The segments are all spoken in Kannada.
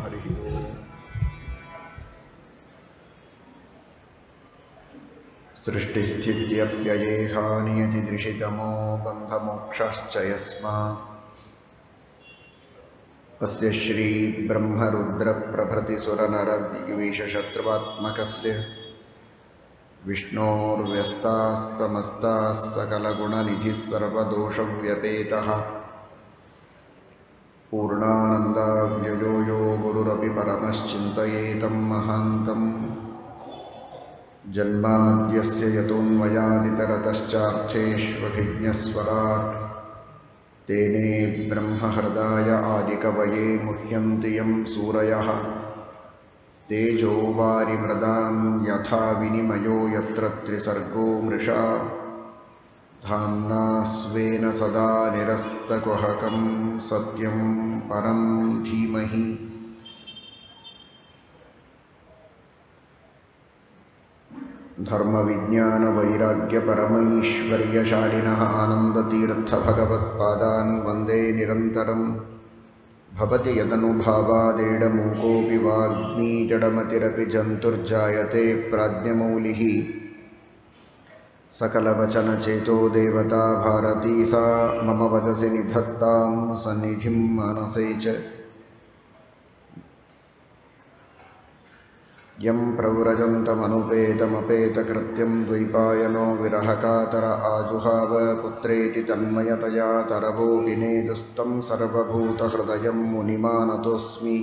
हरिः ओम्। सृष्टिस्थित्यप्ययेहा नियतिदृशितमो बन्धमोक्षाश्च यस्मात् अस्य श्रीब्रह्मरुद्रप्रभृतिसुरनरद्विषशत्रुवात्मकस्य विष्णोर्व्यस्ताः समस्ताः सकलगुणनिधिः सर्वदोषव्यपेतः पूर्णानन्दाव्ययो यो गुरुरपि परमश्चिन्तयेतं महान्तम् जन्माद्यस्य यतोऽन्वयादितरतश्चार्थेष्वभिज्ञस्वराट् तेने ब्रह्महृदाय आदिकवये मुह्यन्ति यं सूरयः तेजो वारिमृदां यथा विनिमयो यत्र त्रिसर्गो मृषा धाम्ना स्वेन सदा निरस्तकुहकं सत्यं परं धीमहि। धर्मविज्ञानवैराग्यपरमैश्वर्यशालिनः आनन्दतीर्थभगवत्पादान् वन्दे निरन्तरं भवति यदनुभावादेडमूकोऽपि वाग्मी जडमतिरपि जन्तुर्जायते प्राज्ञमौलिः सकलवचनचेतो देवता भारती सा मम वचसि निधत्तां सन्निधिं मानसे च यं प्रव्रजन्तमनुपेतमपेतकृत्यं द्वैपायनो विरहकातर आजुहाव पुत्रेति तन्मयतया तरवोऽपि नेदुस्तं सर्वभूतहृदयं मुनिमानतोऽस्मि।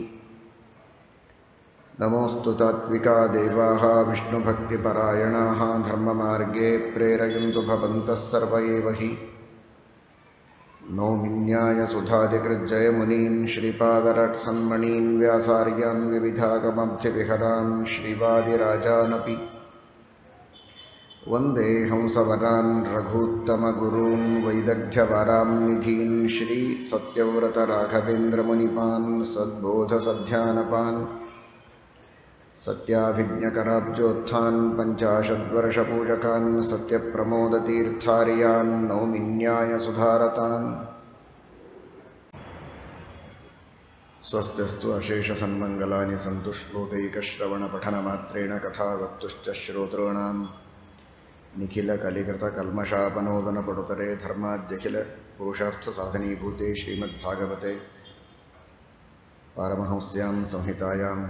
नमोऽस्तु तात्विका देवाः विष्णुभक्तिपरायणाः धर्ममार्गे प्रेरयन्तु भवन्तः सर्व एव हि। नौमिन्याय सुधादिकृज्जयमुनीन् श्रीपादरट्सन्मणीन् व्यासार्यान् विविधागमब्धिविहरान् श्रीवादिराजानपि वन्दे हंसवरान् रघूत्तमगुरून् वैदग्ध्यवरान्निधीन् श्रीसत्यव्रतराघवेन्द्रमुनिपान् सद्बोधसध्यानपान् सत्याभिज्ञकराब्जोत्थान् पञ्चाशद्वर्षपूजकान् सत्यप्रमोदतीर्थार्यान् नौमिन्याय सुधारतान्। स्वस्त्यस्तु अशेषसन्मङ्गलानि सन्तु श्लोकैकश्रवणपठनमात्रेण कथावक्तुश्च श्रोतॄणां निखिलकलिकृतकल्मषापनोदनपटुतरे धर्माद्यखिलपुरुषार्थसाधनीभूते श्रीमद्भागवते पारमहंस्यां संहितायाम्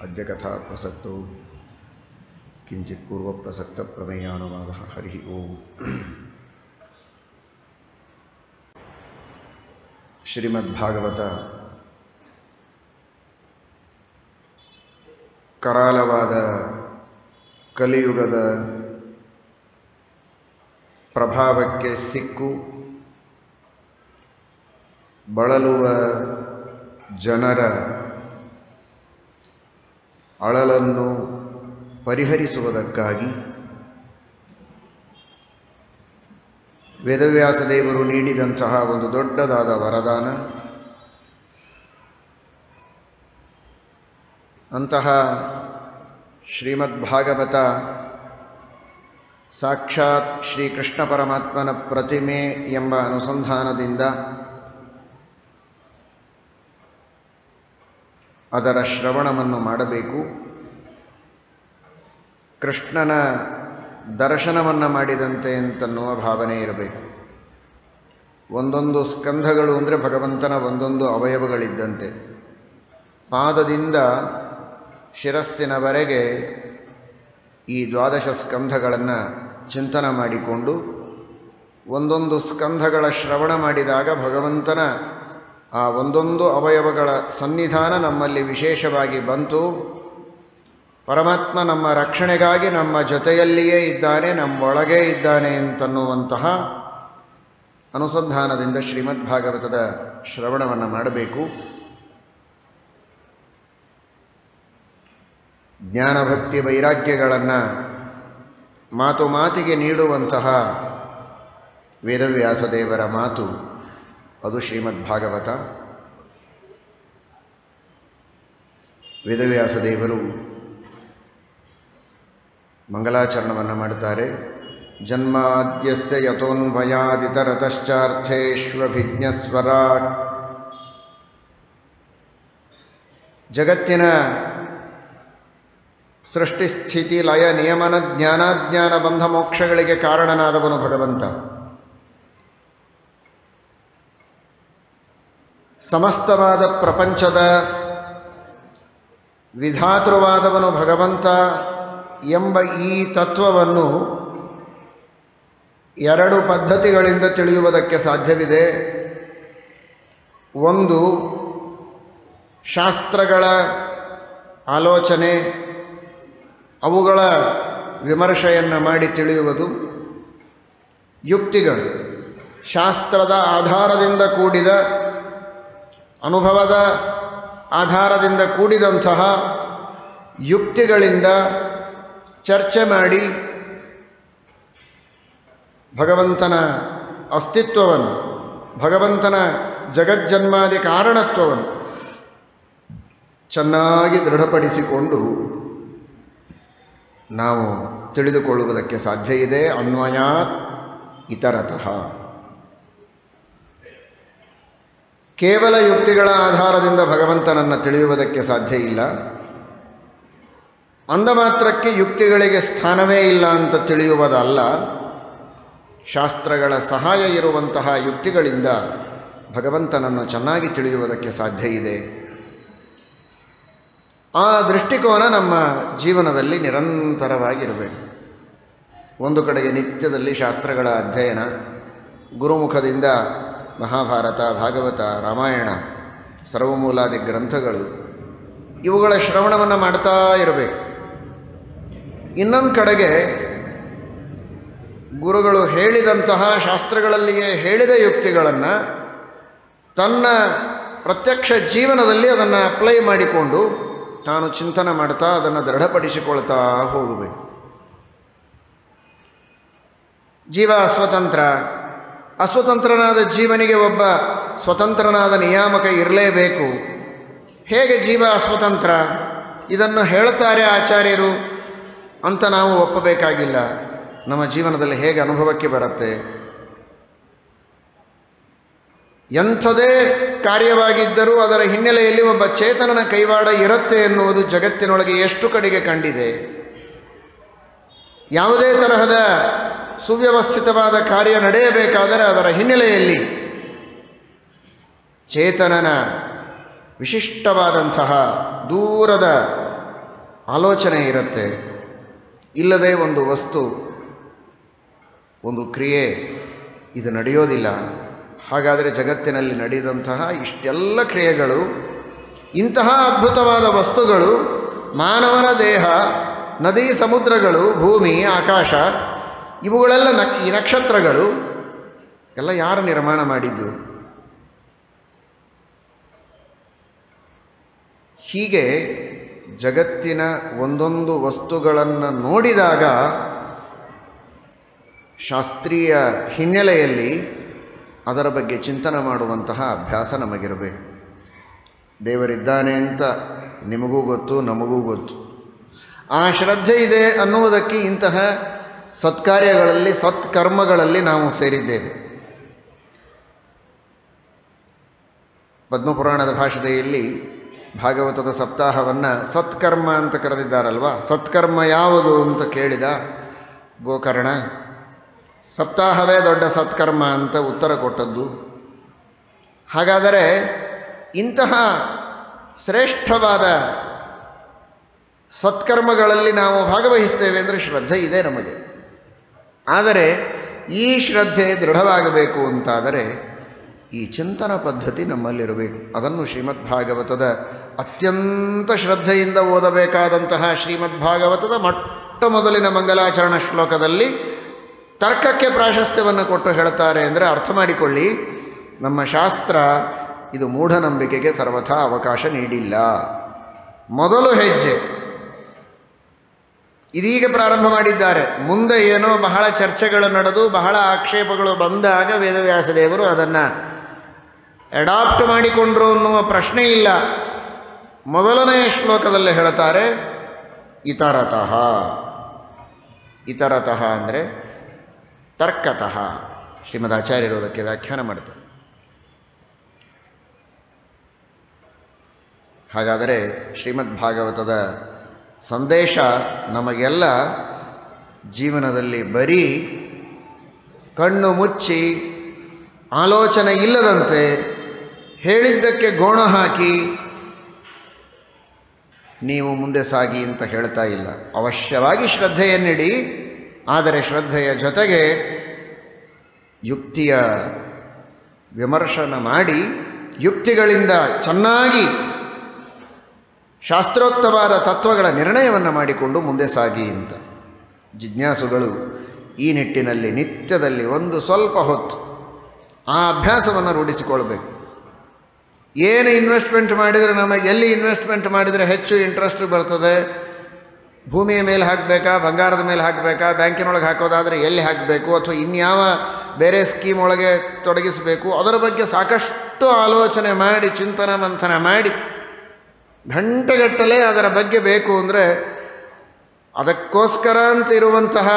अद्य कथा प्रसक्तौ किंचित् पूर्वप्रसक्तप्रमेयानुवादः। हरिः ओम्। ಶ್ರೀಮದ್ಭಾಗವತ ಕರಾಲವಾದ ಕಲಿಯುಗದ ಪ್ರಭಾವಕ್ಕೆ ಸಿಕ್ಕು ಬಳಲುವ ಜನರ ಅಳಲನ್ನು ಪರಿಹರಿಸುವುದಕ್ಕಾಗಿ ವೇದವ್ಯಾಸದೇವರು ನೀಡಿದಂತಹ ಒಂದು ದೊಡ್ಡದಾದ ವರದಾನ. ಅಂತಹ ಶ್ರೀಮದ್ಭಾಗವತ ಸಾಕ್ಷಾತ್ ಶ್ರೀಕೃಷ್ಣ ಪರಮಾತ್ಮನ ಪ್ರತಿಮೆ ಎಂಬ ಅನುಸಂಧಾನದಿಂದ ಅದರ ಶ್ರವಣವನ್ನು ಮಾಡಬೇಕು. ಕೃಷ್ಣನ ದರ್ಶನವನ್ನು ಮಾಡಿದಂತೆ ಅಂತನ್ನುವ ಭಾವನೆ ಇರಬೇಕು. ಒಂದೊಂದು ಸ್ಕಂಧಗಳು ಅಂದರೆ ಭಗವಂತನ ಒಂದೊಂದು ಅವಯವಗಳಿದ್ದಂತೆ. ಪಾದದಿಂದ ಶಿರಸ್ಸಿನವರೆಗೆ ಈ ದ್ವಾದಶ ಸ್ಕಂಧಗಳನ್ನು ಚಿಂತನೆ ಮಾಡಿಕೊಂಡು ಒಂದೊಂದು ಸ್ಕಂಧಗಳ ಶ್ರವಣ ಮಾಡಿದಾಗ ಭಗವಂತನ ಆ ಒಂದೊಂದು ಅವಯವಗಳ ಸನ್ನಿಧಾನ ನಮ್ಮಲ್ಲಿ ವಿಶೇಷವಾಗಿ ಬಂತು. ಪರಮಾತ್ಮ ನಮ್ಮ ರಕ್ಷಣೆಗಾಗಿ ನಮ್ಮ ಜೊತೆಯಲ್ಲಿಯೇ ಇದ್ದಾನೆ, ನಮ್ಮೊಳಗೇ ಇದ್ದಾನೆ ಅಂತನ್ನುವಂತಹ ಅನುಸಂಧಾನದಿಂದ ಶ್ರೀಮದ್ಭಾಗವತದ ಶ್ರವಣವನ್ನು ಮಾಡಬೇಕು. ಜ್ಞಾನಭಕ್ತಿ ವೈರಾಗ್ಯಗಳನ್ನು ಮಾತು ಮಾತಿಗೆ ನೀಡುವಂತಹ ವೇದವ್ಯಾಸದೇವರ ಮಾತು ಅದು ಶ್ರೀಮದ್ಭಾಗವತ. ವೇದವ್ಯಾಸದೇವರು ಮಂಗಲಾಚರಣವನ್ನು ಮಾಡುತ್ತಾರೆ. ಜನ್ಮಾದ್ಯಸ್ಯ ಯತೋನ್ವಯಾದಿತರತಶ್ಚಾರ್ಥೇಷ್ವಭಿಜ್ಞಸ್ವರಾಟ್ ಜಗತ್ತಿನ ಸೃಷ್ಟಿ ಸ್ಥಿತಿ ಲಯ ನಿಯಮನ ಜ್ಞಾನಾಜ್ಞಾನ ಬಂಧ ಮೋಕ್ಷಗಳಿಗೆ ಕಾರಣನಾದವನು ಭಗವಂತ. ಸಮಸ್ತವಾದ ಪ್ರಪಂಚದ ವಿಧಾತೃವಾದವನು ಭಗವಂತ ಎಂಬ ಈ ತತ್ವವನ್ನು ಎರಡು ಪದ್ಧತಿಗಳಿಂದ ತಿಳಿಯುವುದಕ್ಕೆ ಸಾಧ್ಯವಿದೆ. ಒಂದು, ಶಾಸ್ತ್ರಗಳ ಆಲೋಚನೆ, ಅವುಗಳ ವಿಮರ್ಶೆಯನ್ನು ಮಾಡಿ ತಿಳಿಯುವುದು. ಯುಕ್ತಿಗಳು, ಶಾಸ್ತ್ರದ ಆಧಾರದಿಂದ ಕೂಡಿದ, ಅನುಭವದ ಆಧಾರದಿಂದ ಕೂಡಿದಂತಹ ಯುಕ್ತಿಗಳಿಂದ ಚರ್ಚೆ ಮಾಡಿ ಭಗವಂತನ ಅಸ್ತಿತ್ವವನ್ನು, ಭಗವಂತನ ಜಗಜ್ಜನ್ಮಾದಿ ಕಾರಣತ್ವವನ್ನು ಚೆನ್ನಾಗಿ ದೃಢಪಡಿಸಿಕೊಂಡು ನಾವು ತಿಳಿದುಕೊಳ್ಳುವುದಕ್ಕೆ ಸಾಧ್ಯ ಇದೆ. ಅನ್ವಯಾತ್ ಇತರತಃ. ಕೇವಲ ಯುಕ್ತಿಗಳ ಆಧಾರದಿಂದ ಭಗವಂತನನ್ನು ತಿಳಿಯುವುದಕ್ಕೆ ಸಾಧ್ಯ ಇಲ್ಲ. ಅಂದ ಮಾತ್ರಕ್ಕೆ ಯುಕ್ತಿಗಳಿಗೆ ಸ್ಥಾನವೇ ಇಲ್ಲ ಅಂತ ತಿಳಿಯುವುದಲ್ಲ. ಶಾಸ್ತ್ರಗಳ ಸಹಾಯ ಇರುವಂತಹ ಯುಕ್ತಿಗಳಿಂದ ಭಗವಂತನನ್ನು ಚೆನ್ನಾಗಿ ತಿಳಿಯುವುದಕ್ಕೆ ಸಾಧ್ಯ ಇದೆ. ಆ ದೃಷ್ಟಿಕೋನ ನಮ್ಮ ಜೀವನದಲ್ಲಿ ನಿರಂತರವಾಗಿರಬೇಕು. ಒಂದು ಕಡೆಗೆ ನಿತ್ಯದಲ್ಲಿ ಶಾಸ್ತ್ರಗಳ ಅಧ್ಯಯನ, ಗುರುಮುಖದಿಂದ ಮಹಾಭಾರತ, ಭಾಗವತ, ರಾಮಾಯಣ, ಸರ್ವಮೂಲಾದಿ ಗ್ರಂಥಗಳು, ಇವುಗಳ ಶ್ರವಣವನ್ನು ಮಾಡ್ತಾ ಇರಬೇಕು. ಇನ್ನೊಂದು ಕಡೆಗೆ ಗುರುಗಳು ಹೇಳಿದಂತಹ ಶಾಸ್ತ್ರಗಳಲ್ಲಿಯೇ ಹೇಳಿದ ಯುಕ್ತಿಗಳನ್ನು ತನ್ನ ಪ್ರತ್ಯಕ್ಷ ಜೀವನದಲ್ಲಿ ಅದನ್ನು ಅಪ್ಲೈ ಮಾಡಿಕೊಂಡು ತಾನು ಚಿಂತನೆ ಮಾಡ್ತಾ ಅದನ್ನು ದೃಢಪಡಿಸಿಕೊಳ್ತಾ ಹೋಗಬೇಕು. ಜೀವ ಸ್ವತಂತ್ರ. ಅಸ್ವತಂತ್ರನಾದ ಜೀವನಿಗೆ ಒಬ್ಬ ಸ್ವತಂತ್ರನಾದ ನಿಯಾಮಕ ಇರಲೇಬೇಕು. ಹೇಗೆ ಜೀವ ಅಸ್ವತಂತ್ರ? ಇದನ್ನು ಹೇಳ್ತಾರೆ ಆಚಾರ್ಯರು ಅಂತ ನಾವು ಒಪ್ಪಬೇಕಾಗಿಲ್ಲ. ನಮ್ಮ ಜೀವನದಲ್ಲಿ ಹೇಗೆ ಅನುಭವಕ್ಕೆ ಬರುತ್ತೆ? ಎಂಥದೇ ಕಾರ್ಯವಾಗಿದ್ದರೂ ಅದರ ಹಿನ್ನೆಲೆಯಲ್ಲಿ ಒಬ್ಬ ಚೇತನನ ಕೈವಾಡ ಇರುತ್ತೆ ಎನ್ನುವುದು ಜಗತ್ತಿನೊಳಗೆ ಎಷ್ಟು ಕಡೆಗೆ ಕಂಡಿದೆ. ಯಾವುದೇ ತರಹದ ಸುವ್ಯವಸ್ಥಿತವಾದ ಕಾರ್ಯ ನಡೆಯಬೇಕಾದರೆ ಅದರ ಹಿನ್ನೆಲೆಯಲ್ಲಿ ಚೇತನನ ವಿಶಿಷ್ಟವಾದಂತಹ ದೂರದ ಆಲೋಚನೆ ಇರುತ್ತೆ. ಇಲ್ಲದೆ ಒಂದು ವಸ್ತು, ಒಂದು ಕ್ರಿಯೆ ಇದು ನಡೆಯೋದಿಲ್ಲ. ಹಾಗಾದರೆ ಜಗತ್ತಿನಲ್ಲಿ ನಡೆದಂತಹ ಇಷ್ಟೆಲ್ಲ ಕ್ರಿಯೆಗಳು, ಇಂತಹ ಅದ್ಭುತವಾದ ವಸ್ತುಗಳು, ಮಾನವನ ದೇಹ, ನದಿ ಸಮುದ್ರಗಳು, ಭೂಮಿ ಆಕಾಶ, ಇವುಗಳೆಲ್ಲ ಈ ನಕ್ಷತ್ರಗಳು ಎಲ್ಲ ಯಾರು ನಿರ್ಮಾಣ ಮಾಡಿದ್ದು? ಹೀಗೆ ಜಗತ್ತಿನ ಒಂದೊಂದು ವಸ್ತುಗಳನ್ನು ನೋಡಿದಾಗ ಶಾಸ್ತ್ರೀಯ ಹಿನ್ನೆಲೆಯಲ್ಲಿ ಅದರ ಬಗ್ಗೆ ಚಿಂತನೆ ಮಾಡುವಂತಹ ಅಭ್ಯಾಸ ನಮಗಿರಬೇಕು. ದೇವರಿದ್ದಾನೆ ಅಂತ ನಿಮಗೂ ಗೊತ್ತು, ನಮಗೂ ಗೊತ್ತು. ಆ ಶ್ರದ್ಧೆ ಇದೆ ಅನ್ನುವುದಕ್ಕೆ ಇಂತಹ ಸತ್ಕಾರ್ಯಗಳಲ್ಲಿ, ಸತ್ಕರ್ಮಗಳಲ್ಲಿ ನಾವು ಸೇರಿದ್ದೇವೆ. ಪದ್ಮಪುರಾಣದ ಭಾಷೆಯಲ್ಲಿ ಭಾಗವತದ ಸಪ್ತಾಹವನ್ನು ಸತ್ಕರ್ಮ ಅಂತ ಕರೆದಿದ್ದಾರಲ್ವ. ಸತ್ಕರ್ಮ ಯಾವುದು ಅಂತ ಕೇಳಿದ ಗೋಕರ್ಣ. ಸಪ್ತಾಹವೇ ದೊಡ್ಡ ಸತ್ಕರ್ಮ ಅಂತ ಉತ್ತರ ಕೊಟ್ಟದ್ದು. ಹಾಗಾದರೆ ಇಂತಹ ಶ್ರೇಷ್ಠವಾದ ಸತ್ಕರ್ಮಗಳಲ್ಲಿ ನಾವು ಭಾಗವಹಿಸ್ತೇವೆ ಅಂದರೆ ಶ್ರದ್ಧೆ ಇದೆ ನಮಗೆ. ಆದರೆ ಈ ಶ್ರದ್ಧೆ ದೃಢವಾಗಬೇಕು ಅಂತಾದರೆ ಈ ಚಿಂತನ ಪದ್ಧತಿ ನಮ್ಮಲ್ಲಿರಬೇಕು. ಅದನ್ನು ಶ್ರೀಮದ್ಭಾಗವತದ ಅತ್ಯಂತ ಶ್ರದ್ಧೆಯಿಂದ ಓದಬೇಕಾದಂತಹ ಶ್ರೀಮದ್ಭಾಗವತದ ಮೊಟ್ಟ ಮೊದಲಿನ ಮಂಗಲಾಚರಣ ಶ್ಲೋಕದಲ್ಲಿ ತರ್ಕಕ್ಕೆ ಪ್ರಾಶಸ್ತ್ಯವನ್ನು ಕೊಟ್ಟು ಹೇಳ್ತಾರೆ. ಅಂದರೆ ಅರ್ಥ ಮಾಡಿಕೊಳ್ಳಿ, ನಮ್ಮ ಶಾಸ್ತ್ರ ಇದು ಮೂಢನಂಬಿಕೆಗೆ ಸರ್ವಥಾ ಅವಕಾಶ ನೀಡಿಲ್ಲ. ಮೊದಲು ಹೆಜ್ಜೆ ಇದೀಗ ಪ್ರಾರಂಭ ಮಾಡಿದ್ದಾರೆ. ಮುಂದೆ ಏನೋ ಬಹಳ ಚರ್ಚೆಗಳು ನಡೆದು ಬಹಳ ಆಕ್ಷೇಪಗಳು ಬಂದಾಗ ವೇದವ್ಯಾಸದೇವರು ಅದನ್ನು ಅಡಾಪ್ಟ್ ಮಾಡಿಕೊಂಡ್ರು ಅನ್ನುವ ಪ್ರಶ್ನೆ ಇಲ್ಲ. ಮೊದಲನೆಯ ಶ್ಲೋಕದಲ್ಲಿ ಹೇಳ್ತಾರೆ ಇತರತಃ. ಇತರತಃ ಅಂದರೆ ತರ್ಕತಃ. ಶ್ರೀಮದ್ ಆಚಾರ್ಯರು ಅದಕ್ಕೆ ವ್ಯಾಖ್ಯಾನ ಮಾಡ್ತಾರೆ. ಹಾಗಾದರೆ ಶ್ರೀಮದ್ ಭಾಗವತದ ಸಂದೇಶ ನಮಗೆಲ್ಲ ಜೀವನದಲ್ಲಿ ಬರೀ ಕಣ್ಣು ಮುಚ್ಚಿ ಆಲೋಚನೆ ಇಲ್ಲದಂತೆ ಹೇಳಿದ್ದಕ್ಕೆ ಗೋಣ ಹಾಕಿ ನೀವು ಮುಂದೆ ಸಾಗಿ ಅಂತ ಹೇಳ್ತಾ ಇಲ್ಲ. ಅವಶ್ಯವಾಗಿ ಶ್ರದ್ಧೆಯನ್ನಿಡಿ, ಆದರೆ ಶ್ರದ್ಧೆಯ ಜೊತೆಗೆ ಯುಕ್ತಿಯ ವಿಮರ್ಶನ ಮಾಡಿ ಯುಕ್ತಿಗಳಿಂದ ಚೆನ್ನಾಗಿ ಶಾಸ್ತ್ರೋಕ್ತವಾದ ತತ್ವಗಳ ನಿರ್ಣಯವನ್ನು ಮಾಡಿಕೊಂಡು ಮುಂದೆ ಸಾಗಿ ಅಂತ. ಜಿಜ್ಞಾಸುಗಳು ಈ ನಿಟ್ಟಿನಲ್ಲಿ ನಿತ್ಯದಲ್ಲಿ ಒಂದು ಸ್ವಲ್ಪ ಹೊತ್ತು ಆ ಅಭ್ಯಾಸವನ್ನು ರೂಢಿಸಿಕೊಳ್ಬೇಕು. ಏನು ಇನ್ವೆಸ್ಟ್ಮೆಂಟ್ ಮಾಡಿದರೆ ನಮಗೆ ಎಲ್ಲಿ ಇನ್ವೆಸ್ಟ್ಮೆಂಟ್ ಮಾಡಿದರೆ ಹೆಚ್ಚು ಇಂಟ್ರೆಸ್ಟ್ ಬರ್ತದೆ, ಭೂಮಿಯ ಮೇಲೆ ಹಾಕಬೇಕಾ, ಬಂಗಾರದ ಮೇಲೆ ಹಾಕಬೇಕಾ, ಬ್ಯಾಂಕಿನೊಳಗೆ ಹಾಕೋದಾದರೆ ಎಲ್ಲಿ ಹಾಕಬೇಕು, ಅಥವಾ ಇನ್ಯಾವ ಬೇರೆ ಸ್ಕೀಮ್ ಒಳಗೆ ತೊಡಗಿಸಬೇಕು, ಅದರ ಬಗ್ಗೆ ಸಾಕಷ್ಟು ಆಲೋಚನೆ ಮಾಡಿ ಚಿಂತನ ಮಂಥನ ಮಾಡಿ ಗಂಟೆಗಟ್ಟಲೆ ಅದರ ಬಗ್ಗೆ ಬೇಕು ಅಂದರೆ ಅದಕ್ಕೋಸ್ಕರ ಅಂತ ಇರುವಂತಹ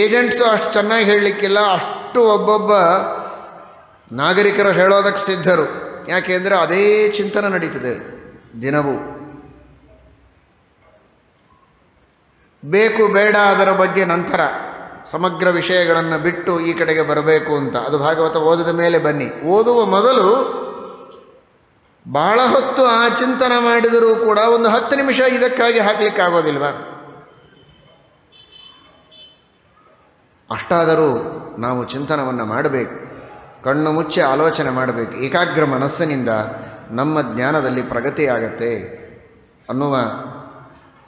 ಏಜೆಂಟ್ಸು ಅಷ್ಟು ಚೆನ್ನಾಗಿ ಹೇಳಲಿಕ್ಕಿಲ್ಲ. ಅಷ್ಟು ಒಬ್ಬೊಬ್ಬ ನಾಗರಿಕರು ಹೇಳೋದಕ್ಕೆ ಸಿದ್ಧರು. ಯಾಕೆಂದರೆ ಅದೇ ಚಿಂತನೆ ನಡೀತದೆ ದಿನವೂ. ಬೇಕು ಬೇಡ ಅದರ ಬಗ್ಗೆ ನಂತರ ಸಮಗ್ರ ವಿಷಯಗಳನ್ನು ಬಿಟ್ಟು ಈ ಕಡೆಗೆ ಬರಬೇಕು ಅಂತ. ಅದು ಭಾಗವತ ಓದಿದ ಮೇಲೆ ಬನ್ನಿ. ಓದುವ ಮೊದಲು ಬಹಳ ಹೊತ್ತು ಆ ಚಿಂತನೆ ಮಾಡಿದರೂ ಕೂಡ ಒಂದು 10 ನಿಮಿಷ ಇದಕ್ಕಾಗಿ ಹಾಕಲಿಕ್ಕಾಗೋದಿಲ್ವ? ಅಷ್ಟಾದರೂ ನಾವು ಚಿಂತನವನ್ನು ಮಾಡಬೇಕು, ಕಣ್ಣು ಮುಚ್ಚಿ ಆಲೋಚನೆ ಮಾಡಬೇಕು. ಏಕಾಗ್ರ ಮನಸ್ಸಿನಿಂದ ನಮ್ಮ ಜ್ಞಾನದಲ್ಲಿ ಪ್ರಗತಿಯಾಗತ್ತೆ ಅನ್ನುವ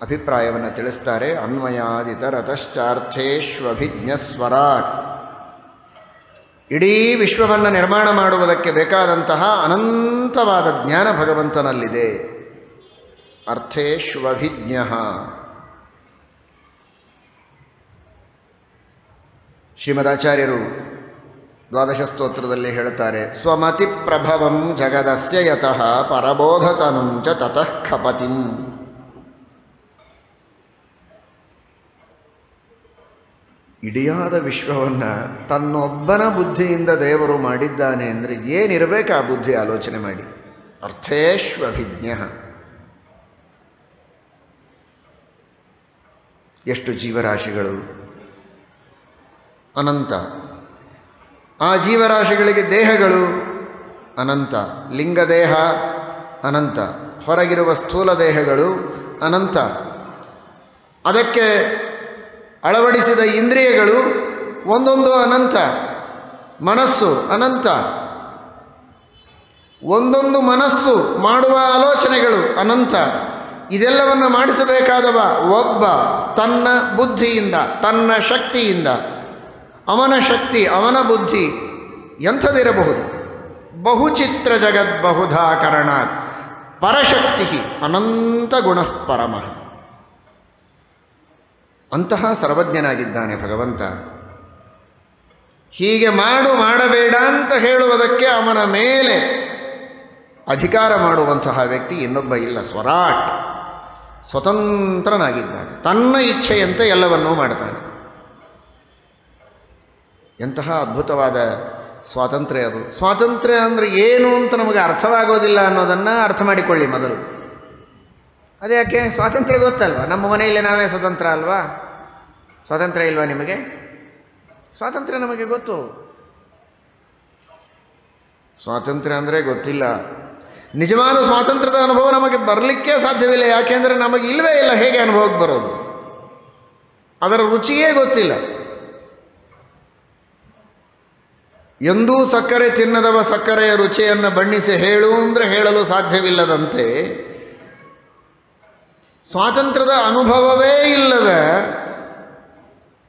ಅಭಿಪ್ರಾಯವನ್ನು ತಿಳಿಸ್ತಾರೆ. ಅನ್ವಯಾದಿತರತಶ್ಚಾರ್ಥೇಷ್ವಭಿಜ್ಞಸ್ವರಾಟ್. ಇಡೀ ವಿಶ್ವವನ್ನು ನಿರ್ಮಾಣ ಮಾಡುವುದಕ್ಕೆ ಬೇಕಾದಂತಹ ಅನಂತವಾದ ಜ್ಞಾನ ಭಗವಂತನಲ್ಲಿದೆ. ಅರ್ಥೇಷ್ವಭಿಜ್ಞ. ಶ್ರೀಮದಾಚಾರ್ಯರು ದ್ವಾದಶ ಸ್ತೋತ್ರದಲ್ಲಿ ಹೇಳ್ತಾರೆ, ಸ್ವಮತಿ ಪ್ರಭವಂ ಜಗದಸ್ಯ ಯತಃ ಪರಬೋಧತನುಂ ಚ ತತಃ ಖಪತಿಂ. ಇಡಿಯಾದ ವಿಶ್ವವನ್ನು ತನ್ನೊಬ್ಬನ ಬುದ್ಧಿಯಿಂದ ದೇವರು ಮಾಡಿದ್ದಾನೆ ಅಂದರೆ ಏನಿರಬೇಕು ಆ ಬುದ್ಧಿ ಆಲೋಚನೆ ಮಾಡಿ. ಅರ್ಥೇಷ್ವಭಿಜ್ಞ. ಎಷ್ಟು ಜೀವರಾಶಿಗಳು ಅನಂತ. ಆ ಜೀವರಾಶಿಗಳಿಗೆ ದೇಹಗಳು ಅನಂತ. ಲಿಂಗದೇಹ ಅನಂತ, ಹೊರಗಿರುವ ಸ್ಥೂಲ ದೇಹಗಳು ಅನಂತ, ಅದಕ್ಕೆ ಅಳವಡಿಸಿದ ಇಂದ್ರಿಯಗಳು ಒಂದೊಂದು ಅನಂತ, ಮನಸ್ಸು ಅನಂತ, ಒಂದೊಂದು ಮನಸ್ಸು ಮಾಡುವ ಆಲೋಚನೆಗಳು ಅನಂತ. ಇದೆಲ್ಲವನ್ನು ಮಾಡಿಸಬೇಕಾದವ ಒಬ್ಬ ತನ್ನ ಬುದ್ಧಿಯಿಂದ, ತನ್ನ ಶಕ್ತಿಯಿಂದ. ಅವನ ಶಕ್ತಿ, ಅವನ ಬುದ್ಧಿ ಎಂಥದಿರಬಹುದು? ಬಹುಚಿತ್ರ ಜಗದ್ಬಹುಧಾಕರಣಾತ್ ಪರಶಕ್ತಿ ಅನಂತ ಗುಣಃ ಪರಮಃ. ಅಂತಹ ಸರ್ವಜ್ಞನಾಗಿದ್ದಾನೆ ಭಗವಂತ. ಹೀಗೆ ಮಾಡಬೇಡ ಅಂತ ಹೇಳುವುದಕ್ಕೆ ಅವನ ಮೇಲೆ ಅಧಿಕಾರ ಮಾಡುವಂತಹ ವ್ಯಕ್ತಿ ಇನ್ನೊಬ್ಬ ಇಲ್ಲ. ಸ್ವರಾಟ್, ಸ್ವತಂತ್ರನಾಗಿದ್ದಾನೆ. ತನ್ನ ಇಚ್ಛೆಯಂತೆ ಎಲ್ಲವನ್ನೂ ಮಾಡ್ತಾನೆ. ಎಂತಹ ಅದ್ಭುತವಾದ ಸ್ವಾತಂತ್ರ್ಯ ಅದು. ಸ್ವಾತಂತ್ರ್ಯ ಅಂದರೆ ಏನು ಅಂತ ನಮಗೆ ಅರ್ಥವಾಗೋದಿಲ್ಲ ಅನ್ನೋದನ್ನು ಅರ್ಥ ಮಾಡಿಕೊಳ್ಳಿ ಮೊದಲು. ಅದ್ಯಾಕೆ? ಸ್ವಾತಂತ್ರ್ಯ ಗೊತ್ತಲ್ವ? ನಮ್ಮ ಮನೆಯಲ್ಲಿ ನಾವೇ ಸ್ವತಂತ್ರ ಅಲ್ವಾ? ಸ್ವಾತಂತ್ರ್ಯ ಇಲ್ವಾ ನಿಮಗೆ? ಸ್ವಾತಂತ್ರ್ಯ ನಮಗೆ ಗೊತ್ತು. ಸ್ವಾತಂತ್ರ್ಯ ಅಂದರೆ ಗೊತ್ತಿಲ್ಲ. ನಿಜವಾದ ಸ್ವಾತಂತ್ರ್ಯದ ಅನುಭವ ನಮಗೆ ಬರಲಿಕ್ಕೆ ಸಾಧ್ಯವಿಲ್ಲ. ಯಾಕೆಂದರೆ ನಮಗೆ ಇಲ್ಲವೇ ಇಲ್ಲ. ಹೇಗೆ ಅನುಭವಕ್ಕೆ ಬರೋದು? ಅದರ ರುಚಿಯೇ ಗೊತ್ತಿಲ್ಲ. ಎಂದೂ ಸಕ್ಕರೆ ತಿನ್ನದವ ಸಕ್ಕರೆಯ ರುಚಿಯನ್ನು ಬಣ್ಣಿಸಿ ಹೇಳು ಅಂದರೆ ಹೇಳಲು ಸಾಧ್ಯವಿಲ್ಲದಂತೆ, ಸ್ವಾತಂತ್ರ್ಯದ ಅನುಭವವೇ ಇಲ್ಲದ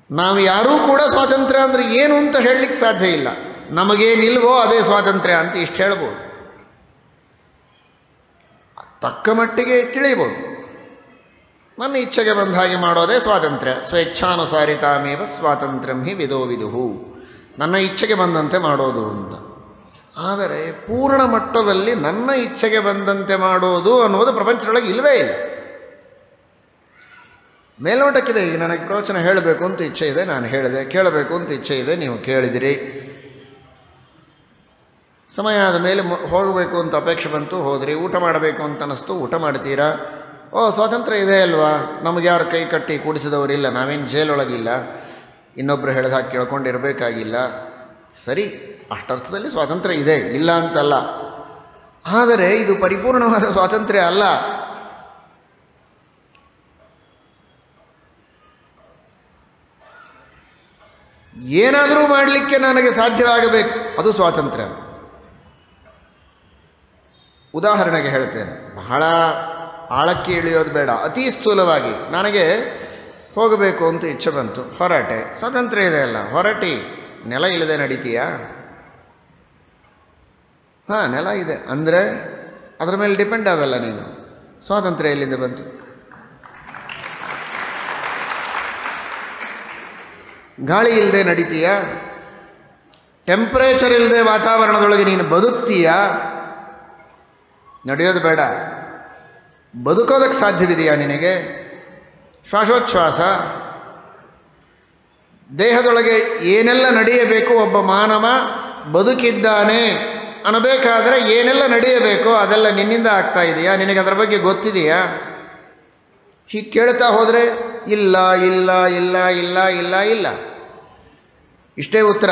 ನಾವು ಯಾರೂ ಕೂಡ ಸ್ವಾತಂತ್ರ್ಯ ಅಂದರೆ ಏನು ಅಂತ ಹೇಳಲಿಕ್ಕೆ ಸಾಧ್ಯ ಇಲ್ಲ. ನಮಗೇನಿಲ್ವೋ ಅದೇ ಸ್ವಾತಂತ್ರ್ಯ ಅಂತ ಇಷ್ಟು ಹೇಳ್ಬೋದು. ತಕ್ಕ ಮಟ್ಟಿಗೆ ತಿಳಿಬೋದು. ನನ್ನ ಇಚ್ಛೆಗೆ ಬಂದ ಹಾಗೆ ಮಾಡೋದೇ ಸ್ವಾತಂತ್ರ್ಯ. ಸ್ವೇಚ್ಛಾನುಸಾರಿತಾಮೇವ ಸ್ವಾತಂತ್ರ್ಯಂ ಹಿ ವಿದೋ ವಿದುಹು. ನನ್ನ ಇಚ್ಛೆಗೆ ಬಂದಂತೆ ಮಾಡೋದು ಅಂತ. ಆದರೆ ಪೂರ್ಣ ಮಟ್ಟದಲ್ಲಿ ನನ್ನ ಇಚ್ಛೆಗೆ ಬಂದಂತೆ ಮಾಡೋದು ಅನ್ನೋದು ಪ್ರಪಂಚದೊಳಗೆ ಇಲ್ಲವೇ ಇಲ್ಲ. ಮೇಲ್ನೋಟಕ್ಕಿದೆ. ಈಗ ನನಗೆ ಪ್ರವಚನ ಹೇಳಬೇಕು ಅಂತ ಇಚ್ಛೆ ಇದೆ, ನಾನು ಹೇಳಿದೆ. ಕೇಳಬೇಕು ಅಂತ ಇಚ್ಛೆ ಇದೆ, ನೀವು ಕೇಳಿದಿರಿ. ಸಮಯ ಆದ ಮೇಲೆ ಹೋಗಬೇಕು ಅಂತ ಅಪೇಕ್ಷೆ ಬಂತು, ಹೋದ್ರಿ. ಊಟ ಮಾಡಬೇಕು ಅಂತ ಅನ್ನಿಸ್ತು, ಊಟ ಮಾಡ್ತೀರಾ. ಓ, ಸ್ವಾತಂತ್ರ್ಯ ಇದೆ ಅಲ್ವಾ, ನಮಗೆ ಯಾರು ಕೈ ಕಟ್ಟಿ ಕೂಡಿಸಿದವರಿಲ್ಲ, ನಾವೇನು ಜೈಲೊಳಗಿಲ್ಲ, ಇನ್ನೊಬ್ಬರು ಹೇಳಿದ ಹಾಗೆ ಕೇಳ್ಕೊಂಡಿರಬೇಕಾಗಿಲ್ಲ. ಸರಿ, ಅಷ್ಟರ್ಥದಲ್ಲಿ ಸ್ವಾತಂತ್ರ್ಯ ಇದೆ, ಇಲ್ಲ ಅಂತಲ್ಲ. ಆದರೆ ಇದು ಪರಿಪೂರ್ಣವಾದ ಸ್ವಾತಂತ್ರ್ಯ ಅಲ್ಲ. ಏನಾದರೂ ಮಾಡಲಿಕ್ಕೆ ನನಗೆ ಸಾಧ್ಯವಾಗಬೇಕು, ಅದು ಸ್ವಾತಂತ್ರ್ಯ. ಉದಾಹರಣೆಗೆ ಹೇಳ್ತೇನೆ, ಬಹಳ ಆಳಕ್ಕೆ ಇಳಿಯೋದು ಬೇಡ, ಅತಿ ಸ್ಥೂಲವಾಗಿ ನನಗೆ ಹೋಗಬೇಕು ಅಂತ ಇಚ್ಛೆ ಬಂತು, ಹೊರಟೆ. ಸ್ವಾತಂತ್ರ್ಯ ಇದೆ ಅಲ್ಲ, ಹೊರಟಿ. ನೆಲ ಇಲ್ಲದೆ ನಡೀತೀಯಾ? ಹಾಂ, ನೆಲ ಇದೆ ಅಂದರೆ ಅದರ ಮೇಲೆ ಡಿಪೆಂಡ್ ಆದಲ್ಲ ನೀನು. ಸ್ವಾತಂತ್ರ್ಯ ಎಲ್ಲಿಂದ ಬಂತು? ಗಾಳಿ ಇಲ್ಲದೆ ನಡೀತೀಯಾ? ಟೆಂಪ್ರೇಚರ್ ಇಲ್ಲದೆ ವಾತಾವರಣದೊಳಗೆ ನೀನು ಬದುಕ್ತೀಯಾ? ನಡೆಯೋದು ಬೇಡ. ಬದುಕೋದಕ್ಕೆ ಸಾಧ್ಯವಿದೆಯಾ ನಿನಗೆ? ಶ್ವಾಸೋಚ್ಛ್ವಾಸ, ದೇಹದೊಳಗೆ ಏನೆಲ್ಲ ನಡೆಯಬೇಕು, ಒಬ್ಬ ಮಾನವ ಬದುಕಿದ್ದಾನೆ ಅನ್ನಬೇಕಾದರೆ ಏನೆಲ್ಲ ನಡೆಯಬೇಕೋ ಅದೆಲ್ಲ ನಿನ್ನಿಂದ ಆಗ್ತಾ ಇದೆಯಾ? ನಿನಗೆ ಅದರ ಬಗ್ಗೆ ಗೊತ್ತಿದೆಯಾ? ಹೀಗೆ ಕೇಳ್ತಾ ಹೋದರೆ ಇಲ್ಲ ಇಲ್ಲ ಇಲ್ಲ ಇಲ್ಲ ಇಲ್ಲ ಇಲ್ಲ, ಇಷ್ಟೇ ಉತ್ತರ.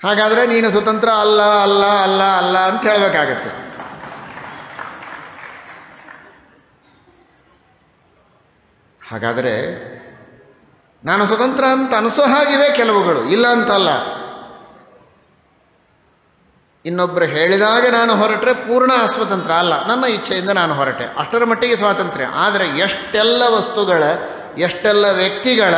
ಹಾಗಾದರೆ ನೀನು ಸ್ವತಂತ್ರ ಅಲ್ಲ ಅಲ್ಲ ಅಲ್ಲ ಅಲ್ಲ ಅಂತ ಹೇಳಬೇಕಾಗತ್ತೆ. ಹಾಗಾದರೆ ನಾನು ಸ್ವತಂತ್ರ ಅಂತ ಅನಿಸೋ ಹಾಗಿವೆ ಕೆಲವುಗಳು, ಇಲ್ಲ ಅಂತಲ್ಲ. ಇನ್ನೊಬ್ಬರು ಹೇಳಿದಾಗ ನಾನು ಹೊರಟ್ರೆ ಪೂರ್ಣ ಅಸ್ವತಂತ್ರ ಅಲ್ಲ, ನನ್ನ ಇಚ್ಛೆಯಿಂದ ನಾನು ಹೊರಟೆ, ಅಷ್ಟರ ಮಟ್ಟಿಗೆ ಸ್ವಾತಂತ್ರ್ಯ. ಆದರೆ ಎಷ್ಟೆಲ್ಲ ವಸ್ತುಗಳ, ಎಷ್ಟೆಲ್ಲ ವ್ಯಕ್ತಿಗಳ,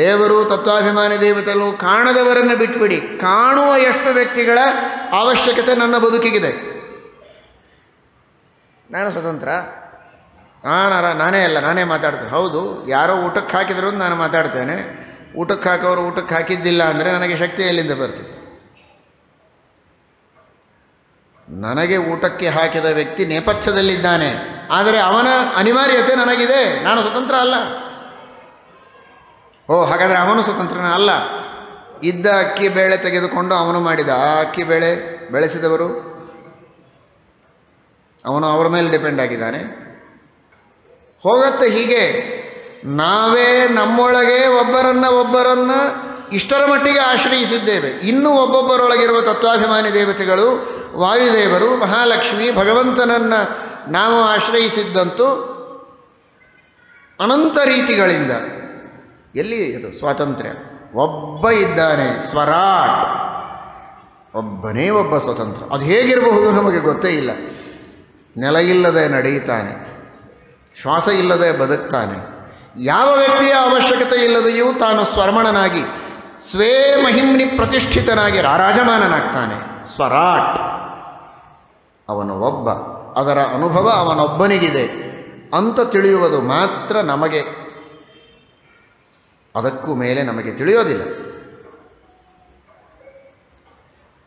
ದೇವರು ತತ್ವಾಭಿಮಾನಿ ದೇವತೆಗಳು ಕಾಣದವರನ್ನು ಬಿಟ್ಬಿಡಿ, ಕಾಣುವ ಎಷ್ಟು ವ್ಯಕ್ತಿಗಳ ಅವಶ್ಯಕತೆ ನನ್ನ ಬದುಕಿಗಿದೆ. ನಾನು ಸ್ವತಂತ್ರ? ನಾನೇ ಅಲ್ಲ, ನಾನೇ ಮಾತಾಡ್ತೇನೆ. ಹೌದು, ಯಾರೋ ಊಟಕ್ಕೆ ಹಾಕಿದ್ರು ಅಂತ ನಾನು ಮಾತಾಡ್ತೇನೆ. ಊಟಕ್ಕೆ ಹಾಕೋರು ಊಟಕ್ಕೆ ಹಾಕಿದ್ದಿಲ್ಲ ಅಂದರೆ ನನಗೆ ಶಕ್ತಿ ಎಲ್ಲಿಂದ ಬರ್ತಿತ್ತು? ನನಗೆ ಊಟಕ್ಕೆ ಹಾಕಿದ ವ್ಯಕ್ತಿ ನೇಪಥ್ಯದಲ್ಲಿದ್ದಾನೆ, ಆದರೆ ಅವನ ಅನಿವಾರ್ಯತೆ ನನಗಿದೆ. ನಾನು ಸ್ವತಂತ್ರ ಅಲ್ಲ. ಓ, ಹಾಗಾದರೆ ಅವನು ಸ್ವತಂತ್ರನ ಅಲ್ಲ. ಇದ್ದ ಅಕ್ಕಿ ಬೇಳೆ ತೆಗೆದುಕೊಂಡು ಅವನು ಮಾಡಿದ, ಆ ಅಕ್ಕಿ ಬೇಳೆ ಬೆಳೆಸಿದವರು ಅವನು ಅವರ ಮೇಲೆ ಡಿಪೆಂಡ್ ಆಗಿದ್ದಾನೆ. ಹೋಗತ್ತೆ ಹೀಗೆ. ನಾವೇ ನಮ್ಮೊಳಗೆ ಒಬ್ಬರನ್ನು ಇಷ್ಟರ ಮಟ್ಟಿಗೆ ಆಶ್ರಯಿಸಿದ್ದೇವೆ. ಇನ್ನೂ ಒಬ್ಬೊಬ್ಬರೊಳಗಿರುವ ತತ್ವಾಭಿಮಾನಿ ದೇವತೆಗಳು, ವಾಯುದೇವರು, ಮಹಾಲಕ್ಷ್ಮಿ, ಭಗವಂತನನ್ನು ನಾವು ಆಶ್ರಯಿಸಿದ್ದಂತೂ ಅನಂತ ರೀತಿಗಳಿಂದ. ಎಲ್ಲಿ ಅದು ಸ್ವಾತಂತ್ರ್ಯ? ಒಬ್ಬ ಇದ್ದಾನೆ, ಸ್ವರಾಟ್, ಒಬ್ಬನೇ ಒಬ್ಬ ಸ್ವತಂತ್ರ. ಅದು ಹೇಗಿರಬಹುದು ನಮಗೆ ಗೊತ್ತೇ ಇಲ್ಲ. ನೆಲ ಇಲ್ಲದೆ ನಡೆಯುತ್ತಾನೆ, ಶ್ವಾಸ ಇಲ್ಲದೆ ಬದುಕ್ತಾನೆ. ಯಾವ ವ್ಯಕ್ತಿಯ ಅವಶ್ಯಕತೆ ಇಲ್ಲದೆಯೂ ತಾನು ಸ್ವರ್ಮಣನಾಗಿ ಸ್ವೇ ಮಹಿಮ್ನಿ ಪ್ರತಿಷ್ಠಿತನಾಗಿ ರಾರಾಜಮಾನನಾಗ್ತಾನೆ. ಸ್ವರಾಟ್, ಅವನು ಒಬ್ಬ. ಅದರ ಅನುಭವ ಅವನೊಬ್ಬನಿಗಿದೆ ಅಂತ ತಿಳಿಯುವುದು ಮಾತ್ರ ನಮಗೆ. ಅದಕ್ಕೂ ಮೇಲೆ ನಮಗೆ ತಿಳಿಯೋದಿಲ್ಲ.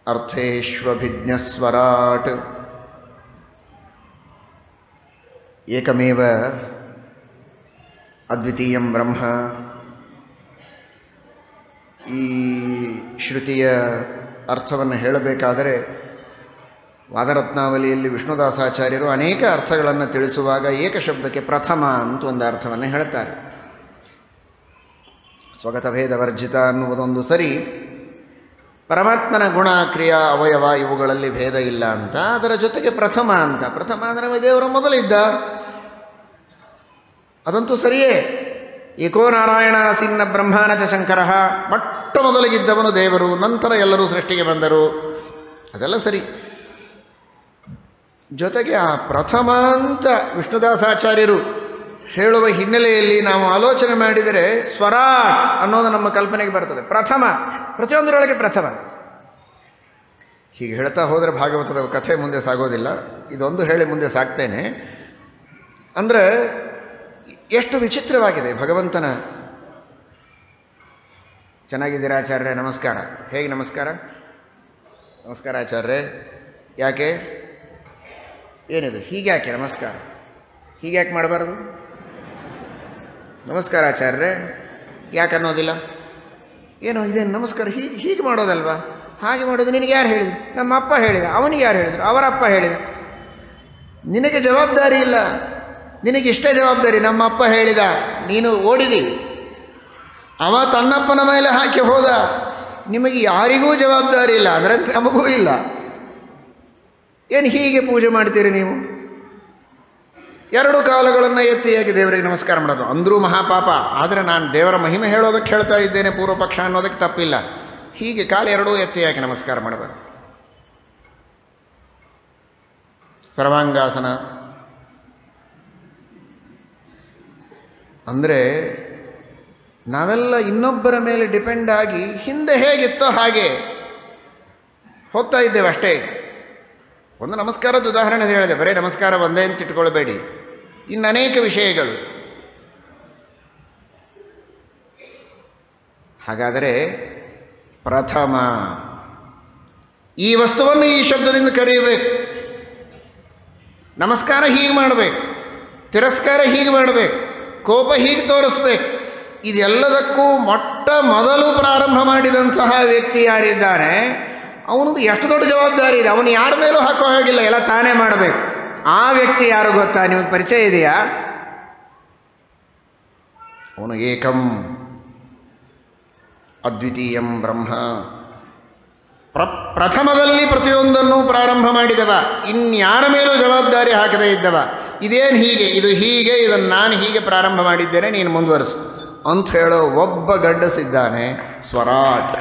ಅರ್ಥೇಶ್ವಭಿಜ್ಞ ಸ್ವರಾಟ್ ಏಕಮೇವ ಅದ್ವಿತೀಯಂ ಬ್ರಹ್ಮ. ಈ ಶ್ರುತಿಯ ಅರ್ಥವನ್ನು ಹೇಳಬೇಕಾದರೆ ವಾದರತ್ನಾವಲಿಯಲ್ಲಿ ವಿಷ್ಣುದಾಸಾಚಾರ್ಯರು ಅನೇಕ ಅರ್ಥಗಳನ್ನು ತಿಳಿಸುವಾಗ ಏಕಶಬ್ದಕ್ಕೆ ಪ್ರಥಮ ಅಂತ ಒಂದು ಅರ್ಥವನ್ನು ಹೇಳ್ತಾರೆ. ಸ್ವಗತ ಭೇದ ವರ್ಜಿತ ಅನ್ನುವುದೊಂದು ಸರಿ, ಪರಮಾತ್ಮನ ಗುಣ, ಕ್ರಿಯಾ, ಅವಯವ ಇವುಗಳಲ್ಲಿ ಭೇದ ಇಲ್ಲ ಅಂತ. ಅದರ ಜೊತೆಗೆ ಪ್ರಥಮ ಅಂತ. ಪ್ರಥಮ ಅಂದರೆ ದೇವರ ಮೊದಲಿದ್ದ, ಅದಂತೂ ಸರಿಯೇ. ಏಕೋ ನಾರಾಯಣ ಸಿನ್ನ ಬ್ರಹ್ಮಾನ ಚ ಶಂಕರ, ಮೊಟ್ಟ ಮೊದಲಿಗಿದ್ದವನು ದೇವರು, ನಂತರ ಎಲ್ಲರೂ ಸೃಷ್ಟಿಗೆ ಬಂದರು, ಅದೆಲ್ಲ ಸರಿ. ಜೊತೆಗೆ ಆ ಪ್ರಥಮ ಅಂತ ವಿಷ್ಣುದಾಸಾಚಾರ್ಯರು ಹೇಳುವ ಹಿನ್ನೆಲೆಯಲ್ಲಿ ನಾವು ಆಲೋಚನೆ ಮಾಡಿದರೆ ಸ್ವರಾಟ್ ಅನ್ನೋದು ನಮ್ಮ ಕಲ್ಪನೆಗೆ ಬರ್ತದೆ. ಪ್ರಥಮ, ಪ್ರತಿಯೊಂದರೊಳಗೆ ಪ್ರಥಮ. ಹೀಗೆ ಹೇಳ್ತಾ ಹೋದರೆ ಭಾಗವತದ ಕಥೆ ಮುಂದೆ ಸಾಗೋದಿಲ್ಲ. ಇದೊಂದು ಹೇಳಿ ಮುಂದೆ ಸಾಕ್ತೇನೆ. ಅಂದರೆ ಎಷ್ಟು ವಿಚಿತ್ರವಾಗಿದೆ ಭಗವಂತನ. ಚೆನ್ನಾಗಿದ್ದೀರಾ ಆಚಾರ್ಯ? ನಮಸ್ಕಾರ. ಹೇಗೆ ನಮಸ್ಕಾರ? ನಮಸ್ಕಾರ ಆಚಾರ್ಯ. ಯಾಕೆ? ಏನಿದು ಹೀಗ್ಯಾಕೆ ನಮಸ್ಕಾರ? ಹೀಗ್ಯಾಕೆ ಮಾಡಬಾರ್ದು? ನಮಸ್ಕಾರ ಆಚಾರ್ಯ ಯಾಕೆ ಅನ್ನೋದಿಲ್ಲ? ಏನೋ ಇದೇನು ನಮಸ್ಕಾರ ಹೀಗೆ ಮಾಡೋದಲ್ವಾ? ಹಾಗೆ ಮಾಡೋದು ನಿನಗೆ ಯಾರು ಹೇಳಿದರು? ನಮ್ಮ ಅಪ್ಪ ಹೇಳಿದ. ಅವನಿಗೆ ಯಾರು ಹೇಳಿದರು? ಅವರ ಅಪ್ಪ ಹೇಳಿದ. ನಿನಗೆ ಜವಾಬ್ದಾರಿ ಇಲ್ಲ, ನಿನಗಿಷ್ಟೇ ಜವಾಬ್ದಾರಿ. ನಮ್ಮ ಅಪ್ಪ ಹೇಳಿದ, ನೀನು ಓಡಿದಿ, ಅವ ತನ್ನಪ್ಪನ ಮೇಲೆ ಹಾಕಿ ಹೋದ, ನಿಮಗೆ ಯಾರಿಗೂ ಜವಾಬ್ದಾರಿ ಇಲ್ಲ, ಅದರ ನಮಗೂ ಇಲ್ಲ. ಏನು ಹೀಗೆ ಪೂಜೆ ಮಾಡ್ತೀರಿ ನೀವು? ಎರಡು ಕಾಲುಗಳನ್ನು ಎತ್ತಿಯಾಗಿ ದೇವರಿಗೆ ನಮಸ್ಕಾರ ಮಾಡೋದು ಅಂದರೂ ಮಹಾಪಾಪ. ಆದರೆ ನಾನು ದೇವರ ಮಹಿಮೆ ಹೇಳೋದಕ್ಕೆ ಹೇಳ್ತಾ ಇದ್ದೇನೆ, ಪೂರ್ವ ಪಕ್ಷ ಅನ್ನೋದಕ್ಕೆ ತಪ್ಪಿಲ್ಲ. ಹೀಗೆ ಕಾಲು ಎರಡೂ ಎತ್ತಿಯಾಗಿ ನಮಸ್ಕಾರ ಮಾಡಬಾರ್ದು. ಸರ್ವಾಂಗಾಸನ ಅಂದರೆ ನಾವೆಲ್ಲ ಇನ್ನೊಬ್ಬರ ಮೇಲೆ ಡಿಪೆಂಡ್ ಆಗಿ ಹಿಂದೆ ಹೇಗಿತ್ತೋ ಹಾಗೆ ಹೋಗ್ತಾ ಇದ್ದೇವೆ ಅಷ್ಟೇ. ಒಂದು ನಮಸ್ಕಾರದ ಉದಾಹರಣೆ ಹೇಳಿದೆ, ಬರೀ ನಮಸ್ಕಾರ ಒಂದೇ ಅಂತ ಇಟ್ಕೊಳ್ಬೇಡಿ, ಇನ್ನು ಅನೇಕ ವಿಷಯಗಳು. ಹಾಗಾದರೆ ಪ್ರಥಮ ಈ ವಸ್ತುವನ್ನು ಈ ಶಬ್ದದಿಂದ ಕರೆಯಬೇಕು. ನಮಸ್ಕಾರ ಹೀಗೆ ಮಾಡಬೇಕು, ತಿರಸ್ಕಾರ ಹೀಗೆ ಮಾಡಬೇಕು, ಕೋಪ ಹೀಗೆ ತೋರಿಸ್ಬೇಕು. ಇದೆಲ್ಲದಕ್ಕೂ ಮೊಟ್ಟ ಮೊದಲು ಪ್ರಾರಂಭ ಮಾಡಿದಂತಹ ವ್ಯಕ್ತಿ ಯಾರಿದ್ದಾನೆ ಅವನದು ಎಷ್ಟು ದೊಡ್ಡ ಜವಾಬ್ದಾರಿ ಇದೆ. ಅವನು ಯಾರ ಮೇಲೂ ಹಾಕೋ ಹಾಗಿಲ್ಲ, ಎಲ್ಲ ತಾನೇ ಮಾಡಬೇಕು. ಆ ವ್ಯಕ್ತಿ ಯಾರು ಗೊತ್ತಾ? ನಿಮಗೆ ಪರಿಚಯ ಇದೆಯಾ? ಅವನು ಏಕಂ ಅದ್ವಿತೀಯಂ ಬ್ರಹ್ಮ. ಪ್ರಥಮದಲ್ಲಿ ಪ್ರತಿಯೊಂದನ್ನು ಪ್ರಾರಂಭ ಮಾಡಿದವ, ಇನ್ಯಾರ ಮೇಲೂ ಜವಾಬ್ದಾರಿ ಹಾಕದೇ ಇದ್ದವ. ಇದೇನು ಹೀಗೆ, ಇದು ಹೀಗೆ, ಇದನ್ನು ನಾನು ಹೀಗೆ ಪ್ರಾರಂಭ ಮಾಡಿದ್ದೇನೆ, ನೀನು ಮುಂದುವರಿಸು ಅಂತ ಹೇಳೋ ಒಬ್ಬ ಗಂಡಸಿದ್ದಾನೆ, ಸ್ವರಾಟ್.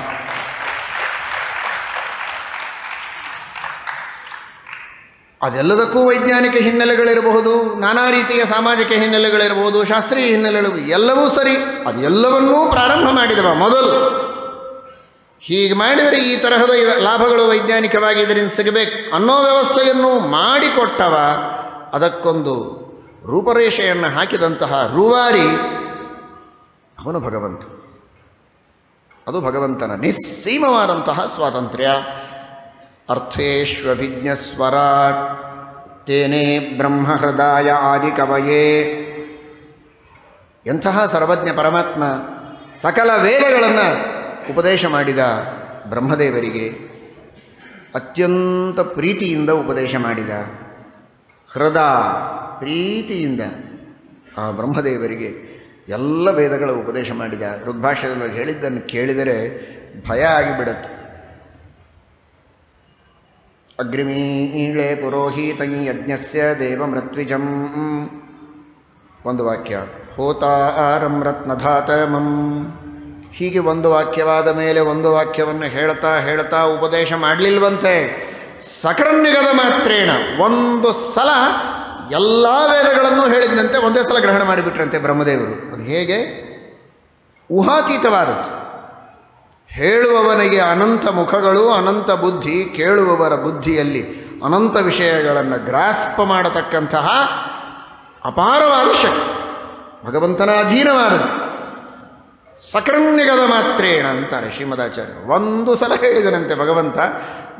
ಅದೆಲ್ಲದಕ್ಕೂ ವೈಜ್ಞಾನಿಕ ಹಿನ್ನೆಲೆಗಳಿರಬಹುದು, ನಾನಾ ರೀತಿಯ ಸಾಮಾಜಿಕ ಹಿನ್ನೆಲೆಗಳಿರಬಹುದು, ಶಾಸ್ತ್ರೀಯ ಹಿನ್ನೆಲೆಗಳು, ಎಲ್ಲವೂ ಸರಿ. ಅದೆಲ್ಲವನ್ನೂ ಪ್ರಾರಂಭ ಮಾಡಿದವ ಮೊದಲು. ಹೀಗೆ ಮಾಡಿದರೆ ಈ ತರಹದ ಲಾಭಗಳು ವೈಜ್ಞಾನಿಕವಾಗಿ ಇದರಿಂದ ಸಿಗಬೇಕು ಅನ್ನೋ ವ್ಯವಸ್ಥೆಯನ್ನು ಮಾಡಿಕೊಟ್ಟವ, ಅದಕ್ಕೊಂದು ರೂಪರೇಷೆಯನ್ನು ಹಾಕಿದಂತಹ ರೂವಾರಿ ಅವನು ಭಗವಂತ. ಅದು ಭಗವಂತನ ನಿಸ್ಸೀಮವಾದಂತಹ ಸ್ವಾತಂತ್ರ್ಯ. ಅರ್ಥೇಶ್ವಭಿಜ್ಞಸ್ವರಾಟ್ ತೇನೇ ಬ್ರಹ್ಮಹೃದಯ ಆದಿಕವಯೇ. ಎಂತಹ ಸರ್ವಜ್ಞ ಪರಮಾತ್ಮ ಸಕಲ ವೇದಗಳನ್ನು ಉಪದೇಶ ಮಾಡಿದ ಬ್ರಹ್ಮದೇವರಿಗೆ ಅತ್ಯಂತ ಪ್ರೀತಿಯಿಂದ ಉಪದೇಶ ಮಾಡಿದ. ಹೃದಯ ಪ್ರೀತಿಯಿಂದ ಆ ಬ್ರಹ್ಮದೇವರಿಗೆ ಎಲ್ಲ ವೇದಗಳ ಉಪದೇಶ ಮಾಡಿದ. ಋಗ್ಭಾಷ್ಯದಲ್ಲಿ ಹೇಳಿದ್ದನ್ನು ಕೇಳಿದರೆ ಭಯ ಆಗಿಬಿಡತ್ತೆ. ಅಗ್ರಿಮೀಳೆ ಪುರೋಹಿತೈ ಯಜ್ಞಸ್ಯ ದೇವಮೃತ್ವಿಜಂ ಒಂದು ವಾಕ್ಯ, ಹೋತಾರಂ ರತ್ನಧಾತಮಂ. ಹೀಗೆ ಒಂದು ವಾಕ್ಯವಾದ ಮೇಲೆ ಒಂದು ವಾಕ್ಯವನ್ನು ಹೇಳ್ತಾ ಹೇಳ್ತಾ ಉಪದೇಶ ಮಾಡಲಿಲ್ವಂತೆ. ಸಕರನ್ನಿಗದ ಮಾತ್ರೇಣ ಒಂದು ಸಲ ಎಲ್ಲ ವೇದಗಳನ್ನು ಹೇಳಿದಂತೆ ಒಂದೇ ಸಲ ಗ್ರಹಣ ಮಾಡಿಬಿಟ್ರಂತೆ ಬ್ರಹ್ಮದೇವರು. ಅದು ಹೇಗೆ? ಊಹಾತೀತವಾದದ್ದು. ಹೇಳುವವನಿಗೆ ಅನಂತ ಮುಖಗಳು, ಅನಂತ ಬುದ್ಧಿ, ಕೇಳುವವರ ಬುದ್ಧಿಯಲ್ಲಿ ಅನಂತ ವಿಷಯಗಳನ್ನು ಗ್ರಾಸ್ಪ ಮಾಡತಕ್ಕಂತಹ ಅಪಾರವಾದ ಶಕ್ತಿ ಭಗವಂತನ ಅಧೀನವಾದದ್ದು. ಸಕರನ್ನಿಗದ ಮಾತ್ರೇಣ ಅಂತಾರೆ ಶ್ರೀಮದಾಚಾರ್ಯ. ಒಂದು ಸಲ ಹೇಳಿದನಂತೆ ಭಗವಂತ,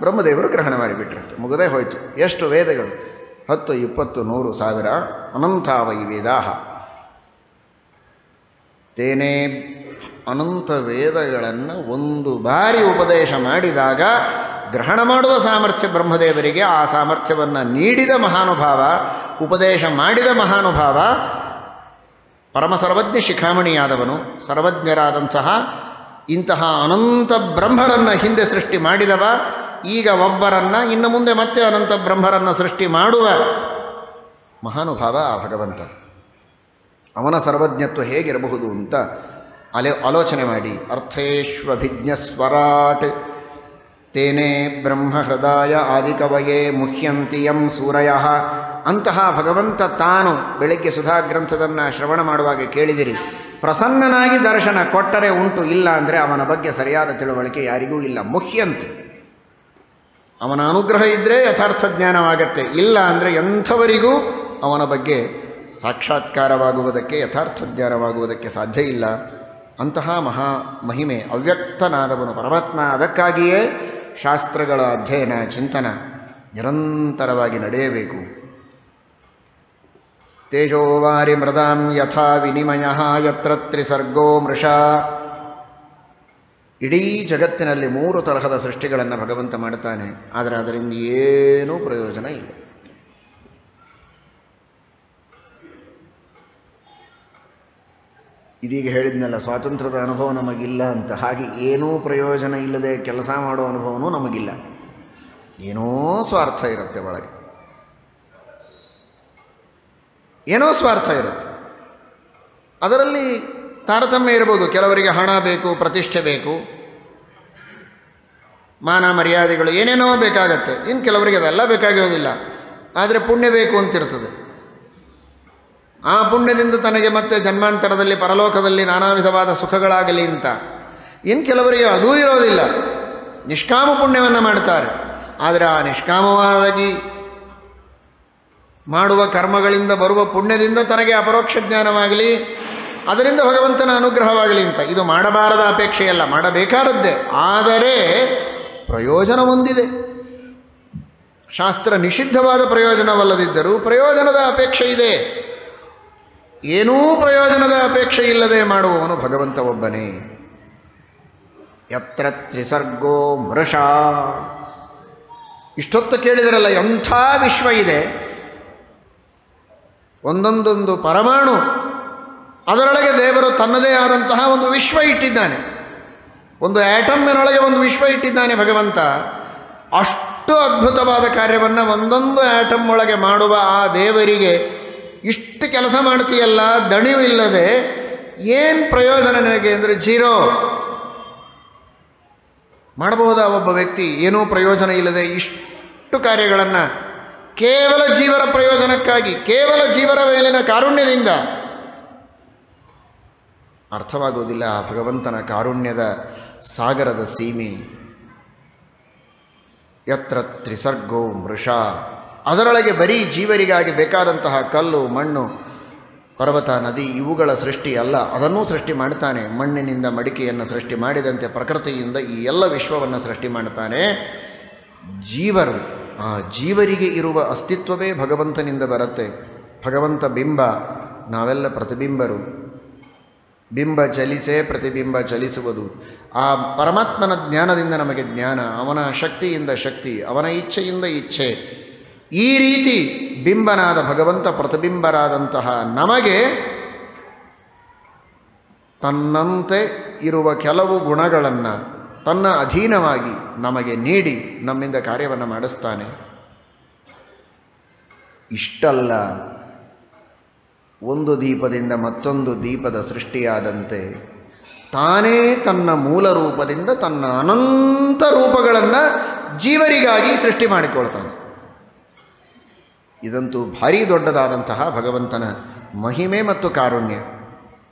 ಬ್ರಹ್ಮದೇವರು ಗ್ರಹಣ ಮಾಡಿಬಿಟ್ರಂತೆ, ಮುಗದೇ ಹೋಯಿತು. ಎಷ್ಟು ವೇದಗಳು? 10, 20, 100, 1000 ಅನಂತಾವೈ ವೇದಾಹ. ತೇನೇ ಅನಂತ ವೇದಗಳನ್ನು ಒಂದು ಬಾರಿ ಉಪದೇಶ ಮಾಡಿದಾಗ ಗ್ರಹಣ ಮಾಡುವ ಸಾಮರ್ಥ್ಯ ಬ್ರಹ್ಮದೇವರಿಗೆ. ಆ ಸಾಮರ್ಥ್ಯವನ್ನು ನೀಡಿದ ಮಹಾನುಭಾವ, ಉಪದೇಶ ಮಾಡಿದ ಮಹಾನುಭಾವ, ಪರಮ ಸರ್ವಜ್ಞ ಶಿಖಾಮಣಿಯಾದವನು, ಸರ್ವಜ್ಞರಾದಂತಹ ಇಂತಹ ಅನಂತ ಬ್ರಹ್ಮರನ್ನು ಹಿಂದೆ ಸೃಷ್ಟಿ ಮಾಡಿದವ, ಈಗ ಒಬ್ಬರನ್ನು, ಇನ್ನು ಮುಂದೆ ಮತ್ತೆ ಅನಂತ ಬ್ರಹ್ಮರನ್ನು ಸೃಷ್ಟಿ ಮಾಡುವ ಮಹಾನುಭಾವ ಆ ಭಗವಂತ. ಅವನ ಸರ್ವಜ್ಞತ್ವ ಹೇಗಿರಬಹುದು ಅಂತ ಆಲೋಚನೆ ಮಾಡಿ. ಅರ್ಥೇಶ್ವಭಿಜ್ಞಸ್ವರಾಟ್ ತೇನೇ ಬ್ರಹ್ಮಹೃದಯ ಆದಿಕವಯೇ ಮುಹ್ಯಂತಿಯಂ ಸೂರಯ. ಅಂತಹ ಭಗವಂತ ತಾನು ಬೆಳಗ್ಗೆ ಸುಧಾಗ್ರಂಥದನ್ನು ಶ್ರವಣ ಮಾಡುವಾಗ ಕೇಳಿದಿರಿ, ಪ್ರಸನ್ನನಾಗಿ ದರ್ಶನ ಕೊಟ್ಟರೆ ಉಂಟು, ಇಲ್ಲ ಅಂದರೆ ಅವನ ಬಗ್ಗೆ ಸರಿಯಾದ ತಿಳುವಳಿಕೆ ಯಾರಿಗೂ ಇಲ್ಲ. ಮುಹ್ಯಂತಿ, ಅವನ ಅನುಗ್ರಹ ಇದ್ದರೆ ಯಥಾರ್ಥ ಜ್ಞಾನವಾಗತ್ತೆ, ಇಲ್ಲ ಅಂದರೆ ಎಂಥವರಿಗೂ ಅವನ ಬಗ್ಗೆ ಸಾಕ್ಷಾತ್ಕಾರವಾಗುವುದಕ್ಕೆ, ಯಥಾರ್ಥ ಜ್ಞಾನವಾಗುವುದಕ್ಕೆ ಸಾಧ್ಯ ಇಲ್ಲ. ಅಂತಹ ಮಹಾ ಮಹಿಮೆ ಅವ್ಯಕ್ತನಾದವನು ಪರಮಾತ್ಮ. ಅದಕ್ಕಾಗಿಯೇ ಶಾಸ್ತ್ರಗಳ ಅಧ್ಯಯನ, ಚಿಂತನ ನಿರಂತರವಾಗಿ ನಡೆಯಬೇಕು. ತೇಜೋವಾರಿ ಮೃದಾಂ ಯಥಾ ವಿನಿಮಯ ಯತ್ರ ತ್ರಿಸರ್ಗೋ ಮೃಷಾ. ಇಡೀ ಜಗತ್ತಿನಲ್ಲಿ 3 ತರಹದ ಸೃಷ್ಟಿಗಳನ್ನು ಭಗವಂತ ಮಾಡ್ತಾನೆ, ಆದರೆ ಅದರಿಂದ ಏನೂ ಪ್ರಯೋಜನ ಇಲ್ಲ. ಇದೀಗ ಹೇಳಿದ್ನಲ್ಲ, ಸ್ವಾತಂತ್ರ್ಯದ ಅನುಭವ ನಮಗಿಲ್ಲ ಅಂತ. ಹಾಗೆ ಏನೂ ಪ್ರಯೋಜನ ಇಲ್ಲದೆ ಕೆಲಸ ಮಾಡೋ ಅನುಭವನೂ ನಮಗಿಲ್ಲ. ಏನೋ ಸ್ವಾರ್ಥ ಇರುತ್ತೆ ಒಳಗೆ, ಏನೋ ಸ್ವಾರ್ಥ ಇರುತ್ತೆ. ಅದರಲ್ಲಿ ತಾರತಮ್ಯ ಇರ್ಬೋದು. ಕೆಲವರಿಗೆ ಹಣ ಬೇಕು, ಪ್ರತಿಷ್ಠೆ ಬೇಕು, ಮಾನ ಮರ್ಯಾದೆಗಳು, ಏನೇನೋ ಬೇಕಾಗತ್ತೆ. ಇನ್ನು ಕೆಲವರಿಗೆ ಅದೆಲ್ಲ ಬೇಕಾಗಿರೋದಿಲ್ಲ, ಆದರೆ ಪುಣ್ಯ ಬೇಕು ಅಂತಿರ್ತದೆ. ಆ ಪುಣ್ಯದಿಂದ ತನಗೆ ಮತ್ತೆ ಜನ್ಮಾಂತರದಲ್ಲಿ ಪರಲೋಕದಲ್ಲಿ ನಾನಾ ವಿಧವಾದ ಸುಖಗಳಾಗಲಿ ಅಂತ. ಇನ್ನು ಕೆಲವರಿಗೆ ಅದೂ ಇರೋದಿಲ್ಲ, ನಿಷ್ಕಾಮ ಪುಣ್ಯವನ್ನು ಮಾಡ್ತಾರೆ. ಆದರೆ ಆ ನಿಷ್ಕಾಮವಾಗಿ ಮಾಡುವ ಕರ್ಮಗಳಿಂದ ಬರುವ ಪುಣ್ಯದಿಂದ ತನಗೆ ಅಪರೋಕ್ಷ ಜ್ಞಾನವಾಗಲಿ, ಅದರಿಂದ ಭಗವಂತನ ಅನುಗ್ರಹವಾಗಲಿ ಅಂತ. ಇದು ಮಾಡಬಾರದ ಅಪೇಕ್ಷೆಯಲ್ಲ, ಮಾಡಬೇಕಾದದ್ದೇ. ಆದರೆ ಪ್ರಯೋಜನ ಹೊಂದಿದೆ. ಶಾಸ್ತ್ರ ನಿಷಿದ್ಧವಾದ ಪ್ರಯೋಜನವಲ್ಲದಿದ್ದರೂ ಪ್ರಯೋಜನದ ಅಪೇಕ್ಷೆ ಇದೆ. ಏನೂ ಪ್ರಯೋಜನದ ಅಪೇಕ್ಷೆ ಇಲ್ಲದೆ ಮಾಡುವವನು ಭಗವಂತ ಒಬ್ಬನೇ. ಯತ್ರ ತ್ರಿಸರ್ಗೋ ಮೃಷಾ. ಇಷ್ಟೊತ್ತು ಕೇಳಿದರಲ್ಲ, ಎಂಥ ವಿಶ್ವ ಇದೆ. ಒಂದೊಂದೊಂದು ಪರಮಾಣು, ಅದರೊಳಗೆ ದೇವರು ತನ್ನದೇ ಆದಂತಹ ಒಂದು ವಿಶ್ವ ಇಟ್ಟಿದ್ದಾನೆ. ಒಂದು ಆ್ಯಟಮ್ಮಿನೊಳಗೆ ಒಂದು ವಿಶ್ವ ಇಟ್ಟಿದ್ದಾನೆ ಭಗವಂತ. ಅಷ್ಟು ಅದ್ಭುತವಾದ ಕಾರ್ಯವನ್ನು ಒಂದೊಂದು ಆ್ಯಟಮ್ ಒಳಗೆ ಮಾಡುವ ಆ ದೇವರಿಗೆ ಇಷ್ಟು ಕೆಲಸ ಮಾಡ್ತೀಯಲ್ಲ, ದಣಿವಿಲ್ಲದೆ, ಏನು ಪ್ರಯೋಜನ ನನಗೆ ಅಂದರೆ ಜೀರೋ. ಮಾಡಬಹುದಾ ಒಬ್ಬ ವ್ಯಕ್ತಿ ಏನೂ ಪ್ರಯೋಜನ ಇಲ್ಲದೆ ಇಷ್ಟು ಕಾರ್ಯಗಳನ್ನು ಕೇವಲ ಜೀವರ ಪ್ರಯೋಜನಕ್ಕಾಗಿ, ಕೇವಲ ಜೀವರ ಮೇಲಿನ ಕಾರುಣ್ಯದಿಂದ? ಅರ್ಥವಾಗುವುದಿಲ್ಲ ಆ ಭಗವಂತನ ಕಾರುಣ್ಯದ ಸಾಗರದ ಸೀಮೆ. ಯತ್ರ ತ್ರಿಸರ್ಗೋ ಮೃಷಾ. ಅದರೊಳಗೆ ಬರೀ ಜೀವರಿಗಾಗಿ ಬೇಕಾದಂತಹ ಕಲ್ಲು, ಮಣ್ಣು, ಪರ್ವತ, ನದಿ ಇವುಗಳ ಸೃಷ್ಟಿ ಅಲ್ಲ, ಅದನ್ನೂ ಸೃಷ್ಟಿ ಮಾಡ್ತಾನೆ. ಮಣ್ಣಿನಿಂದ ಮಡಿಕೆಯನ್ನು ಸೃಷ್ಟಿ ಮಾಡಿದಂತೆ ಪ್ರಕೃತಿಯಿಂದ ಈ ಎಲ್ಲ ವಿಶ್ವವನ್ನು ಸೃಷ್ಟಿ ಮಾಡ್ತಾನೆ. ಜೀವರು, ಆ ಜೀವರಿಗೆ ಇರುವ ಅಸ್ತಿತ್ವವೇ ಭಗವಂತನಿಂದ ಬರುತ್ತೆ. ಭಗವಂತ ಬಿಂಬ, ನಾವೆಲ್ಲ ಪ್ರತಿಬಿಂಬರು. ಬಿಂಬ ಚಲಿಸೇ ಪ್ರತಿಬಿಂಬ ಚಲಿಸುವುದು. ಆ ಪರಮಾತ್ಮನ ಜ್ಞಾನದಿಂದ ನಮಗೆ ಜ್ಞಾನ, ಅವನ ಶಕ್ತಿಯಿಂದ ಶಕ್ತಿ, ಅವನ ಇಚ್ಛೆಯಿಂದ ಇಚ್ಛೆ. ಈ ರೀತಿ ಬಿಂಬನಾದ ಭಗವಂತ ಪ್ರತಿಬಿಂಬರಾದಂತಹ ನಮಗೆ ತನ್ನಂತೆ ಇರುವ ಕೆಲವು ಗುಣಗಳನ್ನು ತನ್ನ ಅಧೀನವಾಗಿ ನಮಗೆ ನೀಡಿ ನಮ್ಮಿಂದ ಕಾರ್ಯವನ್ನು ಮಾಡಿಸ್ತಾನೆ. ಇಷ್ಟಲ್ಲ, ಒಂದು ದೀಪದಿಂದ ಮತ್ತೊಂದು ದೀಪದ ಸೃಷ್ಟಿಯಾದಂತೆ ತಾನೇ ತನ್ನ ಮೂಲ ರೂಪದಿಂದ ತನ್ನ ಅನಂತ ರೂಪಗಳನ್ನು ಜೀವರಿಗಾಗಿ ಸೃಷ್ಟಿ ಮಾಡಿಕೊಳ್ತಾನೆ. ಇದಂತೂ ಭಾರೀ ದೊಡ್ಡದಾದಂತಹ ಭಗವಂತನ ಮಹಿಮೆ ಮತ್ತು ಕಾರುಣ್ಯ.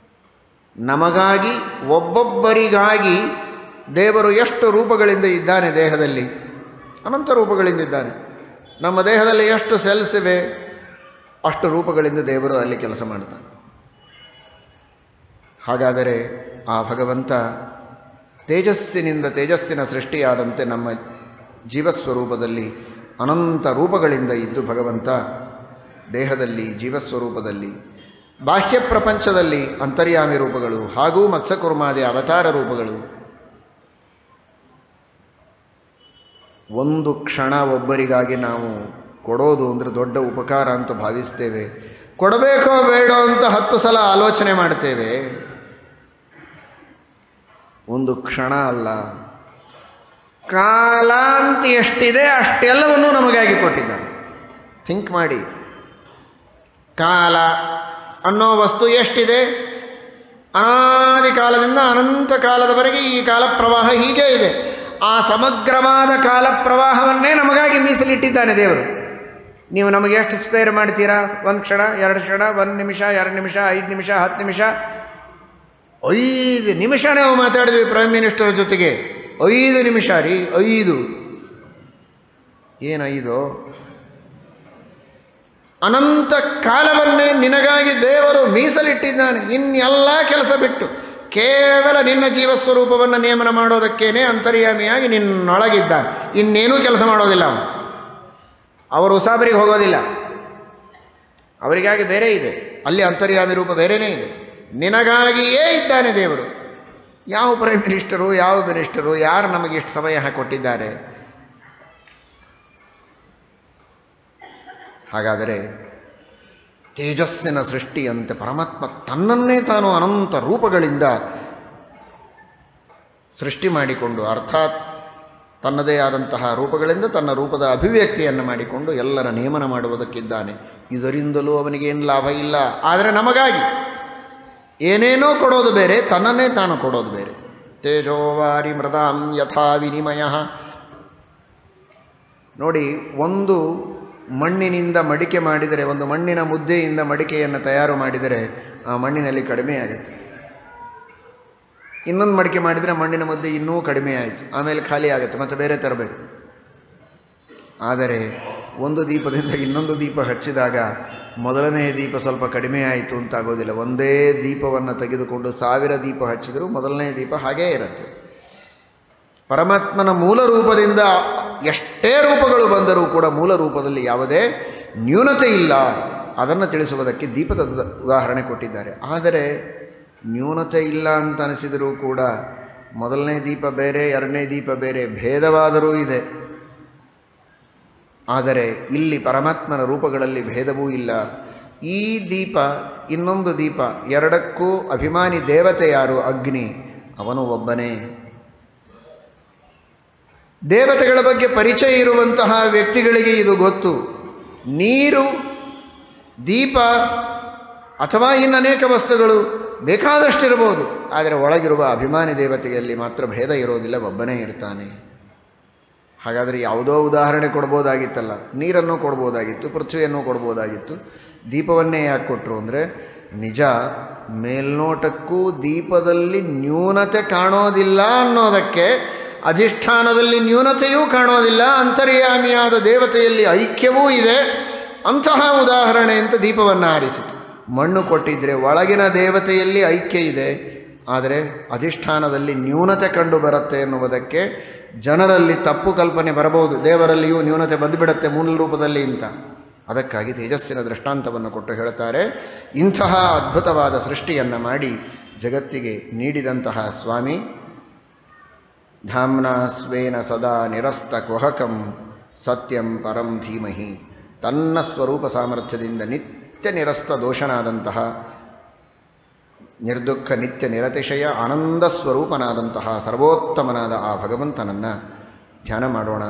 ನಮಗಾಗಿ, ಒಬ್ಬೊಬ್ಬರಿಗಾಗಿ ದೇವರು ಎಷ್ಟು ರೂಪಗಳಿಂದ ಇದ್ದಾನೆ. ದೇಹದಲ್ಲಿ ಅನಂತ ರೂಪಗಳಿಂದ ಇದ್ದಾನೆ. ನಮ್ಮ ದೇಹದಲ್ಲಿ ಎಷ್ಟು ಸೆಲ್ಸ್ ಇವೆ, ಅಷ್ಟು ರೂಪಗಳಿಂದ ದೇವರು ಅಲ್ಲಿ ಕೆಲಸ ಮಾಡ್ತಾನೆ. ಹಾಗಾದರೆ ಆ ಭಗವಂತ ತೇಜಸ್ಸಿನಿಂದ ತೇಜಸ್ಸಿನ ಸೃಷ್ಟಿಯಾದಂತೆ ನಮ್ಮ ಜೀವಸ್ವರೂಪದಲ್ಲಿ ಅನಂತ ರೂಪಗಳಿಂದ ಇದ್ದು ಭಗವಂತ ದೇಹದಲ್ಲಿ ಜೀವಸ್ವರೂಪದಲ್ಲಿ, ಬಾಹ್ಯ ಪ್ರಪಂಚದಲ್ಲಿ ಅಂತರ್ಯಾಮಿ ರೂಪಗಳು ಹಾಗೂ ಮತ್ಸ್ಯಕೂರ್ಮಾದಿ ಅವತಾರ ರೂಪಗಳು. ಒಂದು ಕ್ಷಣ ಒಬ್ಬರಿಗಾಗಿ ನಾವು ಕೊಡೋದು ಅಂದರೆ ದೊಡ್ಡ ಉಪಕಾರ ಅಂತ ಭಾವಿಸ್ತೇವೆ. ಕೊಡಬೇಕೋ ಬೇಡೋ ಅಂತ 10 ಸಲ ಆಲೋಚನೆ ಮಾಡ್ತೇವೆ. ಒಂದು ಕ್ಷಣ ಅಲ್ಲ, ಕಾಲ ಅಂತ ಎಷ್ಟಿದೆ ಅಷ್ಟೆಲ್ಲವನ್ನೂ ನಮಗಾಗಿ ಕೊಟ್ಟಿದ್ದಾನೆ. ಥಿಂಕ್ ಮಾಡಿ, ಕಾಲ ಅನ್ನೋ ವಸ್ತು ಎಷ್ಟಿದೆ? ಅನಾದಿ ಕಾಲದಿಂದ ಅನಂತ ಕಾಲದವರೆಗೆ ಈ ಕಾಲ ಪ್ರವಾಹ ಹೀಗೆ ಇದೆ. ಆ ಸಮಗ್ರವಾದ ಕಾಲ ಪ್ರವಾಹವನ್ನೇ ನಮಗಾಗಿ ಮೀಸಲಿಟ್ಟಿದ್ದಾನೆ ದೇವರು. ನೀವು ನಮಗೆ ಎಷ್ಟು ಸ್ಪೇರ್ ಮಾಡ್ತೀರಾ? 1 ಕ್ಷಣ, 2 ಕ್ಷಣ, 1 ನಿಮಿಷ, 2 ನಿಮಿಷ, 5 ನಿಮಿಷ, 10 ನಿಮಿಷ, 5 ನಿಮಿಷ ನಾವು ಮಾತಾಡಿದ್ವಿ ಪ್ರೈಮ್ ಮಿನಿಸ್ಟರ್ ಜೊತೆಗೆ. 5 ನಿಮಿಷ ರೀ, 5 ಏನು 5? ಅನಂತ ಕಾಲವನ್ನೇ ನಿನಗಾಗಿ ದೇವರು ಮೀಸಲಿಟ್ಟಿದ್ದಾನೆ. ಇನ್ನೆಲ್ಲ ಕೆಲಸ ಬಿಟ್ಟು ಕೇವಲ ನಿನ್ನ ಜೀವಸ್ವರೂಪವನ್ನು ನೇಮನ ಮಾಡೋದಕ್ಕೇನೆ ಅಂತರ್ಯಾಮಿಯಾಗಿ ನಿನ್ನೊಳಗಿದ್ದಾನೆ. ಇನ್ನೇನೂ ಕೆಲಸ ಮಾಡೋದಿಲ್ಲ ಅವನು. ಅವರು ಉಸಾಬರಿಗೆ ಹೋಗೋದಿಲ್ಲ, ಅವರಿಗಾಗಿ ಬೇರೆ ಇದೆ. ಅಲ್ಲಿ ಅಂತರ್ಯಾಮಿ ರೂಪ ಬೇರೆಯೇ ಇದೆ. ನಿನಗಾಗಿಯೇ ಇದ್ದಾನೆ ದೇವರು. ಯಾವ ಪ್ರೈಮ್ ಮಿನಿಸ್ಟರು, ಯಾವ ಮಿನಿಸ್ಟರು, ಯಾರು ನಮಗೆ ಇಷ್ಟು ಸಮಯ ಕೊಟ್ಟಿದ್ದಾರೆ? ಹಾಗಾದರೆ ತೇಜಸ್ಸಿನ ಸೃಷ್ಟಿಯಂತೆ ಪರಮಾತ್ಮ ತನ್ನನ್ನೇ ತಾನು ಅನಂತ ರೂಪಗಳಿಂದ ಸೃಷ್ಟಿ ಮಾಡಿಕೊಂಡು, ಅರ್ಥಾತ್ ತನ್ನದೇ ಆದಂತಹ ರೂಪಗಳಿಂದ ತನ್ನ ರೂಪದ ಅಭಿವ್ಯಕ್ತಿಯನ್ನು ಮಾಡಿಕೊಂಡು ಎಲ್ಲರ ನೇಮನ ಮಾಡುವುದಕ್ಕಿದ್ದಾನೆ. ಇದರಿಂದಲೂ ಅವನಿಗೇನು ಲಾಭ ಇಲ್ಲ. ಆದರೆ ನಮಗಾಗಿ ಏನೇನೋ ಕೊಡೋದು ಬೇರೆ, ತನ್ನನ್ನೇ ತಾನು ಕೊಡೋದು ಬೇರೆ. ತೇಜೋವಾರಿ ಮೃದಾಂ ಯಥಾ ವಿನಿಮಯ. ನೋಡಿ, ಒಂದು ಮಣ್ಣಿನಿಂದ ಮಡಿಕೆ ಮಾಡಿದರೆ, ಒಂದು ಮಣ್ಣಿನ ಮುದ್ದೆಯಿಂದ ಮಡಿಕೆಯನ್ನು ತಯಾರು ಮಾಡಿದರೆ ಆ ಮಣ್ಣಿನಲ್ಲಿ ಕಡಿಮೆ ಆಗುತ್ತೆ. ಇನ್ನೊಂದು ಮಡಿಕೆ ಮಾಡಿದರೆ ಮಣ್ಣಿನ ಮುದ್ದೆ ಇನ್ನೂ ಕಡಿಮೆ ಆಯಿತು, ಆಮೇಲೆ ಖಾಲಿ ಆಗುತ್ತೆ, ಮತ್ತು ಬೇರೆ ತರಬೇಕು. ಆದರೆ ಒಂದು ದೀಪದಿಂದ ಇನ್ನೊಂದು ದೀಪ ಹಚ್ಚಿದಾಗ ಮೊದಲನೇ ದೀಪ ಸ್ವಲ್ಪ ಕಡಿಮೆ ಆಯಿತು ಅಂತ ಆಗೋದಿಲ್ಲ. ಒಂದೇ ದೀಪವನ್ನು ತೆಗೆದುಕೊಂಡು 1000 ದೀಪ ಹಚ್ಚಿದರೂ ಮೊದಲನೇ ದೀಪ ಹಾಗೇ ಇರುತ್ತೆ. ಪರಮಾತ್ಮನ ಮೂಲ ರೂಪದಿಂದ ಎಷ್ಟೇ ರೂಪಗಳು ಬಂದರೂ ಕೂಡ ಮೂಲ ರೂಪದಲ್ಲಿ ಯಾವುದೇ ನ್ಯೂನತೆ ಇಲ್ಲ. ಅದನ್ನು ತಿಳಿಸುವುದಕ್ಕೆ ದೀಪದ ಉದಾಹರಣೆ ಕೊಟ್ಟಿದ್ದಾರೆ. ಆದರೆ ನ್ಯೂನತೆ ಇಲ್ಲ ಅಂತ ಅನಿಸಿದರೂ ಕೂಡ ಮೊದಲನೇ ದೀಪ ಬೇರೆ, ಎರಡನೇ ದೀಪ ಬೇರೆ, ಭೇದವಾದರೂ ಇದೆ. ಆದರೆ ಇಲ್ಲಿ ಪರಮಾತ್ಮನ ರೂಪಗಳಲ್ಲಿ ಭೇದವೂ ಇಲ್ಲ. ಈ ದೀಪ, ಇನ್ನೊಂದು ದೀಪ, ಎರಡಕ್ಕೂ ಅಭಿಮಾನಿ ದೇವತೆ ಯಾರು? ಅಗ್ನಿ. ಅವನು ಒಬ್ಬನೇ. ದೇವತೆಗಳ ಬಗ್ಗೆ ಪರಿಚಯ ಇರುವಂತಹ ವ್ಯಕ್ತಿಗಳಿಗೆ ಇದು ಗೊತ್ತು. ನೀರು, ದೀಪ ಅಥವಾ ಇನ್ನನೇಕ ವಸ್ತುಗಳು ಬೇಕಾದಷ್ಟಿರಬಹುದು, ಆದರೆ ಒಳಗಿರುವ ಅಭಿಮಾನಿ ದೇವತೆಯಲ್ಲಿ ಮಾತ್ರ ಭೇದ ಇರೋದಿಲ್ಲ, ಒಬ್ಬನೇ ಇರ್ತಾನೆ. ಹಾಗಾದರೆ ಯಾವುದೋ ಉದಾಹರಣೆ ಕೊಡ್ಬೋದಾಗಿತ್ತಲ್ಲ, ನೀರನ್ನು ಕೊಡ್ಬೋದಾಗಿತ್ತು, ಪೃಥ್ವಿಯನ್ನು ಕೊಡ್ಬೋದಾಗಿತ್ತು, ದೀಪವನ್ನೇ ಯಾಕೆ ಕೊಟ್ಟರು ಅಂದರೆ, ನಿಜ ಮೇಲ್ನೋಟಕ್ಕೂ ದೀಪದಲ್ಲಿ ನ್ಯೂನತೆ ಕಾಣೋದಿಲ್ಲ ಅನ್ನೋದಕ್ಕೆ, ಅಧಿಷ್ಠಾನದಲ್ಲಿ ನ್ಯೂನತೆಯೂ ಕಾಣೋದಿಲ್ಲ, ಅಂತರ್ಯಾಮಿಯಾದ ದೇವತೆಯಲ್ಲಿ ಐಕ್ಯವೂ ಇದೆ, ಅಂತಹ ಉದಾಹರಣೆ ಅಂತ ದೀಪವನ್ನು ಆರಿಸಿತು. ಮಣ್ಣು ಕೊಟ್ಟಿದ್ದರೆ ಒಳಗಿನ ದೇವತೆಯಲ್ಲಿ ಐಕ್ಯ ಇದೆ, ಆದರೆ ಅಧಿಷ್ಠಾನದಲ್ಲಿ ನ್ಯೂನತೆ ಕಂಡು ಬರುತ್ತೆ ಎನ್ನುವುದಕ್ಕೆ ಜನರಲ್ಲಿ ತಪ್ಪು ಕಲ್ಪನೆ ಬರಬಹುದು. ದೇವರಲ್ಲಿಯೂ ನ್ಯೂನತೆ ಬಂದುಬಿಡುತ್ತೆ ಮೂಲ ರೂಪದಲ್ಲಿ ಅಂತ. ಅದಕ್ಕಾಗಿ ತೇಜಸ್ಸಿನ ದೃಷ್ಟಾಂತವನ್ನು ಕೊಟ್ಟು ಹೇಳ್ತಾರೆ, ಇಂತಹ ಅದ್ಭುತವಾದ ಸೃಷ್ಟಿಯನ್ನು ಮಾಡಿ ಜಗತ್ತಿಗೆ ನೀಡಿದಂತಹ ಸ್ವಾಮಿ ಧಾಮ್ನಾ ಸ್ವೇನ ಸದಾ ನಿರಸ್ತ ಕುಹಕಂ ಸತ್ಯಂ ಪರಂ ಧೀಮಹಿ. ತನ್ನ ಸ್ವರೂಪ ಸಾಮರ್ಥ್ಯದಿಂದ ನಿತ್ಯ ನಿರಸ್ತ ದೋಷನಾದಂತಹ, ನಿರ್ದುಃಖ ನಿತ್ಯ ನಿರತಿಶಯ ಆನಂದ ಸ್ವರೂಪನಾದಂತಹ ಸರ್ವೋತ್ತಮನಾದ ಆ ಭಗವಂತನನ್ನು ಧ್ಯಾನ ಮಾಡೋಣ.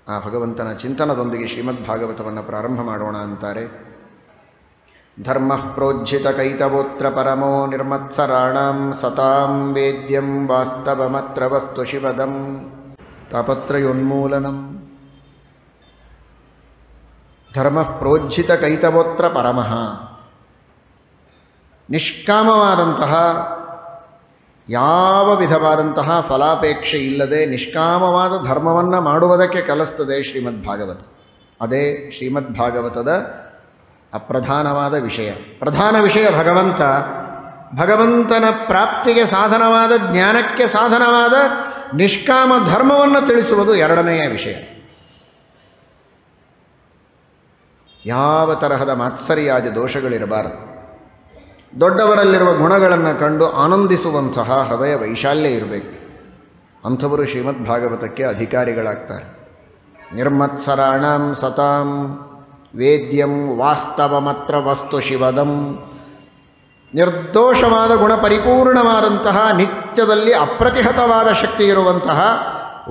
ಆ ಭಗವಂತನ ಚಿಂತನದೊಂದಿಗೆ ಶ್ರೀಮದ್ಭಾಗವತವನ್ನು ಪ್ರಾರಂಭ ಮಾಡೋಣ ಅಂತಾರೆ. ಧರ್ಮ ಪ್ರೋಜ್ಜಿತ ಕೈತವೋತ್ರ ಪರಮೋ ನಿರ್ಮತ್ಸರಾಣಾಂ ಸತಾಂ ವೇದ್ಯಂ ವಾಸ್ತವಮತ್ರ ವಸ್ತು ಶಿವದಂ ತಾಪತ್ರಯೋನ್ಮೂಲನಂ. ಧರ್ಮ ಪ್ರೋಜ್ಜಿತ ಕೈತವೋತ್ರ ಪರಮಃ. ನಿಷ್ಕಾಮವಾದಂತಹ, ಯಾವ ವಿಧವಾದಂತಹ ಫಲಾಪೇಕ್ಷೆ ಇಲ್ಲದೆ ನಿಷ್ಕಾಮವಾದ ಧರ್ಮವನ್ನು ಮಾಡುವುದಕ್ಕೆ ಕಲಿಸ್ತದೆ ಶ್ರೀಮದ್ಭಾಗವತ. ಅದೇ ಶ್ರೀಮದ್ಭಾಗವತದ ಅಪ್ರಧಾನವಾದ ವಿಷಯ. ಪ್ರಧಾನ ವಿಷಯ ಭಗವಂತ. ಭಗವಂತನ ಪ್ರಾಪ್ತಿಗೆ ಸಾಧನವಾದ, ಜ್ಞಾನಕ್ಕೆ ಸಾಧನವಾದ ನಿಷ್ಕಾಮ ಧರ್ಮವನ್ನು ತಿಳಿಸುವುದು ಎರಡನೆಯ ವಿಷಯ. ಯಾವ ತರಹದ ಮಾತ್ಸರ್ಯಾದಿ ದೋಷಗಳಿರಬಾರದು. ದೊಡ್ಡವರಲ್ಲಿರುವ ಗುಣಗಳನ್ನು ಕಂಡು ಆನಂದಿಸುವಂತಹ ಹೃದಯ ವೈಶಾಲ್ಯ ಇರಬೇಕು. ಅಂಥವರು ಶ್ರೀಮದ್ಭಾಗವತಕ್ಕೆ ಅಧಿಕಾರಿಗಳಾಗ್ತಾರೆ. ನಿರ್ಮತ್ಸರಾಣಾಂ ಸತಾಂ ವೇದ್ಯಂ ವಾಸ್ತವಮತ್ರ ವಸ್ತು ಶಿವದಂ. ನಿರ್ದೋಷವಾದ ಗುಣ ಪರಿಪೂರ್ಣವಾದಂತಹ, ನಿತ್ಯದಲ್ಲಿ ಅಪ್ರತಿಹತವಾದ ಶಕ್ತಿ ಇರುವಂತಹ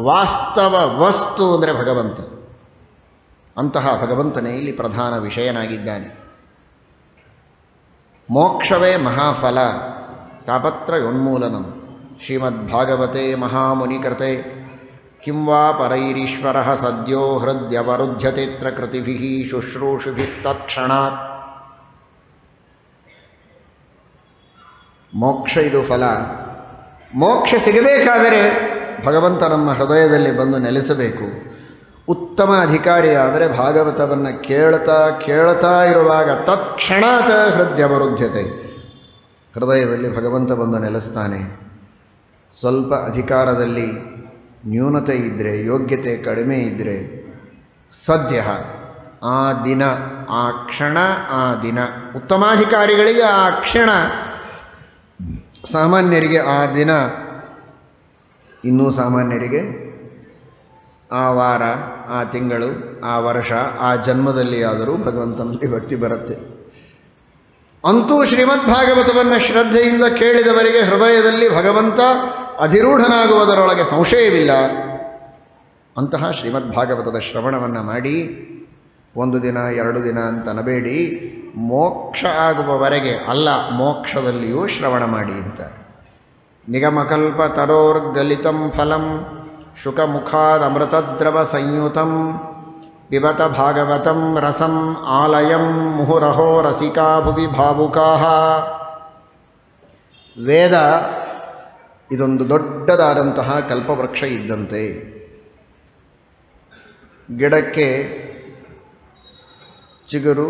ವಾಸ್ತವ ವಸ್ತು ಅಂದರೆ ಭಗವಂತ. ಅಂತಹ ಭಗವಂತನೇ ಇಲ್ಲಿ ಪ್ರಧಾನ ವಿಷಯನಾಗಿದ್ದಾನೆ. ಮೋಕ್ಷವೇ ಮಹಾಫಲ. ತಾಪತ್ರಯೋನ್ಮೂಲನಂ. ಶ್ರೀಮದ್ಭಾಗವತೆ ಮಹಾಮುನಿಕೃತೆ ಕಿಂ ವಾ ಪರೈರೀಶ್ವರ ಸದ್ಯೋ ಹೃದ್ಯವರುಧ್ಯತೆತ್ರ ಕೃತಿಭಿಃ ಶುಶ್ರೂಷುಭಿಸ್ತತ್ಕ್ಷಣಾತ್. ಮೋಕ್ಷ ಇದು ಫಲ. ಮೋಕ್ಷ ಸಿಗಬೇಕಾದರೆ ಭಗವಂತ ನಮ್ಮ ಹೃದಯದಲ್ಲಿ ಬಂದು ನೆಲೆಸಬೇಕು. ಉತ್ತಮ ಅಧಿಕಾರಿಯಾದರೆ ಭಾಗವತವನ್ನು ಕೇಳ್ತಾ ಇರುವಾಗ ತತ್ಕ್ಷಣಾತ್ ಹೃದಯವರುದ್ಧತೆ, ಹೃದಯದಲ್ಲಿ ಭಗವಂತ ಬಂದು ನೆಲೆಸ್ತಾನೆ. ಸ್ವಲ್ಪ ಅಧಿಕಾರದಲ್ಲಿ ನ್ಯೂನತೆ ಇದ್ದರೆ, ಯೋಗ್ಯತೆ ಕಡಿಮೆ ಇದ್ದರೆ ಸದ್ಯ ಆ ದಿನ, ಆ ಕ್ಷಣ, ಆ ದಿನ, ಉತ್ತಮಾಧಿಕಾರಿಗಳಿಗೆ ಆ ಕ್ಷಣ ಸಾಮಾನ್ಯರಿಗೆ ಆ ದಿನ, ಇನ್ನೂ ಸಾಮಾನ್ಯರಿಗೆ ಆ ವಾರ, ಆ ತಿಂಗಳು, ಆ ವರ್ಷ, ಆ ಜನ್ಮದಲ್ಲಿ ಆದರೂ ಭಗವಂತನಲ್ಲಿ ಭಕ್ತಿ ಬರುತ್ತೆ. ಅಂತೂ ಶ್ರೀಮದ್ಭಾಗವತವನ್ನು ಶ್ರದ್ಧೆಯಿಂದ ಕೇಳಿದವರಿಗೆ ಹೃದಯದಲ್ಲಿ ಭಗವಂತ ಅಧಿರೂಢನಾಗುವುದರೊಳಗೆ ಸಂಶಯವಿಲ್ಲ. ಅಂತಹ ಶ್ರೀಮದ್ಭಾಗವತದ ಶ್ರವಣವನ್ನು ಮಾಡಿ 1 ದಿನ 2 ದಿನ ಅಂತ ಅನ್ನಬೇಡಿ, ಮೋಕ್ಷ ಆಗುವವರೆಗೆ ಅಲ್ಲ, ಮೋಕ್ಷದಲ್ಲಿಯೂ ಶ್ರವಣ ಮಾಡಿ ಅಂತ. ನಿಗಮಕಲ್ಪ ತರೋರ್ಗಲಿತಂ ಫಲಂ ಶುಕಮುಖಾದಮೃತದ್ರವ ಸಂಯುತಂ ಪಿಬತ ಭಾಗವತಂ ರಸಂ ಆಲಯಂ ಮುಹುರಹೋ ರಸಿಕಾ ಭುವಿ ಭಾವುಕಾಃ. ವೇದ ಇದೊಂದು ದೊಡ್ಡದಾದಂತಹ ಕಲ್ಪವೃಕ್ಷ ಇದ್ದಂತೆ. ಗಿಡಕ್ಕೆ ಚಿಗುರು,